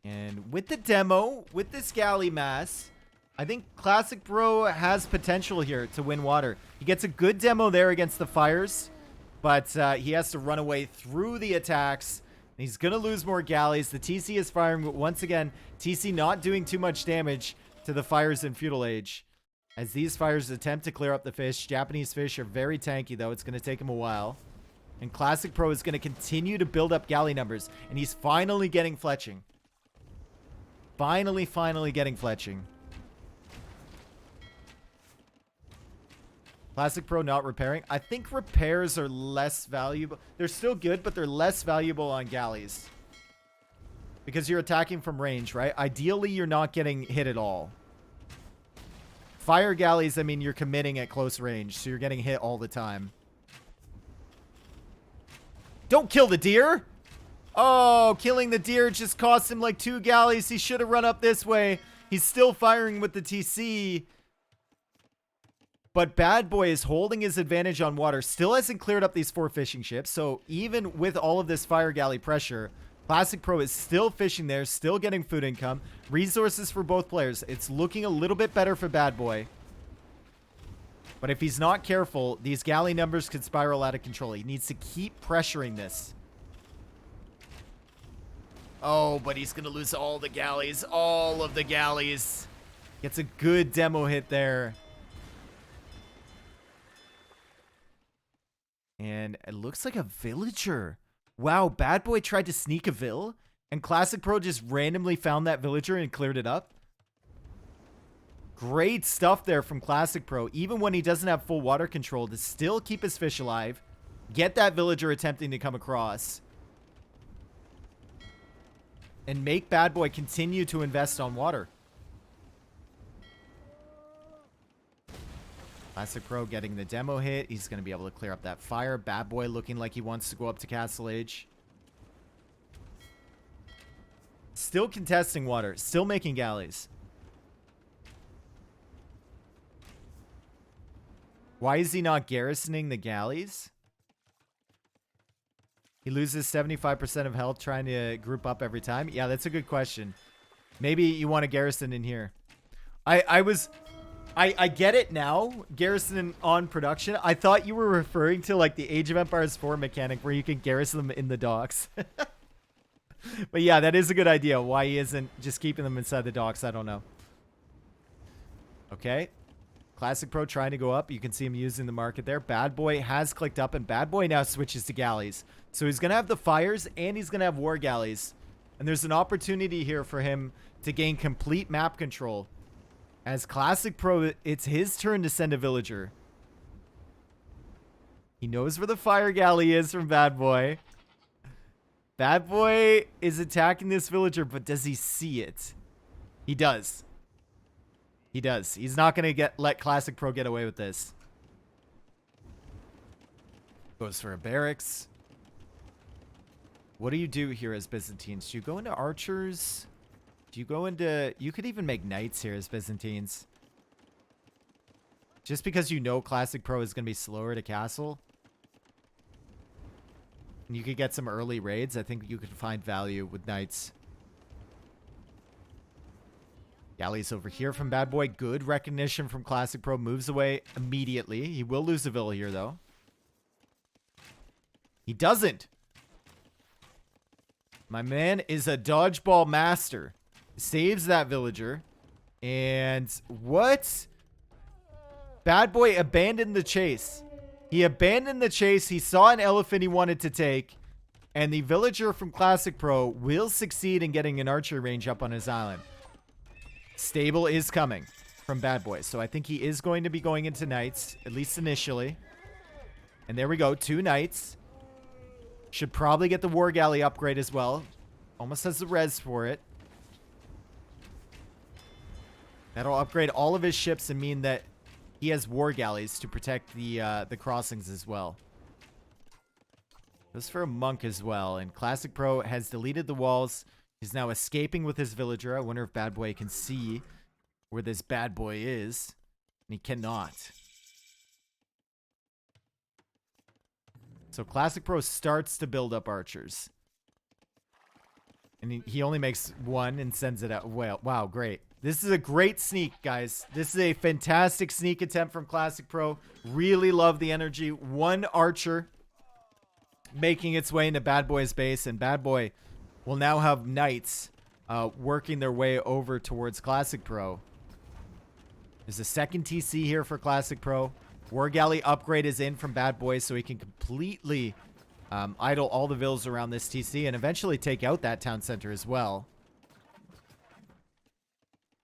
And with the demo, with this galley mass, I think Classic Pro has potential here to win water. He gets a good demo there against the fires, but he has to run away through the attacks. He's going to lose more galleys. The TC is firing, but once again, TC not doing too much damage to the fires in Feudal Age. As these fires attempt to clear up the fish. Japanese fish are very tanky, though. It's going to take him a while. And Classic Pro is going to continue to build up galley numbers. And he's finally getting fletching. Finally getting fletching. Classic Pro not repairing. I think repairs are less valuable. They're still good, but they're less valuable on galleys. because you're attacking from range, right? Ideally, you're not getting hit at all. Fire galleys, I mean, you're committing at close range, so you're getting hit all the time. Don't kill the deer! Oh, killing the deer just cost him like 2 galleys. He should have run up this way. He's still firing with the TC. But BadBoy is holding his advantage on water. Still hasn't cleared up these 4 fishing ships. So even with all of this fire galley pressure, Classicpro is still fishing there, still getting food income. Resources for both players. It's looking a little bit better for BadBoy. But if he's not careful, these galley numbers could spiral out of control. He needs to keep pressuring this. Oh, but he's going to lose all the galleys. All of the galleys. Gets a good demo hit there. And it looks like a villager. Wow, BadBoy tried to sneak a vill, and Classicpro just randomly found that villager and cleared it up. Great stuff there from Classicpro, even when he doesn't have full water control, to still keep his fish alive, get that villager attempting to come across, and make BadBoy continue to invest on water. Classicpro getting the demo hit. He's going to be able to clear up that fire. BadBoy looking like he wants to go up to Castle Age. Still contesting water. Still making galleys. Why is he not garrisoning the galleys? He loses 75% of health trying to group up every time. Yeah, that's a good question. Maybe you want a garrison in here. I get it now, garrison on production. I thought you were referring to like the Age of Empires 4 mechanic where you can garrison them in the docks. But yeah, that is a good idea. Why he isn't just keeping them inside the docks, I don't know. Okay. Classicpro trying to go up. You can see him using the market there. BadBoy has clicked up, and BadBoy now switches to galleys. So he's going to have the fires, and he's going to have war galleys. And there's an opportunity here for him to gain complete map control. As Classicpro, it's his turn to send a villager. He knows where the fire galley is from BadBoy. BadBoy is attacking this villager, but does he see it? He does. He does. He's not going to let Classicpro get away with this. Goes for a barracks. What do you do here as Byzantines? Do you go into archers? Do you go into... You could even make knights here as Byzantines. Just because you know Classicpro is going to be slower to castle. And you could get some early raids. I think you could find value with knights. Galleys over here from BadBoy. Good recognition from Classicpro. Moves away immediately. He will lose a villa here, though. He doesn't. My man is a dodgeball master. Saves that villager. And what? BadBoy abandoned the chase. He abandoned the chase. He saw an elephant he wanted to take. And the villager from Classicpro will succeed in getting an archery range up on his island. Stable is coming from BadBoy. So I think he is going to be going into knights, at least initially. And there we go. 2 knights. Should probably get the war galley upgrade as well. Almost has the res for it. That'll upgrade all of his ships and mean that he has war galleys to protect the crossings as well. Goes for a monk as well. And Classicpro has deleted the walls. He's now escaping with his villager. I wonder if BadBoy can see where this BadBoy is. And he cannot. So Classicpro starts to build up archers. And he only makes 1 and sends it out. Well, wow, great. This is a great sneak, guys. This is a fantastic sneak attempt from Classicpro. Really love the energy. 1 archer making its way into BadBoy's base. And BadBoy will now have knights working their way over towards Classicpro. There's a second TC here for Classicpro. War Galley upgrade is in from BadBoy, so he can completely idle all the villas around this TC and eventually take out that town center as well.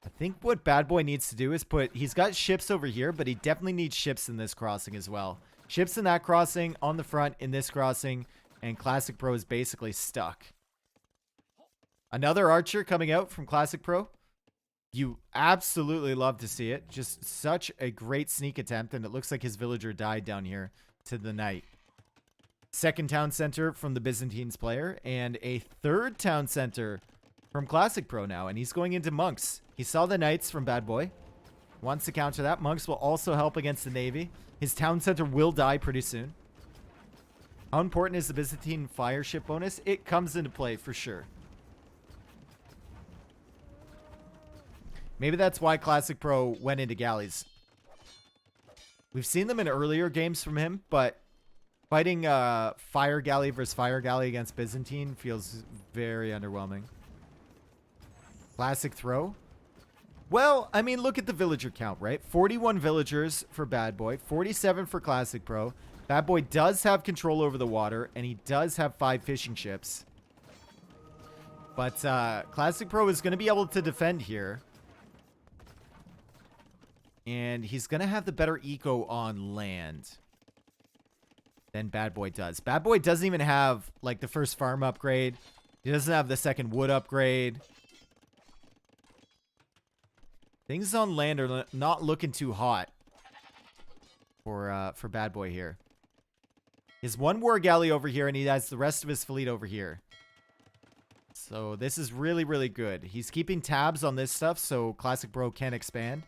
I think what BadBoy needs to do is he's got ships over here, but he definitely needs ships in this crossing as well. Ships in that crossing, on the front in this crossing, and Classicpro is basically stuck. Another archer coming out from Classic Pro. You absolutely love to see it. Just such a great sneak attempt, and it looks like his villager died down here to the knight. Second town center from the Byzantines player, and a third town center from Classic Pro now, and he's going into monks. He saw the knights from BadBoy. Wants to counter that. Monks will also help against the navy. His town center will die pretty soon. How important is the Byzantine fire ship bonus? It comes into play for sure. Maybe that's why Classic Pro went into galleys. We've seen them in earlier games from him, but fighting fire galley versus fire galley against Byzantine feels very underwhelming. Classic throw. Well, I mean, look at the villager count, right? 41 villagers for BadBoy, 47 for Classic Pro. BadBoy does have control over the water, and he does have 5 fishing ships. But Classic Pro is going to be able to defend here. And he's going to have the better eco on land than BadBoy does. BadBoy doesn't even have, like, the first farm upgrade. He doesn't have the second wood upgrade. Things on land are not looking too hot for BadBoy here. He has one war galley over here, and he has the rest of his fleet over here. So this is really, really good. He's keeping tabs on this stuff so Classic Pro can expand.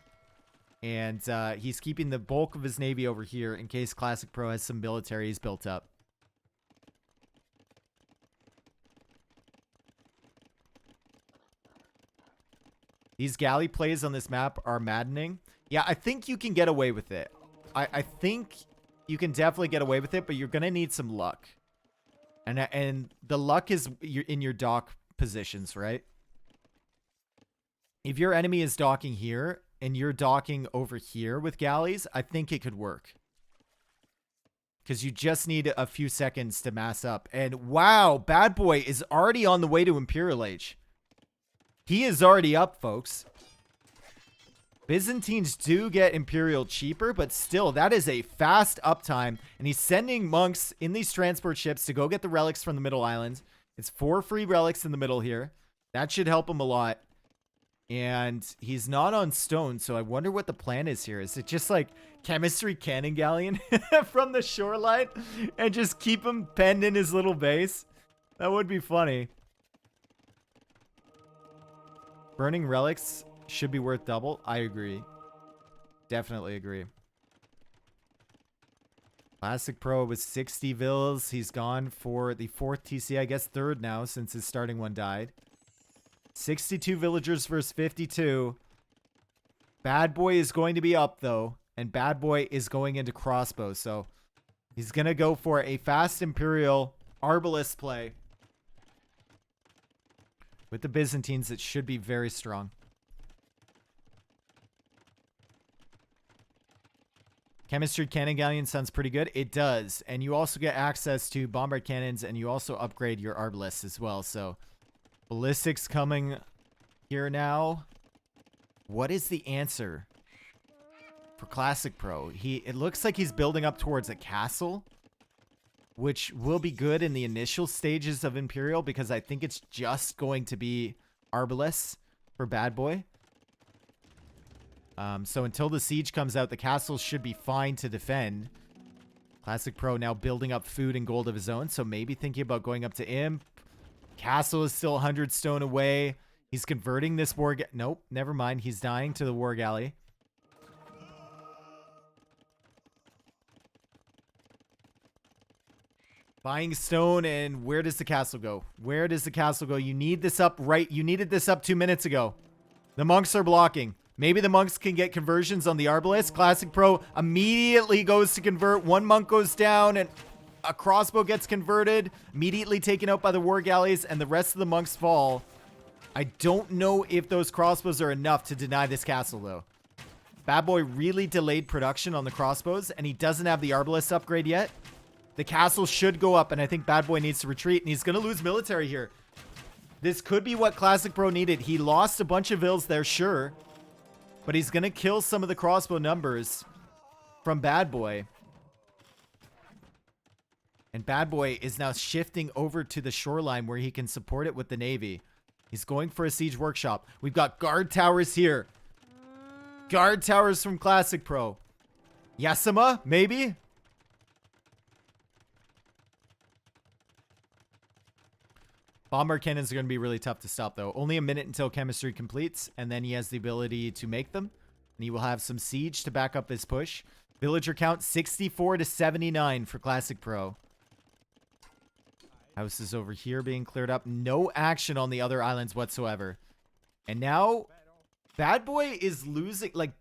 And he's keeping the bulk of his navy over here in case Classic Pro has some militaries built up. These galley plays on this map are maddening. Yeah, I think you can get away with it. I think you can definitely get away with it, but you're going to need some luck. And the luck is in your dock positions, right? If your enemy is docking here and you're docking over here with galleys, I think it could work. Because you just need a few seconds to mass up. And wow, BadBoy is already on the way to Imperial Age. He is already up, folks. Byzantines do get Imperial cheaper, but still, that is a fast uptime. And he's sending monks in these transport ships to go get the relics from the middle islands. It's 4 free relics in the middle here. That should help him a lot. And he's not on stone, so I wonder what the plan is here. Is it just like chemistry cannon galleon from the shoreline and just keep him penned in his little base? That would be funny. Burning relics should be worth double. I agree. Definitely agree. Classic Pro with 60 vills. He's gone for the 4th TC, I guess 3rd now since his starting one died. 62 villagers versus 52. BadBoy is going to be up though, and BadBoy is going into crossbow, so he's going to go for a fast Imperial Arbalest play. With the Byzantines, it should be very strong. Chemistry cannon galleon sounds pretty good. It does. And you also get access to bombard cannons, and you also upgrade your arbalists as well. So ballistics coming here now. What is the answer for Classic Pro? It looks like he's building up towards a castle, which will be good in the initial stages of Imperial because I think it's just going to be arbalists for BadBoy. So until the siege comes out, the castle should be fine to defend. Classic Pro now building up food and gold of his own, so maybe thinking about going up to Imp. Castle is still 100 stone away. He's converting this war... Nope, never mind. He's dying to the war galley. Buying stone, and where does the castle go? Where does the castle go? You need this up right. You needed this up 2 minutes ago. The monks are blocking. Maybe the monks can get conversions on the arbalest. Classic Pro immediately goes to convert. One monk goes down, and a crossbow gets converted. Immediately taken out by the war galleys, and the rest of the monks fall. I don't know if those crossbows are enough to deny this castle, though. BadBoy really delayed production on the crossbows, and he doesn't have the arbalest upgrade yet. The castle should go up, and I think BadBoy needs to retreat, and he's going to lose military here. This could be what Classic Pro needed. He lost a bunch of vills there, sure, but he's going to kill some of the crossbow numbers from BadBoy. And BadBoy is now shifting over to the shoreline where he can support it with the navy. He's going for a siege workshop. We've got guard towers here. Guard towers from Classic Pro. Yasuma, maybe? Bombard cannons are going to be really tough to stop, though. Only a minute until chemistry completes, and then he has the ability to make them. And he will have some siege to back up his push. Villager count 64 to 79 for Classic Pro. Houses over here being cleared up. No action on the other islands whatsoever. And now, BadBoy is losing, like,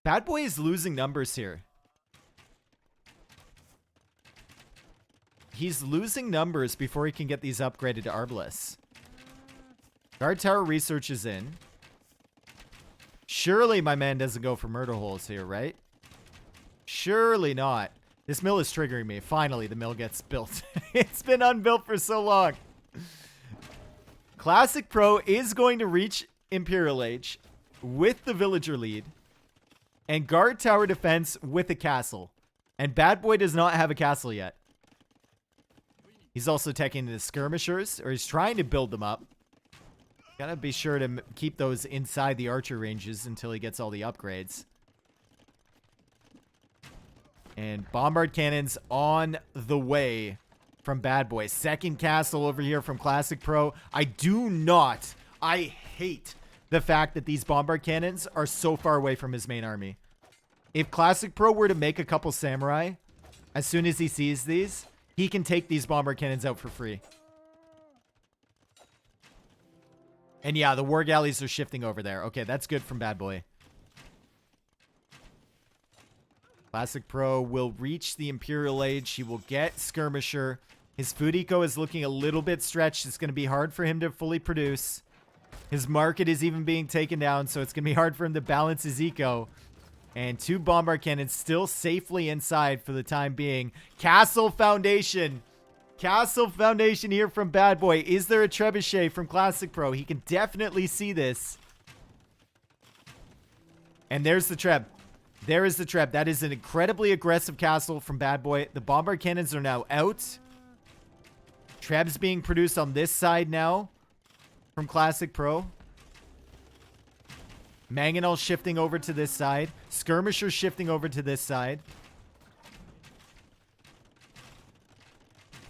BadBoy is losing numbers here. He's losing numbers before he can get these upgraded to Arbalest. Guard Tower research is in. Surely my man doesn't go for murder holes here, right? Surely not. This mill is triggering me. Finally, the mill gets built. It's been unbuilt for so long. Classic Pro is going to reach Imperial Age with the villager lead and guard tower defense with a castle. And BadBoy does not have a castle yet. He's also taking the skirmishers, or he's trying to build them up. Gotta be sure to keep those inside the archer ranges until he gets all the upgrades. And bombard cannons on the way from BadBoy. Second castle over here from Classic Pro. I hate the fact that these bombard cannons are so far away from his main army. If Classic Pro were to make a couple samurai, as soon as he sees these, he can take these bombard cannons out for free. And yeah, the war galleys are shifting over there. Okay, that's good from BadBoy. Classic Pro will reach the Imperial Age. He will get Skirmisher. His food eco is looking a little bit stretched. It's going to be hard for him to fully produce. His market is even being taken down, so it's going to be hard for him to balance his eco. And 2 bombard cannons still safely inside for the time being. Castle Foundation. Castle Foundation here from BadBoy. Is there a trebuchet from Classic Pro? He can definitely see this. And there's the treb. There is the treb. That is an incredibly aggressive castle from BadBoy. The bombard cannons are now out. Treb's being produced on this side now from Classic Pro. Mangonel shifting over to this side. Skirmisher shifting over to this side.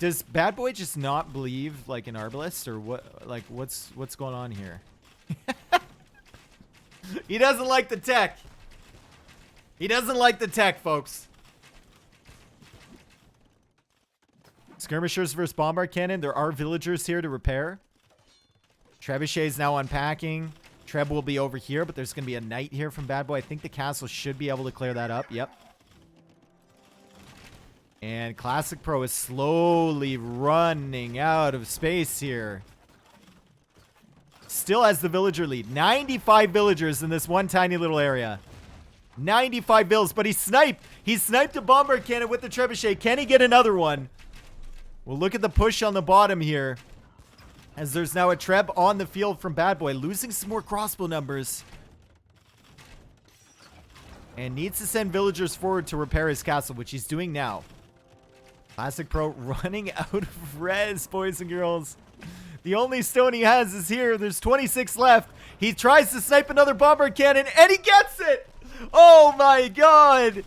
Does BadBoy just not believe like in Arbalest, or what? Like what's going on here? He doesn't like the tech. He doesn't like the tech, folks. Skirmishers versus bombard cannon. There are villagers here to repair. Trebuchet is now unpacking. Treb will be over here, but there's going to be a knight here from BadBoy. I think the castle should be able to clear that up. Yep. And Classic Pro is slowly running out of space here. Still has the villager lead. 95 villagers in this one tiny little area. 95 bills, but he sniped. He sniped a bombard cannon with the trebuchet. Can he get another one? Well, look at the push on the bottom here. As there's now a treb on the field from BadBoy, losing some more crossbow numbers. And needs to send villagers forward to repair his castle, which he's doing now. Classic Pro running out of res, boys and girls. The only stone he has is here. There's 26 left. He tries to snipe another bombard cannon, and he gets it! Oh my god!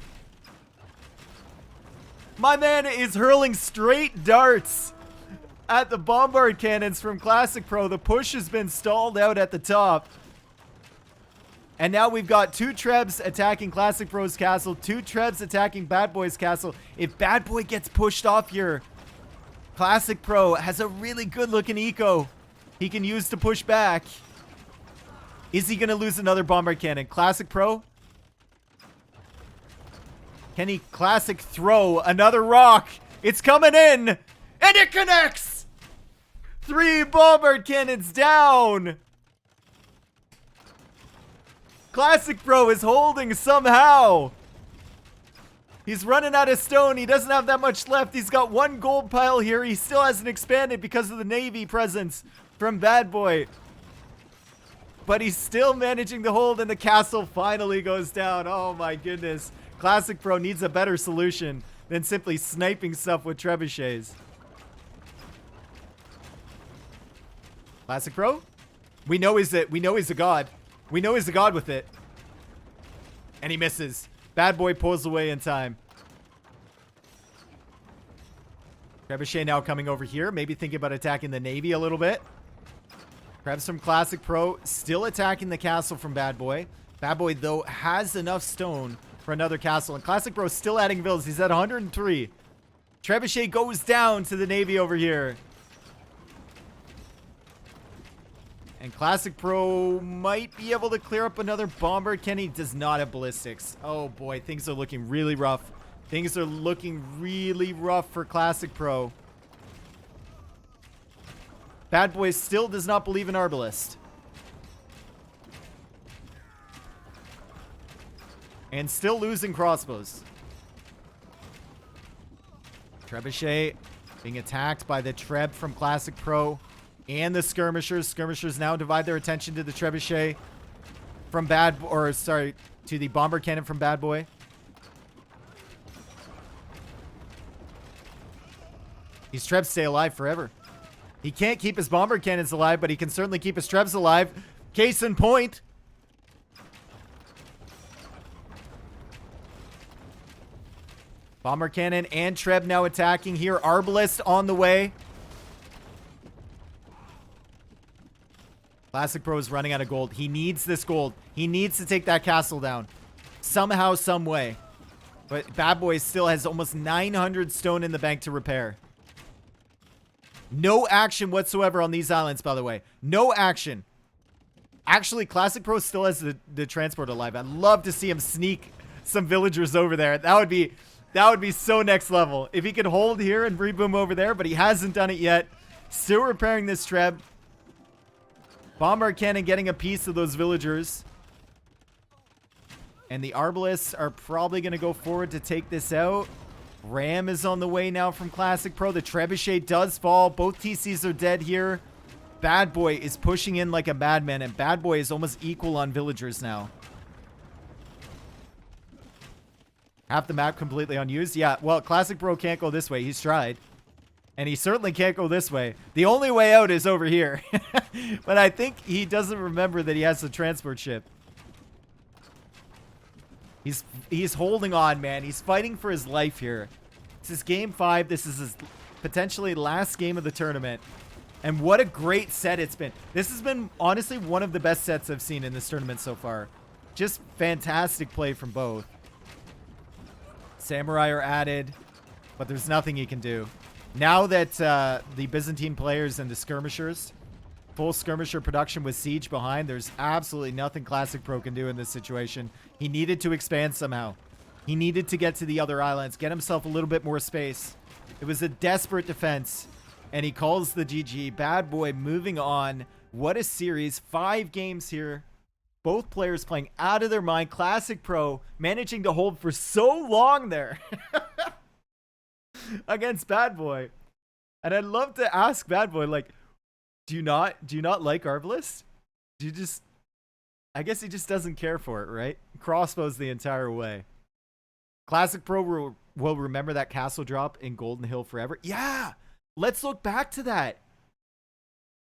My man is hurling straight darts at the bombard cannons from Classic Pro. The push has been stalled out at the top. And now we've got 2 trebs attacking Classic Pro's castle, 2 trebs attacking BadBoy's castle. If BadBoy gets pushed off here, Classic Pro has a really good looking eco he can use to push back. Is he going to lose another bombard cannon? Classic Pro? Can he Classic throw another rock? It's coming in, and it connects! 3 bombard cannons down! Classic Pro is holding somehow. He's running out of stone. He doesn't have that much left. He's got 1 gold pile here. He still hasn't expanded because of the Navy presence from BadBoy. But he's still managing to hold, and the castle finally goes down. Oh my goodness. Classic Pro needs a better solution than simply sniping stuff with trebuchets. Classic Pro? We know he's a god. We know he's a god with it. And he misses. BadBoy pulls away in time. Trebuchet now coming over here. Maybe thinking about attacking the Navy a little bit. Grabs from Classicpro. Still attacking the castle from BadBoy. BadBoy, though, has enough stone for another castle. And Classicpro still adding villas. He's at 103. Trebuchet goes down to the Navy over here. And Classicpro might be able to clear up another bomber. Kenny does not have ballistics. Oh boy, things are looking really rough. Things are looking really rough for Classicpro. BadBoy still does not believe in Arbalist. And still losing crossbows. Trebuchet being attacked by the Treb from Classicpro and the Skirmishers. Skirmishers now divide their attention to the Trebuchet from to the Bomber Cannon from BadBoy. These Trebs stay alive forever. He can't keep his Bomber Cannons alive, but he can certainly keep his Trebs alive. Case in point. Bomber Cannon and Treb now attacking here. Arbalist on the way. Classicpro is running out of gold. He needs this gold. He needs to take that castle down. Somehow, some way. But BadBoy still has almost 900 stone in the bank to repair. No action whatsoever on these islands, by the way. No action. Actually, Classicpro still has the transport alive. I'd love to see him sneak some villagers over there. That would be so next level. If he could hold here and reboom over there, but he hasn't done it yet. Still repairing this Treb. Bomber Cannon getting a piece of those villagers. And the Arbalists are probably going to go forward to take this out. Ram is on the way now from Classicpro. The Trebuchet does fall. Both TCs are dead here. BadBoy is pushing in like a madman, and BadBoy is almost equal on villagers now. Half the map completely unused. Yeah, well, Classicpro can't go this way. He's tried. And he certainly can't go this way. The only way out is over here. But I think he doesn't remember that he has the transport ship. He's holding on, man. He's fighting for his life here. This is game 5. This is his potentially last game of the tournament. And what a great set it's been. This has been, honestly, one of the best sets I've seen in this tournament so far. Just fantastic play from both. Samurai are added, but there's nothing he can do. Now that the Byzantine players and the Skirmishers, full Skirmisher production with Siege behind, there's absolutely nothing Classicpro can do in this situation. He needed to expand somehow. He needed to get to the other islands, get himself a little bit more space. It was a desperate defense, and he calls the GG. BadBoy moving on. What a series. 5 games here. Both players playing out of their mind. Classicpro managing to hold for so long there against BadBoy. And I'd love to ask BadBoy, like, do you not like Arbalist? Do you just, I guess he just doesn't care for it, right? Crossbows the entire way. Classicpro will remember that castle drop in Golden Hill forever. Yeah, let's look back to that.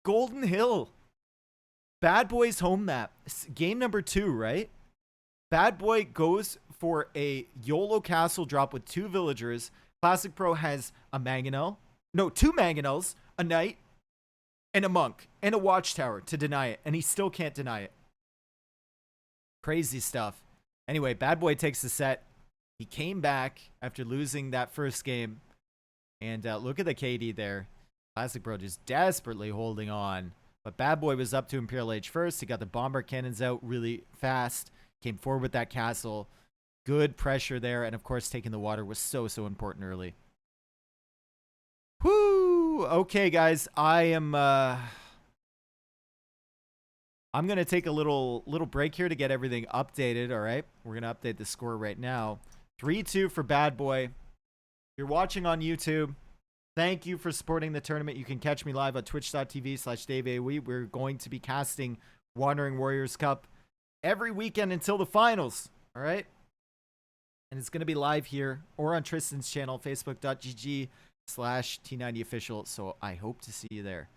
Golden Hill. BadBoy's home map. Game number 2, right? BadBoy goes for a YOLO castle drop with 2 villagers. Classicpro has a mangonel. No, 2 mangonels, a knight, and a monk, and a watchtower to deny it. And he still can't deny it. Crazy stuff. Anyway, BadBoy takes the set. He came back after losing that first game. And look at the KD there. Classicpro just desperately holding on. But BadBoy was up to Imperial Age first. He got the bomber cannons out really fast. Came forward with that castle. Good pressure there. And of course, taking the water was so important early. Whoo! Okay, guys. I'm going to take a little break here to get everything updated, all right? We're going to update the score right now. 3-2 for BadBoy. If you're watching on YouTube, thank you for supporting the tournament. You can catch me live on twitch.tv/DaveAoE. We're going to be casting Wandering Warriors Cup every weekend until the finals, all right? And it's going to be live here or on Tristan's channel, facebook.gg/T90official. So I hope to see you there.